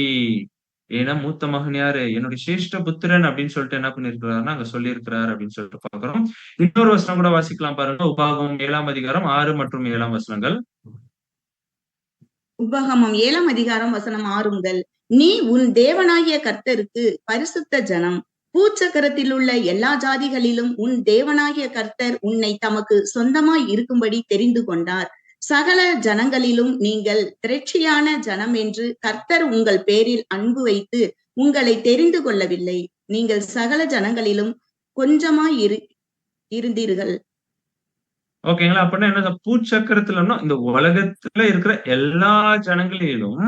ஏன்னா மூத்த மகன் யாரு, என்னுடைய சிரேஷ்ட புத்திரன் அப்படின்னு சொல்லிட்டு என்ன பண்ணிருக்கிறாருன்னா அங்க சொல்லியிருக்கிறார் அப்படின்னு சொல்லிட்டு பாக்குறோம். இன்னொரு வசனம் கூட வாசிக்கலாம் பாருங்க. உபாகமம் 7ஆம் அதிகாரம் 6 மற்றும் 7ஆம் வசனங்கள். உபகமம் 7ஆம் அதிகாரம் வசனம் 6 முதல், நீ உன் தேவனாகிய கர்த்தருக்கு பரிசுத்த ஜனம், பூச்சக்கரத்தில் உள்ள எல்லா ஜாதிகளிலும் உன் தேவனாகிய கர்த்தர் உன்னை தமக்கு சொந்தமாய் இருக்கும்படி தெரிந்து கொண்டார். சகல ஜனங்களிலும் நீங்கள் திரட்சியான ஜனம் என்று கர்த்தர் உங்கள் பேரில் அன்பு வைத்து உங்களை தெரிந்து கொள்ளவில்லை. நீங்கள் சகல ஜனங்களிலும் கொஞ்சமாய் இருந்தீர்கள். ஓகேங்களா? அப்படின்னா என்ன, பூச்சக்கரத்துலன்னா இந்த உலகத்துல இருக்கிற எல்லா ஜனங்களிலும்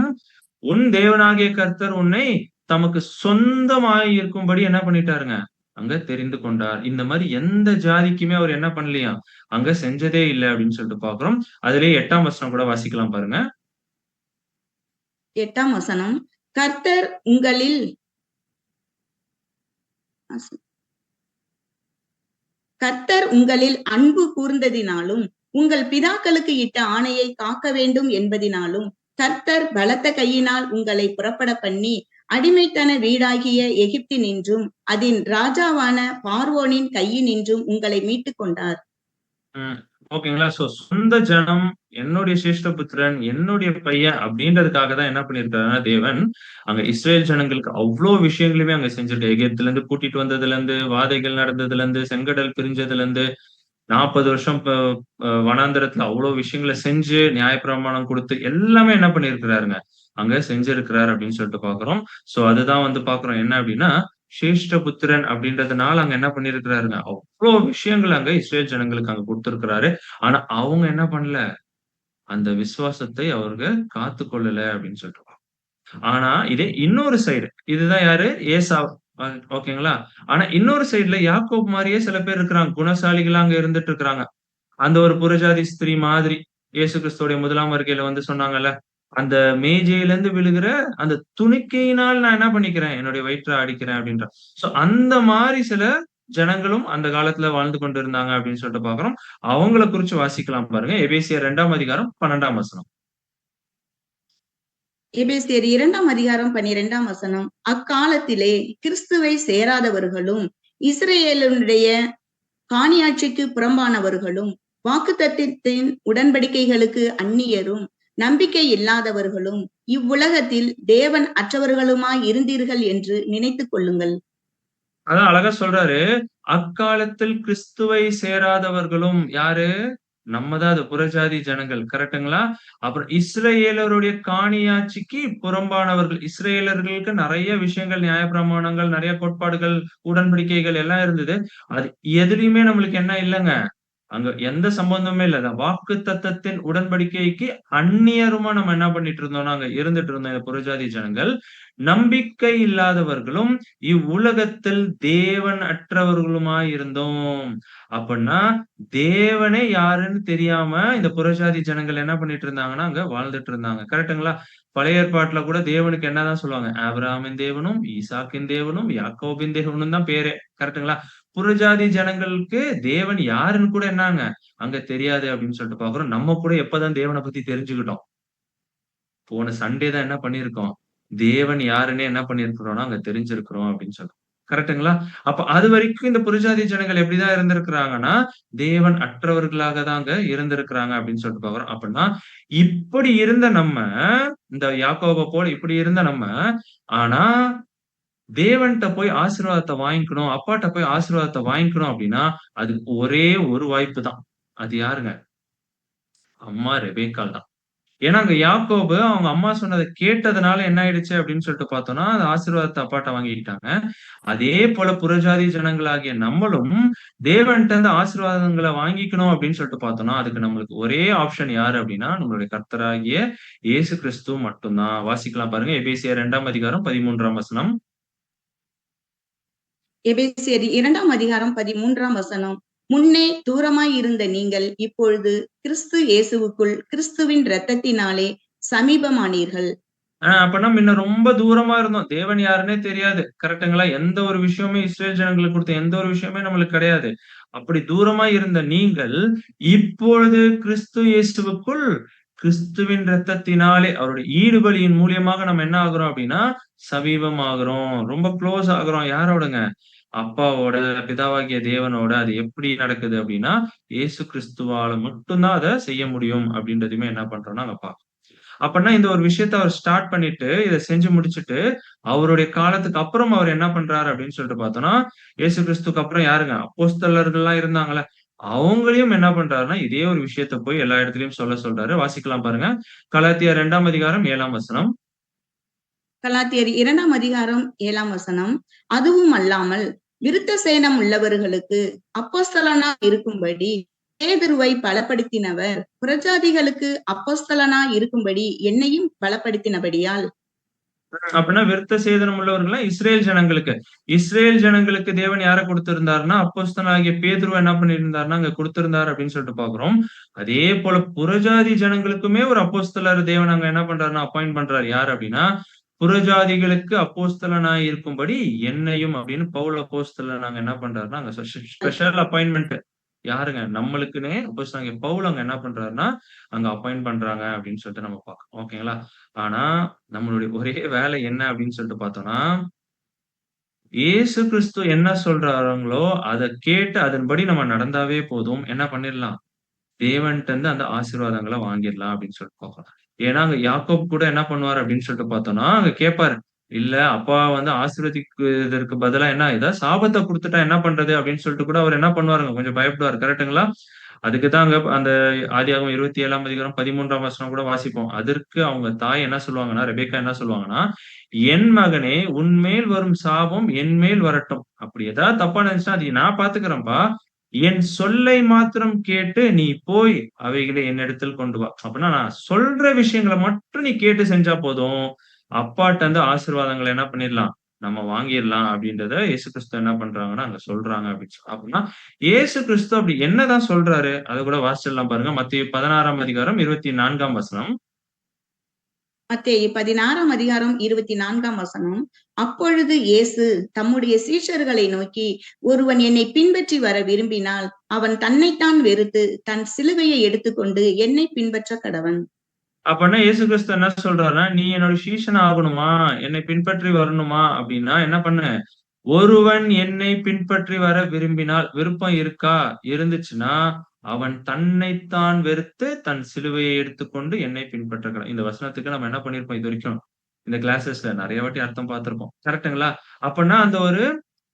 உன் தேவனாகிய கர்த்தர் உன்னை தமக்கு சொந்தமாய் இருக்கும்படி என்ன பண்ணிட்டாருங்க, அங்க தெரிந்து கொண்டார். இந்த மாதிரி எந்த ஜாதிக்குமே அவர் என்ன பண்ணலையா, அங்க செஞ்சதே இல்லை அப்படின்னு சொல்லிட்டு பாக்குறோம். அதுலயே 8ஆம் வசனம் கூட வாசிக்கலாம் பாருங்க. 8ஆம் வசனம், கர்த்தர் உங்களில் கர்த்தர் உங்களில் அன்பு கூர்ந்ததினாலும் உங்கள் பிதாக்களுக்கு இட்ட ஆணையை காக்க வேண்டும் என்பதினாலும் கர்த்தர் பலத்த கையினால் உங்களை புறப்பட பண்ணி அடிமைத்தன வீடாகிய எகிப்தினின்றும் அதன் ராஜாவான பார்வோனின் கையினின்றும் உங்களை மீட்டுக் கொண்டார். ஓகேங்களா? சோ சொந்த ஜனம், என்னுடைய சிரேஷ்ட புத்திரன், என்னுடைய பையன் அப்படின்றதுக்காக தான் என்ன பண்ணிருக்காருன்னா தேவன் அங்க இஸ்ரேல் ஜனங்களுக்கு அவ்வளவு விஷயங்களுமே அங்க செஞ்சிருக்காரு. எகிப்துல இருந்து கூட்டிட்டு வந்ததுல இருந்து, வாதைகள் நடந்ததுல இருந்து, செங்கடல் பிரிஞ்சதுல இருந்து, 40 வருஷம் வனாந்தரத்துல அவ்வளவு விஷயங்களை செஞ்சு நியாயப்பிரமாணம் கொடுத்து எல்லாமே என்ன பண்ணிருக்கிறாருங்க, அங்க செஞ்சிருக்கிறார் அப்படின்னு சொல்லிட்டு பாக்குறோம். சோ அதுதான் வந்து பாக்குறோம் என்ன அப்படின்னா, சிரேஷ்ட புத்திரன் அப்படின்றதுனால அங்க என்ன பண்ணிருக்கிறாருங்க, அவ்வளவு விஷயங்கள் அங்க இஸ்ரேல் ஜனங்களுக்கு அங்க கொடுத்திருக்கிறாரு. ஆனா அவங்க என்ன பண்ணல, அந்த விசுவாசத்தை அவருக்கு காத்து கொள்ளல அப்படின்னு சொல்லிட்டு. ஆனா இதே இன்னொரு சைடு, இதுதான் யாரு, ஏசாவ். ஓகேங்களா? ஆனா இன்னொரு சைடுல யாக்கோப் மாதிரியே சில பேர் இருக்கிறாங்க, குணசாலிகளா அங்க இருந்துட்டு இருக்கிறாங்க. அந்த ஒரு புறஜாதி ஸ்திரீ மாதிரி இயேசு கிறிஸ்துவோட முதலாம் வருகையில வந்து சொன்னாங்கல்ல, அந்த மேஜையில இருந்து விழுகிற அந்த துணிக்கையினால் நான் என்ன பண்ணிக்கிறேன், என்னுடைய வயிற்றை அடிக்கிறேன் அப்படின்ற. சோ அந்த மாதிரி சில ஜனங்களும் அந்த காலத்துல வாழ்ந்து கொண்டு இருந்தாங்க அப்படின்னு சொல்லிட்டு பாக்குறோம். அவங்கள குறிச்சு வாசிக்கலாம் பாருங்க. எபேசியர் 2ஆம் அதிகாரம் 12ஆம் வசனம். எபேசியர் 2ஆம் அதிகாரம் 12ஆம் வசனம், அக்காலத்திலே கிறிஸ்துவை சேராதவர்களும் இஸ்ரேலுடைய காணியாட்சிக்கு புறம்பானவர்களும் வாக்குத்தத்தத்தின் உடன்படிக்கைகளுக்கு அந்நியரும் நம்பிக்கை இல்லாதவர்களும் இவ்வுலகத்தில் தேவன் அற்றவர்களுமாய் இருந்தீர்கள் என்று நினைத்துக் கொள்ளுங்கள். அதான் அழகா சொல்றாரு, அக்காலத்தில் கிறிஸ்துவை சேராதவர்களும் யாரு, நம்ம தான் அது புறஜாதி ஜனங்கள். கரெக்டுங்களா? அப்புறம் இஸ்ரேலருடைய காணியாட்சிக்கு புறம்பானவர்கள். இஸ்ரேலர்களுக்கு நிறைய விஷயங்கள், நியாயப்பிரமாணங்கள், நிறைய கோட்பாடுகள், உடன்படிக்கைகள் எல்லாம் இருந்தது. அது எதுலயுமே நம்மளுக்கு என்ன இல்லைங்க, அங்க எந்த சம்பந்தமே இல்ல. வாக்கு தத்தத்தின் உடன்படிக்கைக்கு அந்நியருமா நம்ம என்ன பண்ணிட்டு இருந்தோம்னா அங்க இருந்துட்டு இருந்தோம் இந்த புறஜாதி ஜனங்கள். நம்பிக்கை இல்லாதவர்களும் இவ்வுலகத்தில் தேவன் அற்றவர்களுமாய் இருந்தோம். அப்படின்னா தேவனே யாருன்னு தெரியாம இந்த புறஜாதி ஜனங்கள் என்ன பண்ணிட்டு இருந்தாங்கன்னா அங்க வாழ்ந்துட்டு இருந்தாங்க. கரெக்டுங்களா? பழைய ஏற்பாட்டுல கூட தேவனுக்கு என்னதான் சொல்லுவாங்க, ஆபிரகாமின் தேவனும், ஈசாக்கின் தேவனும், யாக்கோபின் தேவனும் தான் பேரே. கரெக்டுங்களா? புறஜாதி ஜனங்களுக்கு தேவன் யாருன்னு கூட என்னங்க அங்க தெரியாது அப்படின்னு சொல்லிட்டு பாக்குறோம். நம்ம கூட எப்பதான் தேவனை பத்தி தெரிஞ்சுக்கிட்டோம், போன சண்டே தான் என்ன பண்ணிருக்கோம், தேவன் யாருன்னே என்ன பண்ணிருக்கிறோம்னா அங்க தெரிஞ்சிருக்கிறோம் அப்படின்னு சொல்றோம். கரெக்டுங்களா? அப்ப அது வரைக்கும் இந்த புறஜாதி ஜனங்கள் எப்படிதான் இருந்திருக்கிறாங்கன்னா தேவன் அற்றவர்களாக தாங்க இருந்திருக்கிறாங்க அப்படின்னு சொல்லிட்டு பாக்குறோம். அப்படின்னா இப்படி இருந்த நம்ம, இந்த யாக்கோபை போல இப்படி இருந்த நம்ம, ஆனா தேவன்ட்ட போய் ஆசீர்வாதத்தை வாங்கிக்கணும், அப்பாட்ட போய் ஆசீர்வாதத்தை வாங்கிக்கணும் அப்படின்னா அதுக்கு ஒரே ஒரு வாய்ப்பு தான். அது யாருங்க, அம்மா ரெபேக்காள் தான். ஏன்னா அங்க யாக்கோபு அவங்க அம்மா சொன்னதை கேட்டதுனால என்ன ஆயிடுச்சு அப்படின்னு சொல்லிட்டு பார்த்தோம்னா, அந்த ஆசீர்வாதத்த அப்பாட்ட வாங்கிக்கிட்டாங்க. அதே போல புறஜாதி ஜனங்களாகிய நம்மளும் தேவன்ட்ட இருந்து ஆசீர்வாதங்கள வாங்கிக்கணும் அப்படின்னு சொல்லிட்டு பார்த்தோம்னா, அதுக்கு நம்மளுக்கு ஒரே ஆப்ஷன் யாரு அப்படின்னா, நம்மளுடைய கர்த்தராகிய இயேசு கிறிஸ்து மட்டும் தான். வாசிக்கலாம் பாருங்க. எபேசியர் 2ஆம் அதிகாரம் 13ஆம் வசனம். எபேசியர் 2ஆம் அதிகாரம் 13ஆம் வசனம். முன்னே தூரமாய் இருந்த நீங்கள் இப்பொழுது கிறிஸ்து இயேசுவுக்குள் கிறிஸ்துவின் இரத்தத்தினாலே சமீபமானீர்கள். அப்பன்னா முன்ன ரொம்ப தூரமா இருந்தோம். தேவன் யாருன்னே தெரியாது. கரெக்ட்டுங்களா? எந்த ஒரு விஷயமுமே இஸ்ரவேல் ஜனங்களுக்கு குடுத்த எந்த ஒரு விஷயமே நம்மளுக்கு கிடையாது. அப்படி தூரமா இருந்த நீங்கள், இப்பொழுது கிறிஸ்து இயேசுவுக்குள் கிறிஸ்துவின் இரத்தத்தினாலே அவருடைய ஈடுபலியின் மூலியமாக நம்ம என்ன ஆகுறோம் அப்படின்னா, சமீபமாகுறோம். ரொம்ப க்ளோஸ் ஆகுறோம். யாரோடங்க? அப்பாவோட, பிதாவாகிய தேவனோட. அது எப்படி நடக்குது அப்படின்னா, இயேசு கிறிஸ்துவால மட்டும் தான் அத செய்ய முடியும் அப்படின்றதையுமே என்ன பண்றோம்னா, அங்க பார்க்கிறோம். அப்பன்னா இந்த ஒரு விஷயத்த அவர் ஸ்டார்ட் பண்ணிட்டு, இத செஞ்சு முடிச்சுட்டு, அவருடைய காலத்துக்கு அப்புறம் அவர் என்ன பண்றாரு அப்படின்னு சொல்லிட்டு பார்த்தோம்னா, இயேசு கிறிஸ்துவுக்கு அப்புறம் யாருங்க? அப்போஸ்தலர்கள்லாம் இருந்தாங்கல்ல. அவங்களையும் என்ன பண்றாருன்னா, இதே ஒரு விஷயத்த போய் எல்லா இடத்துலயும் சொல்ல சொல்றாரு. வாசிக்கலாம் பாருங்க. கலாத்தியர் 2ஆம் அதிகாரம் 7ஆம் வசனம். கலாத்தியர் 2ஆம் அதிகாரம் 7ஆம் வசனம். அதுவும் அல்லாமல் விருத்த சேனம் உள்ளவர்களுக்கு அப்போஸ்தலனாய் இருக்கும்படி பேதுருவை பலப்படுத்தினவர் புறஜாதிகளுக்கு அப்போஸ்தலனாய் இருக்கும்படி என்னையும் பலப்படுத்தினபடியால். அப்பன்னா விருத்த சேதனம் உள்ளவர்கள்லாம் இஸ்ரேல் ஜனங்களுக்கு. இஸ்ரேல் ஜனங்களுக்கு தேவன் யார குடுத்திருந்தாருன்னா, அப்போஸ்தலனாகிய பேதுருவ என்ன பண்ணியிருந்தாருன்னா, அங்க குடுத்திருந்தாரு அப்படின்னு சொல்லிட்டு பார்க்கிறோம். அதே போல புறஜாதி ஜனங்களுக்குமே ஒரு அப்போஸ்தலர் தேவன் அங்க என்ன பண்றாருன்னா, அப்பாயிண்ட் பண்றாரு. யாரு அப்படின்னா, புறஜாதிகளுக்கு அப்போஸ்தலனாய் இருக்கும்படி என்னையும் அப்படின்னு பவுல் அப்போஸ்தலன் அங்க என்ன பண்றாருன்னா, அங்க ஸ்பெஷல் அப்பாயின்ட்மென்ட். யாருங்க? நம்மளுக்குன்னே அப்போஸ்தலனாகிய பவுல் அங்க என்ன பண்றாருன்னா, அங்க அப்பாயிண்ட் பண்றாங்க அப்படின்னு சொல்லிட்டு நம்ம பார்க்கிறோம். ஓகேங்களா? ஆனா, நம்மளுடைய ஒரே வேலை என்ன அப்படின்னு சொல்லிட்டு பார்த்தோம்னா, இயேசு கிறிஸ்து என்ன சொல்றாங்களோ, அத கேட்டு அதன்படி நம்ம நடந்தாவே போதும். என்ன பண்ணிடலாம்? தேவன்ட்ட இருந்து அந்த ஆசீர்வாதங்கள வாங்கிடலாம் அப்படின்னு சொல்லிட்டு பார்க்கிறோம். ஏன்னா, அங்க யாக்கோப் கூட என்ன பண்ணுவாரு அப்படின்னு சொல்லிட்டு பார்த்தோம்னா, அங்க கேட்பாரு. இல்ல அப்பா வந்து ஆசீர்வதிக்கிறதற்கு பதிலா என்ன ஏதாவது சாபத்த குடுத்துட்டா என்ன பண்றது? அப்படின்னு சொல்லிட்டு கூட அவர் என்ன பண்ணுவாருங்க, கொஞ்சம் பயப்படுவாரு. கரெக்ட்டுங்களா? அதுக்கு தான் அங்க அந்த ஆதியாகமம் 27ஆம் அதிகாரம் 13ஆம் வசனம் கூட வாசிப்போம். அதற்கு அவங்க தாய் என்ன சொல்லுவாங்கன்னா, ரெபெக்கா என்ன சொல்லுவாங்கன்னா, "என் மகனே, உன்மேல் வரும் சாபம் என்மேல் வரட்டும். அப்படி ஏதாவது தப்பா நடந்துச்சுன்னா, அதை நான் பார்த்துக்கிறேன்ப்பா. என் சொல்லை மாத்திரம் கேட்டு நீ போய் அவைகளை என்னிடத்தில் கொண்டு வா." அப்பன்னா நான் சொல்ற விஷயங்கள மட்டும் நீ கேட்டு செஞ்சா போதும். அப்பாட்ட இருந்து ஆசீர்வாதங்கள என்ன பண்ணிடலாம்? நம்ம வாங்கிரலாம் அப்படின்றத இயேசு கிறிஸ்து என்ன பண்றாங்கன்னா, அங்க சொல்றாங்க அப்படின்னு அப்படின்னா, இயேசு கிறிஸ்து அப்படி என்னதான் சொல்றாரு? அத கூட வாசிச்சிடலாம் பாருங்க. மத்தேயு 16ஆம் அதிகாரம் 24ஆம் வசனம். மத்தேயு 16ஆம் அதிகாரம் 24ஆம் வசனம். அப்பொழுது இயேசு தம்முடைய சீஷர்களை நோக்கி, ஒருவன் என்னை பின்பற்றி வர விரும்பினால் அவன் தன்னைத்தான் வெறுத்து தன் சிலுவையை எடுத்துக்கொண்டு என்னை பின்பற்ற கடவன். அப்பன்னா இயேசு கிறிஸ்து என்ன சொல்றாருன்னா, "நீ என்னோட சீஷன் ஆகணுமா? என்னை பின்பற்றி வரணுமா?" அப்படின்னா என்ன பண்ணு? ஒருவன் என்னை பின்பற்றி வர விரும்பினால் விருப்பம் இருக்கா? இருந்துச்சுன்னா, அவன் தன்னைத்தான் வெறுத்து தன் சிலுவையை எடுத்துக்கொண்டு என்னை பின்பற்ற கடவன். இந்த வசனத்துக்கு நம்ம என்ன பண்ணியிருப்போம் இதுவரைக்கும்? இந்த கிளாஸஸ்ல நெறைய வாட்டி அர்த்தம் பார்த்திருப்போம். கரெக்ட்டுங்களா? அப்பன்னா அந்த ஒரு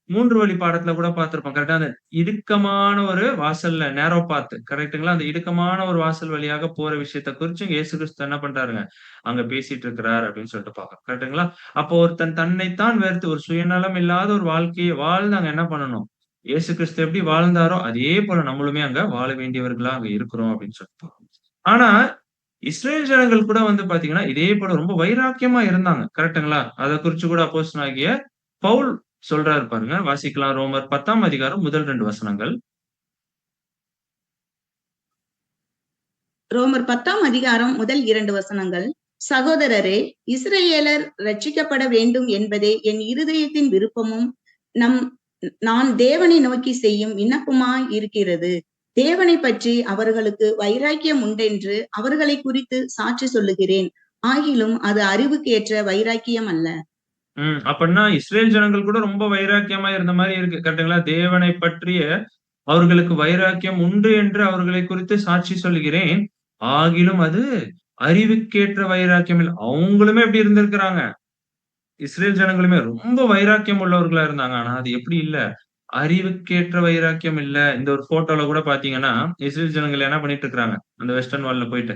3 வழி பாடத்துல கூட பார்த்திருப்போம். கரெக்ட்டா? அந்த இடுக்கமான ஒரு வாசல்ல நேரோ பாத் கரெக்ட்டுங்களா? அந்த இடுக்கமான ஒரு வாசல் வழியாக போற விஷயத்த குறிச்சு இயேசு கிறிஸ்து என்ன பண்றாருங்க? அங்க பேசிட்டு இருக்கிறார் அப்படின்னு சொல்லிட்டு பார்க்கிறோம். கரெக்ட்டுங்களா? அப்போ ஒருத்தன் தன்னைத்தான் வெறுத்து ஒரு சுயநலம் இல்லாத ஒரு வாழ்க்கைய வாழ்ந்து அங்க என்ன பண்ணணும்? இயேசு கிறிஸ்து எப்படி வாழ்ந்தாரோ, அதே போல நம்மளுமே அங்க வாழ வேண்டியவர்களா அங்க இருக்கிறோம் அப்படின்னு சொல்லிட்டு பார்க்கிறோம். ஆனா, இஸ்ரவேல் ஜனங்கள் கூட வந்து பார்த்தீங்கன்னா, இதே போல ரொம்ப வைராக்கியமா இருந்தாங்க. கரெக்ட்டுங்களா? அத குறிச்சு கூட அப்போஸ்தலனாகிய பவுல் சொல்றாரு பாருங்க. வாசிக்கலாம் ரோமர் 10ஆம் அதிகாரம் முதல் 2 வசனங்கள். ரோமர் 10ஆம் அதிகாரம் முதல் 2 வசனங்கள். சகோதரரே, இஸ்ரவேலர் ரட்சிக்கப்பட வேண்டும் என்பதே என் இருதயத்தின் விருப்பமும் நம் நான் தேவனை நோக்கி செய்யும் விண்ணப்பமாய் இருக்கிறது. தேவனை பற்றி அவர்களுக்கு வைராக்கியம் உண்டென்று அவர்களை குறித்து சாட்சி சொல்லுகிறேன். ஆகிலும் அது அறிவுக்கு ஏற்ற வைராக்கியம் அல்ல. அப்பன்னா இஸ்ரவேல் ஜனங்கள் கூட ரொம்ப வைராக்கியமா இருந்த மாரி இருக்கு. கரெக்ட்டுங்களா? தேவனை பற்றிய அவர்களுக்கு வைராக்கியம் உண்டு என்று அவர்களை குறித்து சாட்சி சொல்கிறேன். ஆகிலும் அது அறிவுக்கேற்ற வைராக்கியம் இல்ல. அவங்களுமே எப்படி இருந்திருக்கிறாங்க? இஸ்ரேல் ஜனங்களுமே ரொம்ப வைராக்கியம் உள்ளவர்களா இருந்தாங்க. ஆனா அது எப்படி இல்ல? அறிவுக்கேற்ற வைராக்கியம் இல்ல. இந்த ஒரு ஃபோட்டோல கூட பார்த்தீங்கன்னா, இஸ்ரேல் ஜனங்கள் என்ன பண்ணிட்டு இருக்காங்க? அந்த வெஸ்டர்ன் வால்ல போயிட்டு.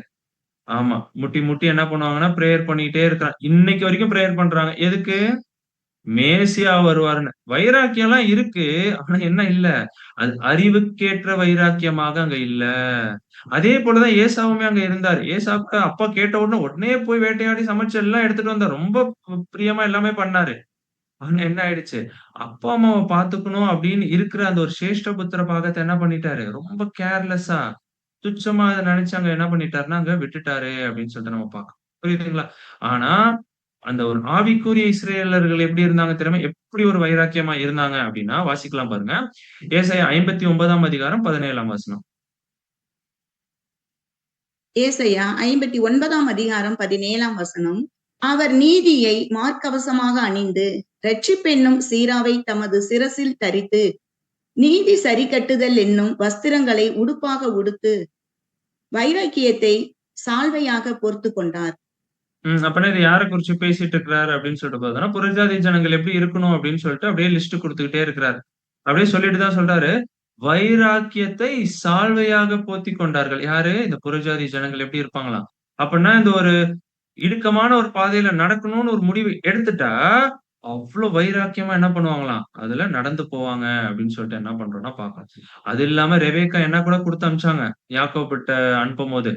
ஆமா. முட்டி முட்டி என்ன பண்ணுவாங்கன்னா, பிரேயர் பண்ணிட்டே இருக்கிறாங்க. இன்னைக்கு வரைக்கும் பிரேயர் பண்றாங்க. எதுக்கு? மேசியா வருவாருன்னு. வைராக்கியம்லாம் இருக்கு. ஆனா என்ன இல்ல? அது அறிவுக்கேற்ற வைராக்கியமாக அங்க இல்ல. அதே போல தான் ஏசாவுமே அங்க இருந்தாரு. ஏசாவுக்கு அப்பா கேட்ட உடனே, உடனே போய் வேட்டையாடி சமைச்சு எல்லாம் எடுத்துட்டு வந்தார். ரொம்ப பிரியமா எல்லாமே பண்ணாரு. ஆனா என்ன ஆயிடுச்சு? அப்பா, அம்மாவ பாத்துக்கணும் அப்படின்னு இருக்கிற அந்த ஒரு சிரேஷ்ட புத்திர பாகத்த என்ன பண்ணிட்டாரு? ரொம்ப கேர்லெஸ்ஸா, துச்சமா அத நெனச்சு அங்க என்ன பண்ணிட்டாருன்னா, அங்க விட்டுட்டாரு அப்படின்னு சொல்லிட்டு நம்ம பாக்கலாம். புரியுதுங்களா? ஆனா, அந்த ஒரு ஆவிக்குரிய இஸ்ரவேலர்கள் எப்படி இருந்தாங்க தெரியுமா? எப்படி ஒரு வைராக்கியமா இருந்தாங்க அப்படின்னா, வாசிக்கலாம் பாருங்க. ஏசாயா 59ஆம் அதிகாரம் 17ஆம் வசனம். ஏசாயா 59ஆம் அதிகாரம் 17ஆம் வசனம். அவர் நீதியை மார்க்கவசமாக அணிந்து, இரட்சிப்பென்னும் சீராவை தமது சிரசில் தரித்து, நீதி சரிக்கட்டுதல் என்னும் வஸ்திரங்களை உடுப்பாக உடுத்து, வைராக்கியத்தை சால்வையாக பொறுத்து கொண்டார். அப்பன்னா இது யார குறிச்சு பேசிட்டு இருக்கிறாரு அப்படின்னு சொல்லிட்டு பார்த்தோம்னா, புறஜாதி ஜனங்கள் எப்படி இருக்கணும் அப்படின்னு சொல்லிட்டு அப்படியே லிஸ்ட் குடுத்துக்கிட்டே இருக்கிறாரு. அப்படியே சொல்லிட்டு தான் சொல்றாரு, வைராக்கியத்தை சால்வையாக போத்திக் கொண்டார்கள். யாரு? இந்த புறஜாதி ஜனங்கள் எப்படி இருப்பாங்களாம். அப்பன்னா இந்த ஒரு இடுக்கமான ஒரு பாதையில நடக்கணும்னு ஒரு முடிவு எடுத்துட்டா, அவ்ளோ வைராக்கியமா என்ன பண்ணுவாங்களாம், அதுல நடந்து போவாங்க அப்படின்னு சொல்லிட்டு என்ன பண்றோம்னா பார்க்கிறோம். அது இல்லாம ரெபெக்கா என்ன கூட குடுத்து அனுப்பிச்சாங்க, யாக்கோபிட்ட அனுப்பும்போது.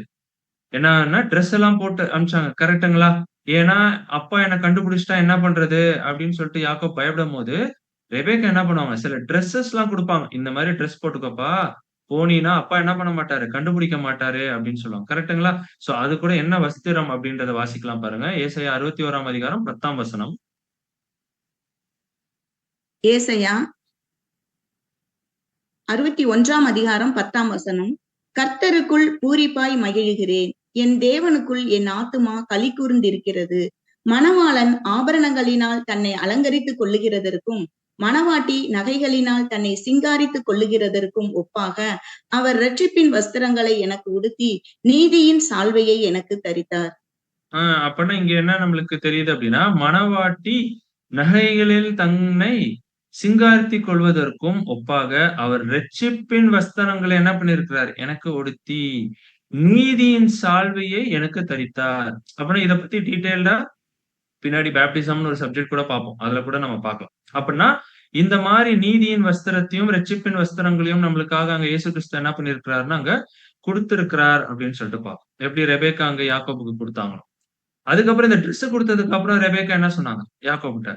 என்னன்னா ட்ரெஸ் எல்லாம் போட்டு அனுப்பிச்சாங்க. கரெக்ட்டுங்களா? ஏன்னா, அப்பா என்ன கண்டுபிடிச்சுட்டா என்ன பண்றது? அப்படின்னு சொல்லிட்டு யாக்கோப் பயப்படும்போது, ரெபெக்கா என்ன பண்ணுவாங்க, சில ட்ரெஸ்ஸஸ்லாம் குடுப்பாங்க. இந்த மாரி ட்ரெஸ் போட்டுக்கோப்பா. போனீன்னா, அப்பா என்ன பண்ண மாட்டாரு, கண்டுபிடிக்க மாட்டாரு அப்படின்னு சொல்லுவாங்க. கரெக்ட்டுங்களா? சோ அது கூட என்ன வஸ்திரம் அப்படின்றத வாசிக்கலாம் பாருங்க. ஏசாயா 61ஆம் அதிகாரம் 10ஆம் வசனம். ஏசாயா 61ஆம் அதிகாரம் 10ஆம் வசனம். கர்த்தருக்குள் பூரிப்பாய் மகிழுகிறேன். என் தேவனுக்குள் என் ஆத்துமா களி கூர்ந்திருக்கிறது. மணவாளன் ஆபரணங்களினால் தன்னை அலங்கரித்துக் கொள்ளுகிறதற்கும், மணவாட்டி நகைகளினால் தன்னை சிங்காரித்துக் கொள்ளுகிறதற்கும் ஒப்பாக, அவர் இரட்சிப்பின் வஸ்திரங்களை எனக்கு உடுத்தி, நீதியின் சால்வையை எனக்கு தரித்தார். ஆ அப்பன்னா இங்க என்ன நம்மளுக்கு தெரியுது அப்படின்னா, மணவாட்டி நகைகளில் தன்னை சிங்காரித்துக் கொள்வதற்கும் ஒப்பாக, அவர் இரட்சிப்பின் வஸ்திரங்களை என்ன பண்ணியிருக்கிறார்? எனக்கு உடுத்தி, நீதியின் சால்வையை எனக்கு தரித்தார். அப்பன்னா இத பத்தி டீட்டெயில்டா பின்னாடி பேப்டிசம்னு ஒரு சப்ஜெக்ட் கூட பார்ப்போம். அதுல கூட நம்ம பார்க்கலாம். அப்பன்னா, இந்த மாரி நீதியின் வஸ்திரத்தையும், இரட்சிப்பின் வஸ்திரங்களையும் நம்மளுக்காக அங்க இயேசு கிறிஸ்து என்ன பண்ணியிருக்கிறார்ன்னா, அங்க குடுத்திருக்கிறார் அப்படின்னு சொல்லிட்டு பார்ப்போம். எப்படி ரெபெக்கா அங்க யாக்கோபுக்கு குடுத்தாங்களோ. அதுக்கப்புறம் இந்த ட்ரெஸ் குடுத்ததுக்கு அப்புறம் ரெபெக்கா என்ன சொன்னாங்க? யாக்கோபுட்ட.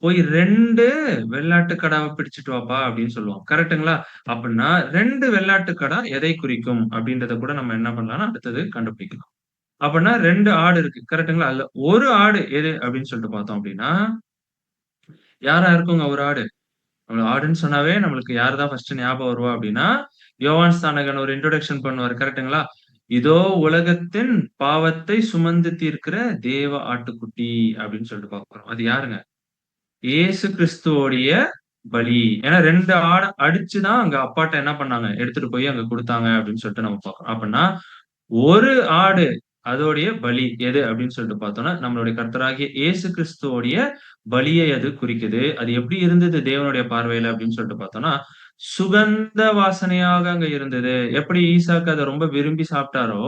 "போய் 2 வெள்ளாட்டு கடாவ பிடிச்சுட்டு வாப்பா" அப்படின்னு சொல்லுவாங்க. கரெக்ட்டுங்களா? அப்படின்னா 2 வெள்ளாட்டு கடா எதை குறிக்கும்? அப்படின்றத கூட நம்ம என்ன பண்ணலாம்னா, அடுத்தது கண்டுபிடிக்கலாம். அப்பன்னா 2 ஆடு இருக்கு. கரெக்ட்டுங்களா? அதுல 1 ஆடு எது அப்படின்னு சொல்லிட்டு பார்த்தோம் அப்படின்னா, யாரா இருக்குங்க 1 ஆடு? ஆடுன்னு சொன்னாவே நம்மளுக்கு யாரு தான் ஃபர்ஸ்ட் ஞாபகம் வருவா அப்படின்னா, யோவான் ஸ்நானகன் ஒரு இன்ட்ரோடக்ஷன் பண்ணுவாரு. கரெக்ட்டுங்களா? "இதோ உலகத்தின் பாவத்தை சுமந்து தீர்க்கிற தேவ ஆட்டுக்குட்டி" அப்படின்னு சொல்லிட்டு பார்க்கிறோம். அது யாருங்க? இயேசு கிறிஸ்துவோடைய பலி. ஏன்னா 2 ஆட அடிச்சு தான் அங்க அப்பாட்ட என்ன பண்ணாங்க? எடுத்துட்டு போய் அங்க குடுத்தாங்க அப்படின்னு சொல்லிட்டு நம்ம பார்க்கிறோம். அப்பன்னா, ஒரு ஆடு அதோடைய பலி எது அப்படின்னு சொல்லிட்டு பார்த்தோம்னா, நம்மளுடைய கர்த்தராகிய இயேசு கிறிஸ்துவோடைய பலியை அது குறிக்குது. அது எப்படி இருந்தது தேவனுடைய பார்வையில அப்படின்னு சொல்லிட்டு பார்த்தோம்னா, சுகந்த வாசனையாக அங்க இருந்தது. எப்படி ஈசாக்கு அத ரொம்ப விரும்பி சாப்பிட்டாரோ,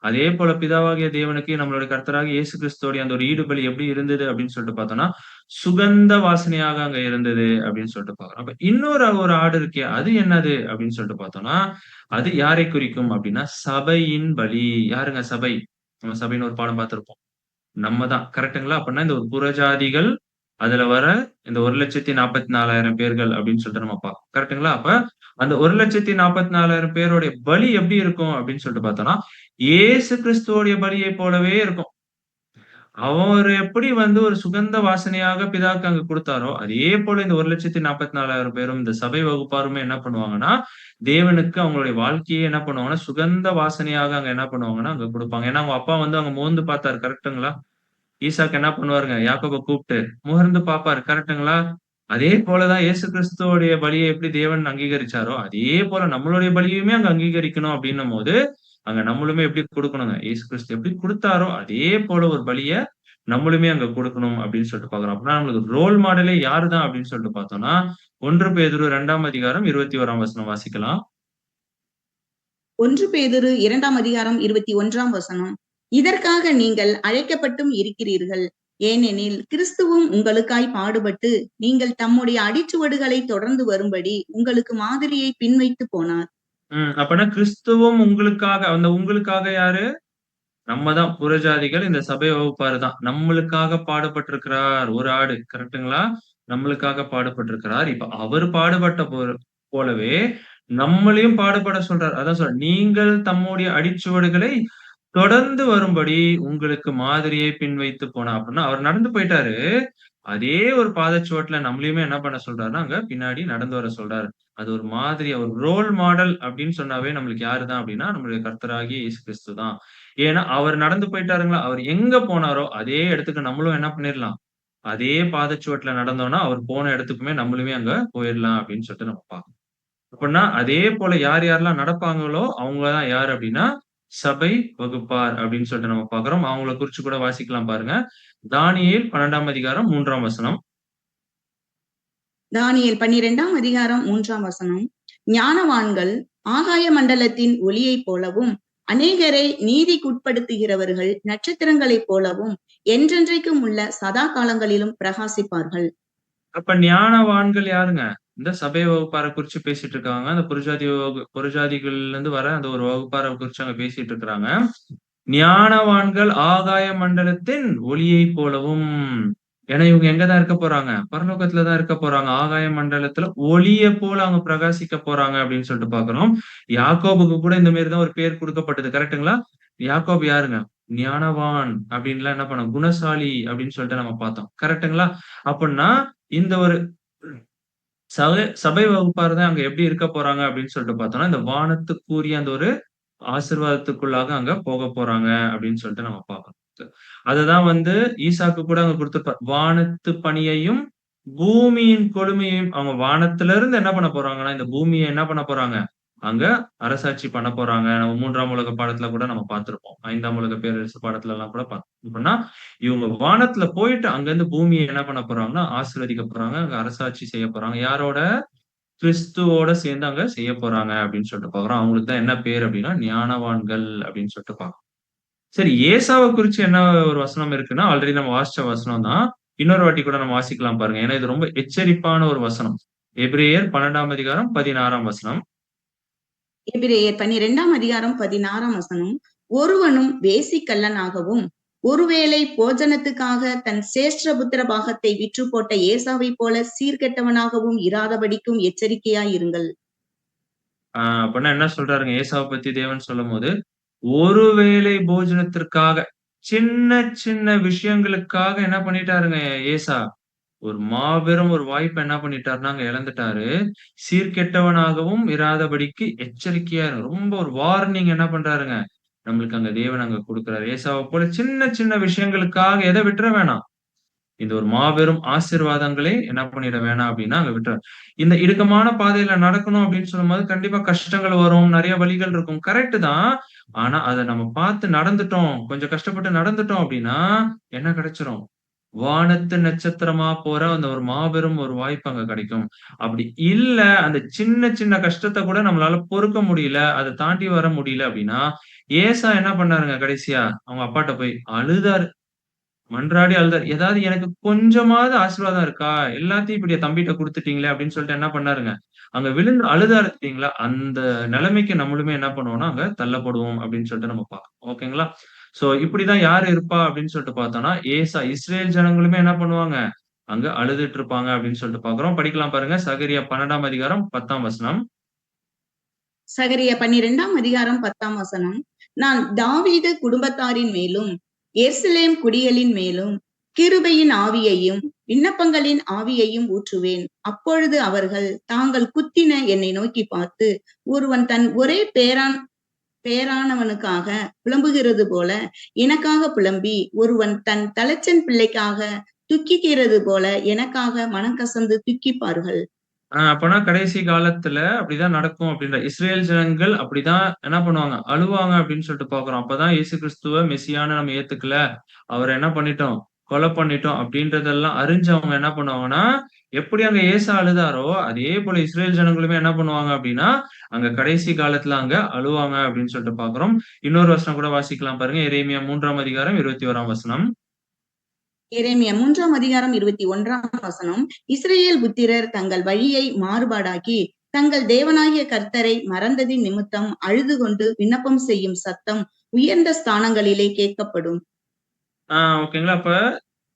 அதே போல பிதாவாகிய தேவனுக்கு நம்மளுடைய கர்த்தராகிய இயேசு கிறிஸ்துவோடைய அந்த ஒரு ஈடுபலி எப்படி இருந்தது அப்படின்னு சொல்லிட்டு பார்த்தோம்னா, சுகந்த வாசனையாக அங்க இருந்தது அப்படின்னு சொல்லிட்டு பார்க்கிறோம். அப்ப இன்னொரு ஒரு ஆடு இருக்கே, அது என்னது அப்படின்னு சொல்லிட்டு பார்த்தோம்னா, அது யாரை குறிக்கும் அப்படின்னா, சபையின் பலி. யாருங்க சபை? நம்ம சபைன்னு ஒரு பாடம் பார்த்திருப்போம். நம்ம தான். கரெக்ட்டுங்களா? அப்பன்னா இந்த ஒரு புறஜாதிகள், அதுல வர இந்த 1,44,000 பேர்கள் அப்படின்னு சொல்லிட்டு நம்ம பார்ப்போம். கரெக்ட்டுங்களா? அப்ப அந்த 1,44,000 பேருடைய பலி எப்படி இருக்கும் அப்படின்னு சொல்லிட்டு பார்த்தோம்னா, இயேசு கிறிஸ்துவோடைய பலியைப் போலவே இருக்கும். அவரு எப்படி வந்து ஒரு சுகந்த வாசனையாக பிதாவுக்கு அங்க குடுத்தாரோ, அதே போல இந்த 1,44,000 பேரும் இந்த சபை வகுப்பாருமே என்ன பண்ணுவாங்கன்னா, தேவனுக்கு அவங்களுடைய வாழ்க்கையே என்ன பண்ணுவாங்கன்னா, சுகந்த வாசனையாக அங்க என்ன பண்ணுவாங்கன்னா, அங்க குடுப்பாங்க. ஏன்னா, அவங்க அப்பா வந்து அங்க மோந்து பார்த்தாரு. கரெக்ட்டுங்களா? ஈசாக்கு என்ன பண்ணுவாருங்க, யாக்கோப கூப்ட்டு முகர்ந்து பார்ப்பாரு. கரெக்ட்டுங்களா? அதே போல தான் இயேசு கிறிஸ்துவோடைய பலிய எப்படி தேவன் அங்கீகரிச்சாரோ, அதே போல நம்மளுடைய பலியுமே அங்க அங்கீகரிக்கணும் அப்டின்னும்போது, அங்க நம்மளுமே எப்படி குடுக்கணுங்க. இயேசு கிறிஸ்து எப்படி குடுத்தாரோ, அதே போல ஒரு பலிய நம்மளுமே அங்க குடுக்கணும் அப்டின்னு சொல்லிட்டு பார்க்கிறோம். அப்பனா நம்மளுக்கு ரோல் மாடலே யாரு தான் அப்டின்னு சொல்லிட்டு பார்த்தோம்னா, 1 பேதுரு 2ஆம் அதிகாரம் 21ஆம் வசனம் வாசிக்கலாம். 1 பேதுரு 2ஆம் அதிகாரம் 21ஆம் வசனம். இதற்காக நீங்கள் அழைக்கப்பட்டும் இருக்கிறீர்கள். ஏனெனில் கிறிஸ்துவும் உங்களுக்காய் பாடுபட்டு நீங்கள் தம்முடைய அடிச்சுவடுகளை தொடர்ந்து வரும்படி உங்களுக்கு மாதிரியை பின்வைத்து போனார். அப்பனா கிறிஸ்துவும் உங்களுக்காக, அந்த உங்களுக்காக யாரு? நம்ம தான் புறஜாதிகள், இந்த சபை வகுப்பார் தான். நம்மளுக்காக பாடுபட்டிருக்கிறார். ஒரு ஆடு கரெக்ட்டுங்களா? நம்மளுக்காக பாடுபட்டிருக்கிறார். இப்ப அவர் பாடுபட்ட போலவே நம்மளையும் பாடுபட சொல்றார். அதான் சொல்றார். நீங்கள் தம்முடைய அடிச்சுவடுகளை தொடர்ந்து வரும்படி உங்களுக்கு மாதிரியை பின்வைத்து போனார். அப்படின்னா அவர் நடந்து போயிட்டாரு. அதே ஒரு பாதச்சுவட்டுல நம்மளையுமே என்ன பண்ண சொல்றாருன்னா, அங்க பின்னாடி நடந்து வர சொல்றாரு. அது ஒரு மாதிரி, ஒரு ரோல் மாடல் அப்படின்னு சொன்னாவே நம்மளுக்கு யாரு தான் அப்படின்னா, நம்மளுடைய கர்த்தராகிய இயேசு கிறிஸ்து தான். ஏன்னா, அவர் நடந்து போயிட்டாருங்களா, அவர் எங்க போனாரோ அதே இடத்துக்கு நம்மளும் என்ன பண்ணிரலாம், அதே பாதச்சுவட்டுல நடந்தோம்னா, அவர் போன இடத்துக்குமே நம்மளுமே அங்க போயிரலாம் அப்படின்னு சொல்லிட்டு நம்ம பார்க்கிறோம். அப்படின்னா, அதே போல யார் யாரெல்லாம் நடப்பாங்களோ, அவங்க தான் யார் அப்படின்னா, சபை வகுப்பார் அப்படின்னு சொல்லிட்டு நம்ம பார்க்கிறோம். அவங்கள குறிச்சு கூட வாசிக்கலாம் பாருங்க. தானியேல் 12ஆம் அதிகாரம் 3ஆம் வசனம். தானியேல் 12ஆம் அதிகாரம் 3ஆம் வசனம். ஞானவான்கள் ஆகாய மண்டலத்தின் ஒளியைப் போலவும் அநேகரை நீதிக்குட்படுத்துகிறவர்கள் நட்சத்திரங்களைப் போலவும் என்றென்றைக்கும் உள்ள சதா காலங்களிலும் பிரகாசிப்பார்கள். அப்ப ஞானவான்கள் யாருங்க? இந்த சபை வகுப்பார குறிச்சு பேசிட்டு இருக்காங்க. அந்த புறஜாதிகள்ல இருந்து வர அந்த ஒரு வகுப்பார குறிச்சு அங்க பேசிட்டு இருக்கிறாங்க. ஞானவான்கள் ஆகாய மண்டலத்தின் ஒளியைப் போலவும். ஏன்னா இவங்க எங்க தான் இருக்க போறாங்க? பரலோகத்துல தான் இருக்க போறாங்க. ஆகாய மண்டலத்துல ஒளிய போல அவங்க பிரகாசிக்க போறாங்க அப்படின்னு சொல்லிட்டு பார்க்கிறோம். யாக்கோபுக்கு கூட இந்த மாரி தான் ஒரு பேர் குடுக்கப்பட்டது. கரெக்ட்டுங்களா? யாக்கோபு யாருங்க? ஞானவான் அப்படின்லாம் என்ன பண்ணோம்? குணசாலி அப்படின்னு சொல்லிட்டு நம்ம பார்த்தோம். கரெக்ட்டுங்களா? அப்படின்னா இந்த ஒரு சபை வகுப்பார் தான் அங்க எப்படி இருக்க போறாங்க அப்படின்னு சொல்லிட்டு பார்த்தோம்னா, இந்த வானத்துக்குரிய அந்த ஒரு ஆசீர்வாதத்துக்குள்ளாக அங்க போகப் போறாங்க அப்படின்னு சொல்லிட்டு நம்ம பார்க்கிறோம். அததான் வந்து ஈசாக்கு கூட அங்க குடுத்திருப்பார். வானத்து பனியையும், பூமியின் கொழுமையையும் அவங்க வானத்துல இருந்து என்ன பண்ண போறாங்கன்னா, இந்த பூமிய என்ன பண்ண போறாங்க? அங்க அரசாட்சி பண்ண போறாங்க. நம்ம 3ஆம் உலக பாடத்துல கூட நம்ம பார்த்திருப்போம். 5ஆம் உலக பேரரசு பாடத்துல எல்லாம் கூட பார்த்தோம். எப்படின்னா, இவங்க வானத்துல போயிட்டு அங்கிருந்து பூமிய என்ன பண்ண போறாங்கன்னா, ஆசீர்வதிக்க போறாங்க. அங்க அரசாட்சி செய்ய போறாங்க. யாரோட? கிறிஸ்துவோட சேர்ந்து அங்க செய்ய போறாங்க அப்படின்னு சொல்லிட்டு பார்க்கிறோம். அவங்களுக்கு தான் என்ன பேர் அப்படின்னா, ஞானவான்கள் அப்படின்னு சொல்லிட்டு பார்க்கிறோம். சரி, ஏசாவ குறிச்சு என்ன ஒரு வசனம் இருக்குன்னா, ஆல்ரெடி நம்ம வாசிச்ச வசனம் தான். இன்னொரு வாட்டி கூட நம்ம வாசிக்கலாம் பாருங்க. ஏன்னா இது ரொம்ப எச்சரிப்பான ஒரு வசனம். எபிரெயர் 12ஆம் அதிகாரம் 16ஆம் வசனம். எபிரெயர் 12ஆம் அதிகாரம் 16ஆம் வசனம். ஒருவனும் வேசிக்கல்லனாகவும் ஒருவேளை போஜனத்துக்காக தன் சேஷ்டபுத்திர பாகத்தை விற்று போட்ட ஏசாவை போல சீர்கெட்டவனாகவும் இராதபடிக்கும் எச்சரிக்கையாயிருங்கள். அப்படின்னா என்ன சொல்றாருங்க ஏசாவ பத்தி தேவன் சொல்லும்போது, ஒருவேளை போஜனத்திற்காக, சின்ன சின்ன விஷயங்களுக்காக என்ன பண்ணிட்டாருங்க ஏசா? ஒரு மாபெரும் ஒரு வாய்ப்ப என்ன பண்ணிட்டாருன்னா, அங்க இழந்துட்டாரு. சீர்கெட்டவனாகவும் இராதபடிக்கு எச்சரிக்கையா இருங்க. ரொம்ப ஒரு வார்னிங் என்ன பண்றாருங்க, நம்மளுக்கு அங்க தேவன் அங்க குடுக்குறாரு. ஏசாவ போல சின்ன சின்ன விஷயங்களுக்காக எத விட்டுற வேணாம். இந்த ஒரு மாபெரும் ஆசீர்வாதங்களை என்ன பண்ணிட வேணாம் அப்டின்னா, அங்க விட்டுறாரு. இந்த இடுக்கமான பாதையில நடக்கணும் அப்டின்னு சொல்லும்போது, கண்டிப்பா கஷ்டங்கள் வரும். நெறைய வழிகள் இருக்கும். கரெக்ட் தான். ஆனா, அத நம்ம பார்த்து நடந்துட்டோம். கொஞ்சம் கஷ்டப்பட்டு நடந்துட்டோம் அப்டின்னா, என்ன கிடைச்சிரும்? வானத்து நட்சத்திரமா போற அந்த ஒரு மாபெரும் ஒரு வாய்ப்பு அங்க கிடைக்கும். அப்படி இல்ல, அந்த சின்ன சின்ன கஷ்டத்த கூட நம்மளால பொறுக்க முடியல, அத தாண்டி வர முடியல அப்படின்னா, ஏசா என்ன பண்ணாருங்க கடைசியா? அவங்க அப்பாட்ட போய் அழுதாரு. மன்றாடி அழுதாரு. ஏதாவது எனக்கு கொஞ்சமாவது ஆசீர்வாதம் இருக்கா? எல்லாத்தையும் இப்படி என் தம்பிட்ட குடுத்துட்டீங்களே அப்படின்னு சொல்லிட்டு என்ன பண்ணாருங்க, அங்க விழுந்து அழுதாரு பார்த்தீங்களா? அந்த நிலைமைக்கு நம்மளுமே என்ன பண்ணுவோம்னா, அங்க தள்ளப்படுவோம் அப்படின்னு சொல்லிட்டு நம்ம பார்க்கிறோம். ஓகேங்களா? சோ இப்படிதான் யாரு இருப்பா அப்படின்னு சொல்லிட்டு பார்த்தோம்னா, ஏசா இஸ்ரேல் ஜனங்களுமே என்ன பண்ணுவாங்க? அங்க அழுதுட்டு இருப்பாங்க அப்படின்னு சொல்லிட்டு பார்க்கிறோம். படிக்கலாம் பாருங்க. சகரியா 12ஆம் அதிகாரம் 10ஆம் வசனம். சகரியா 12ஆம் அதிகாரம் 10ஆம் வசனம். நான் தாவீது குடும்பத்தாரின் மேலும் எருசலேம் குடிகளின் மேலும் கிருபையின் ஆவியையும் விண்ணப்பங்களின் ஆவியையும் ஊற்றுவேன். அப்பொழுது அவர்கள் தாங்கள் குத்தின என்னை நோக்கி பார்த்து, ஒருவன் தன் ஒரே பேரானவனுக்காக புலம்புகிறது போல எனக்காக புலம்பி, ஒருவன் தன் தலைச்சன் பிள்ளைக்காக துக்கிக்கிறது போல எனக்காக மனம் கசந்து துக்கிப்பார்கள். அப்பன்னா கடைசி காலத்துல அப்படிதான் நடக்கும் அப்படின்ற இஸ்ரேல் ஜனங்கள் அப்படிதான் என்ன பண்ணுவாங்க? அழுவாங்க அப்படின்னு சொல்லிட்டு பார்க்கிறோம். அப்பதான் இயேசு கிறிஸ்துவ மெசியான்னு நம்ம ஏத்துக்கல. அவர என்ன பண்ணிட்டோம்? கொலை பண்ணிட்டோம் அப்படின்றதெல்லாம் அறிஞ்சு அவங்க என்ன பண்ணுவாங்கன்னா, எப்படி அங்க ஏசா அழுதாரோ, அதே போல இஸ்ரேல் ஜனங்களுமே என்ன பண்ணுவாங்க அப்படின்னா, அங்க கடைசி காலத்துல அங்க அழுவாங்க அப்படின்னு சொல்லிட்டு பார்க்கிறோம். இன்னொரு வசனம் கூட வாசிக்கலாம் பாருங்க. எரேமியா 3ஆம் அதிகாரம் 21ஆம் வசனம். எரேமியா 3ஆம் அதிகாரம் 21ஆம் வசனம். இஸ்ரவேல் புத்திரர் தங்கள் வழியை மாறுபாடாக்கி தங்கள் தேவனாகிய கர்த்தரை மறந்ததின் நிமித்தம் அழுது கொண்டு விண்ணப்பம் செய்யும் சத்தம் உயர்ந்த ஸ்தானங்களிலே கேட்கப்படும். ஓகேங்களா. அப்ப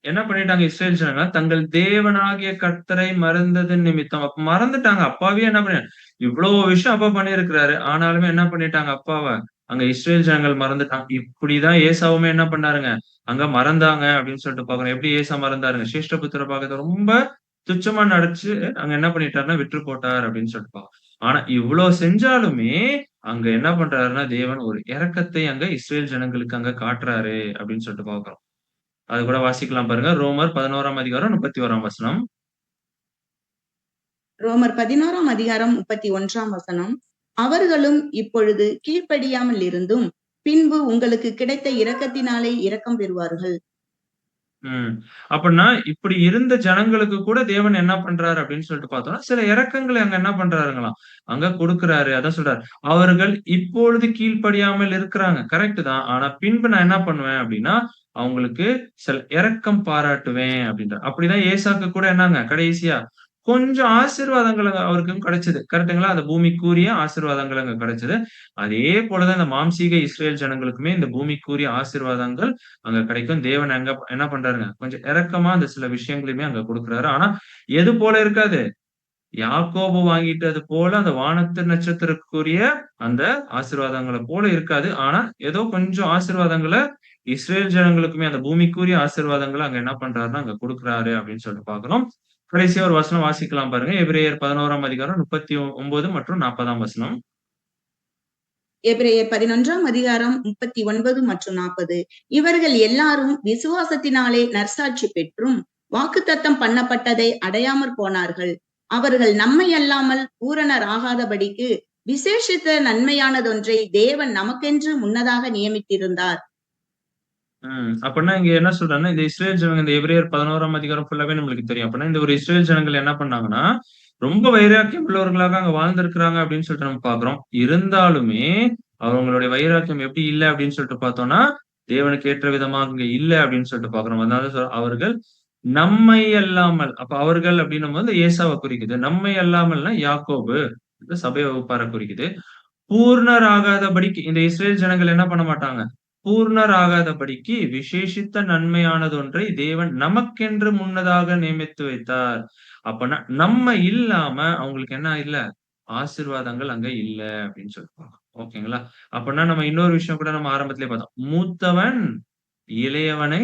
என்ன பண்ணிட்டாங்க இஸ்ரேல் ஜனங்க, தங்கள் தேவனாகிய கர்த்தரை மறந்ததன் நிமித்தம். அப்ப மறந்துட்டாங்க. அப்பாவே என்ன இவ்ளோ விஷயம் அப்பா பண்ணியிருக்கிறாரு. ஆனாலுமே என்ன பண்ணிட்டாங்க அப்பாவ, அங்க இஸ்ரேல் ஜனங்கள் மறந்துட்டாங்க. இப்படிதான் ஏசாவுமே என்ன பண்ணாருங்க, அங்க மறந்தாங்க அப்படின்னு சொல்லிட்டு பார்க்கிறோம். எப்படி ஏசா மறந்தாருங்க, சிரேஷ்டபுத்திர பாகத்த ரொம்ப துச்சமா நடிச்சு அங்க என்ன பண்ணிட்டாருன்னா, விற்று போட்டார் அப்படின்னு சொல்லிட்டு பார்க்கிறோம். ஆனா இவ்ளோ செஞ்சாலுமே, அங்க என்ன பண்றாருன்னா, தேவன் ஒரு இரக்கத்தை அங்க இஸ்ரேல் ஜனங்களுக்கு அங்க காட்டுறாரு அப்படின்னு சொல்லிட்டு பார்க்கிறோம். அது கூட வாசிக்கலாம் பாருங்க. ரோமர் 11ஆம் அதிகாரம் 31ஆம் வசனம். ரோமர் 11ஆம் அதிகாரம் 31ஆம் வசனம். அவர்களும் இப்பொழுது கீழ்ப்படியாமல் இருந்தும் பின்பு உங்களுக்கு கிடைத்த இரக்கத்தினாலே இரக்கம் பெறுவார்கள். ம். அப்படின்னா, இப்படி இருந்த ஜனங்களுக்கு கூட தேவன் என்ன பண்றாரு அப்படின்னு சொல்லிட்டு பார்த்தோம்னா, சில இரக்கங்களை அங்க என்ன பண்றாருங்களாம், அங்க குடுக்குறாரு. அதான் சொல்றாரு. அவர்கள் இப்பொழுது கீழ்ப்படியாமல் இருக்கிறாங்க. கரெக்ட் தான். ஆனா பின்பு நான் என்ன பண்ணுவேன் அப்படின்னா, அவங்களுக்கு சில இரக்கம் பாராட்டுவேன் அப்படின்றார். அப்படிதான் ஏசாக்கு கூட என்னங்க கடைசியா கொஞ்சம் ஆசீர்வாதங்கள் அங்க அவருக்கு கிடைச்சது. கரெக்ட்டுங்களா? அந்த பூமிக்குரிய ஆசீர்வாதங்கள் அங்க கிடைச்சது. அதே போல தான் இந்த மாம்சீக இஸ்ரேல் ஜனங்களுக்குமே இந்த பூமிக்குரிய ஆசீர்வாதங்கள் அங்க கிடைக்கும். தேவன் அங்க என்ன பண்றாருங்க, கொஞ்சம் இரக்கமா அந்த சில விஷயங்களையுமே அங்க குடுக்குறாரு. ஆனா, எது போல இருக்காது? யாக்கோபு வாங்கிட்டது போல அந்த வானத்து நட்சத்திரக்குரிய அந்த ஆசீர்வாதங்கள போல இருக்காது. ஆனா, ஏதோ கொஞ்சம் ஆசீர்வாதங்கள இஸ்ரேல் ஜனங்களுக்குமே அந்த பூமிக்குரிய ஆசீர்வாதங்கள அங்க என்ன பண்றாருன்னா, அங்க குடுக்குறாரு அப்படின்னு சொல்லிட்டு பார்க்கிறோம். கடைசியா ஒரு வசனம் வாசிக்கலாம் பாருங்க. எபிரேயர் 11ஆம் அதிகாரம் 39 மற்றும் 40ஆம் வசனம். எபிரேயர் 11ஆம் அதிகாரம் 39 மற்றும் 40. இவர்கள் எல்லாரும் விசுவாசத்தினாலே நற்சாட்சி பெற்றும் வாக்குத்தத்தம் பண்ணப்பட்டதை அடையாமற் போனார்கள். அவர்கள் நம்மை அல்லாமல் பூரணர் ஆகாதபடிக்கு விசேஷித்த நன்மையானதொன்றை தேவன் நமக்கென்று முன்னதாக நியமித்திருந்தார். அப்படின்னா இங்க என்ன சொல்றாருன்னா, இந்த இஸ்ரேல் ஜனங்க இந்த எபிரேயர் 11ஆம் அதிகாரம் ஃபுல்லாவே நம்மளுக்கு தெரியும். அப்படின்னா இந்த ஒரு இஸ்ரேல் ஜனங்கள் என்ன பண்ணாங்கன்னா, ரொம்ப வைராக்கியம் உள்ளவர்களாக அங்க வாழ்ந்திருக்கிறாங்க அப்படின்னு சொல்லிட்டு நம்ம பார்க்கிறோம். இருந்தாலுமே அவங்களுடைய வைராக்கியம் எப்படி இல்ல அப்படின்னு சொல்லிட்டு பார்த்தோம்னா, தேவனுக்கு ஏற்ற விதமாக அங்க இல்ல அப்படின்னு சொல்லிட்டு பார்க்கிறோம். அதனால அவர்கள் நம்மை அல்லாமல் அப்ப அவர்கள் அப்படின்னும்போது ஏசாவ குறிக்குது. நம்மை அல்லாமல்னா யாக்கோபு, இந்த சபை வகுப்பார குறிக்குது. பூர்ணர் ஆகாதபடிக்கு இந்த இஸ்ரேல் ஜனங்கள் என்ன பண்ண மாட்டாங்க? பூர்ணர் ஆகாதபடிக்கு விசேஷித்த நன்மையானதொன்றை தேவன் நமக்கென்று முன்னதாக நியமித்து வைத்தார். அப்பன்னா நம்ம இல்லாம அவங்களுக்கு என்ன இல்ல? ஆசீர்வாதங்கள் அங்க இல்ல அப்படின்னு சொல்லிருப்பாங்க. ஓகேங்களா? அப்பன்னா நம்ம இன்னொரு விஷயம் கூட நம்ம ஆரம்பத்திலேயே பார்த்தோம். மூத்தவன் இளையவனை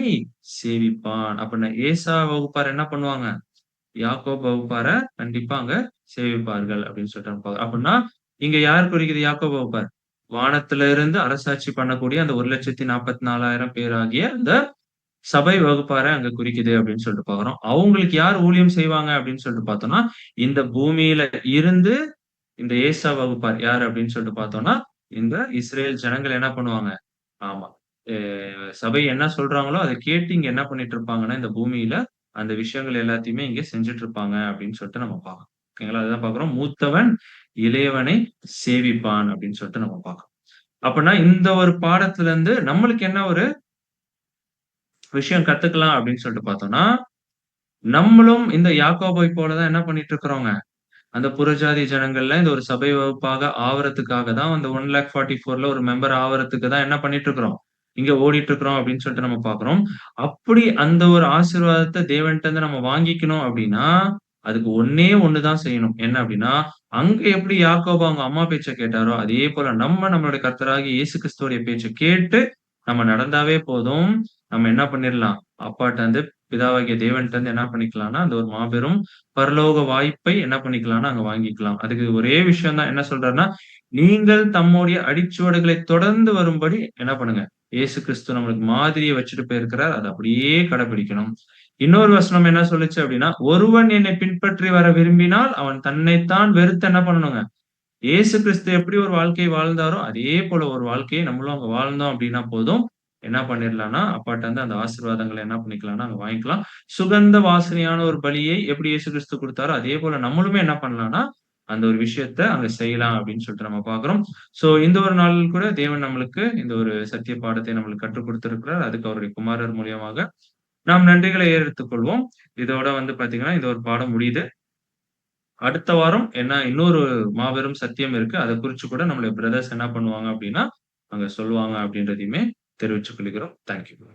சேவிப்பான். அப்படின்னா ஏசா வகுப்பார் என்ன பண்ணுவாங்க? யாக்கோபு வகுப்பார கண்டிப்பா அங்க சேவிப்பார்கள் அப்படின்னு சொல்லிட்டு நம்ம பார்க்கிறோம். அப்படின்னா இங்க யார் குறிக்குது யாக்கோபு வகுப்பார்? வானத்துல இருந்து அரசாட்சி பண்ணக்கூடிய அந்த 1,44,000 பேராகிய அந்த சபை வகுப்பார அங்க குறிக்குது அப்படின்னு சொல்லிட்டு பார்க்கிறோம். அவங்களுக்கு யார் ஊழியம் செய்வாங்க அப்படின்னு சொல்லிட்டு பார்த்தோம்னா, இந்த பூமியில இருந்து இந்த ஏசா வகுப்பார் யார் அப்படின்னு சொல்லிட்டு பார்த்தோம்னா, இந்த இஸ்ரேல் ஜனங்கள் என்ன பண்ணுவாங்க? ஆமா. எ சபை என்ன சொல்றாங்களோ அத கேட்டு இங்க என்ன பண்ணிட்டு இருப்பாங்கன்னா, இந்த பூமியில அந்த விஷயங்கள் எல்லாத்தையுமே இங்க செஞ்சுட்டு இருப்பாங்க அப்படின்னு சொல்லிட்டு நம்ம பார்க்கிறோம். ஓகேங்களா? அதுதான் பார்க்கிறோம். மூத்தவன் இளையவனை சேவிப்பான் அப்படின்னு சொல்லிட்டு நம்ம பார்க்கிறோம். அப்பன்னா இந்த ஒரு பாடத்துல இருந்து நம்மளுக்கு என்ன ஒரு விஷயம் கத்துக்கலாம் அப்படின்னு சொல்லிட்டு பார்த்தோம்னா, நம்மளும் இந்த யாக்கோபை போல தான் என்ன பண்ணிட்டு இருக்கிறோங்க? அந்த புறஜாதி ஜனங்கள்ல இந்த ஒரு சபை வகுப்பாக ஆவறதுக்காக தான் அந்த 1,44,000ல ஒரு மெம்பர் ஆவறதுக்கு தான் என்ன பண்ணிட்டு இருக்கிறோம்? இங்க ஓடிட்டு இருக்கிறோம் அப்படின்னு சொல்லிட்டு நம்ம பார்க்கிறோம். அப்படி அந்த ஒரு ஆசீர்வாதத்த தேவன்ட்ட இருந்து நம்ம வாங்கிக்கணும் அப்படின்னா, அதுக்கு ஒண்ணே ஒண்ணு தான் செய்யணும். என்ன அப்படின்னா, அங்க எப்படி யாக்கோபு அவங்க அம்மா பேச்ச கேட்டாரோ, அதே போல நம்ம நம்மளுடைய கர்த்தராகிய இயேசு கிறிஸ்துவோடைய பேச்ச கேட்டு நம்ம நடந்தாவே போதும். நம்ம என்ன பண்ணிடலாம்? அப்பாட்ட இருந்து பிதாவாகிய தேவன்ட்ட இருந்து என்ன பண்ணிக்கலாம்னா, அந்த ஒரு மாபெரும் பரலோக வாய்ப்பை என்ன பண்ணிக்கலாம்னா, அங்க வாங்கிக்கலாம். அதுக்கு ஒரே விஷயம் தான் என்ன சொல்றாருன்னா, நீங்கள் தம்முடைய அடிச்சுவடுகளை தொடர்ந்து வரும்படி என்ன பண்ணுங்க? இயேசு கிறிஸ்து நம்மளுக்கு மாதிரிய வச்சுட்டு போயிருக்கிறார். அத அப்படியே கடைபிடிக்கணும். இன்னொரு வசனம் என்ன சொல்லுச்சு அப்படின்னா, ஒருவன் என்னை பின்பற்றி வர விரும்பினால், அவன் தன்னைத்தான் வெறுத்து என்ன பண்ணணுங்க? இயேசு கிறிஸ்து எப்படி ஒரு வாழ்க்கை வாழ்ந்தாரோ, அதே போல ஒரு வாழ்க்கையை நம்மளும் அங்க வாழ்ந்தோம் அப்படின்னா போதும். என்ன பண்ணிடலாம்னா, அப்பாட்ட இருந்து அந்த ஆசீர்வாதங்கள என்ன பண்ணிக்கலாம்னா, அங்க வாங்கிக்கலாம். சுகந்த வாசனையான ஒரு பலியை எப்படி இயேசு கிறிஸ்து குடுத்தாரோ, அதே போல நம்மளுமே என்ன பண்ணலாம்னா, அந்த ஒரு விஷயத்த அங்க செய்யலாம் அப்படின்னு சொல்லிட்டு நம்ம பார்க்கிறோம். சோ இந்த ஒரு நாளில் கூட தேவன் நம்மளுக்கு இந்த ஒரு சத்திய பாடத்தை நம்மளுக்கு கற்றுக் குடுத்திருக்கிறார். அதுக்கு அவருடைய குமாரர் மூலியமாக நாம் நன்றிகளை ஏறெடுத்துக் கொள்வோம். இதோட வந்து பார்த்தீங்கன்னா, இந்த ஒரு பாடம் முடியுது. அடுத்த வாரம் என்ன இன்னொரு மாபெரும் சத்தியம் இருக்கு. அத குறிச்சு கூட நம்முடைய பிரதர்ஸ் என்ன பண்ணுவாங்க அப்டின்னா, அங்க சொல்லுவாங்க அப்டின்றதையுமே தெரிவிச்சுக் கொள்கிறோம். Thank you.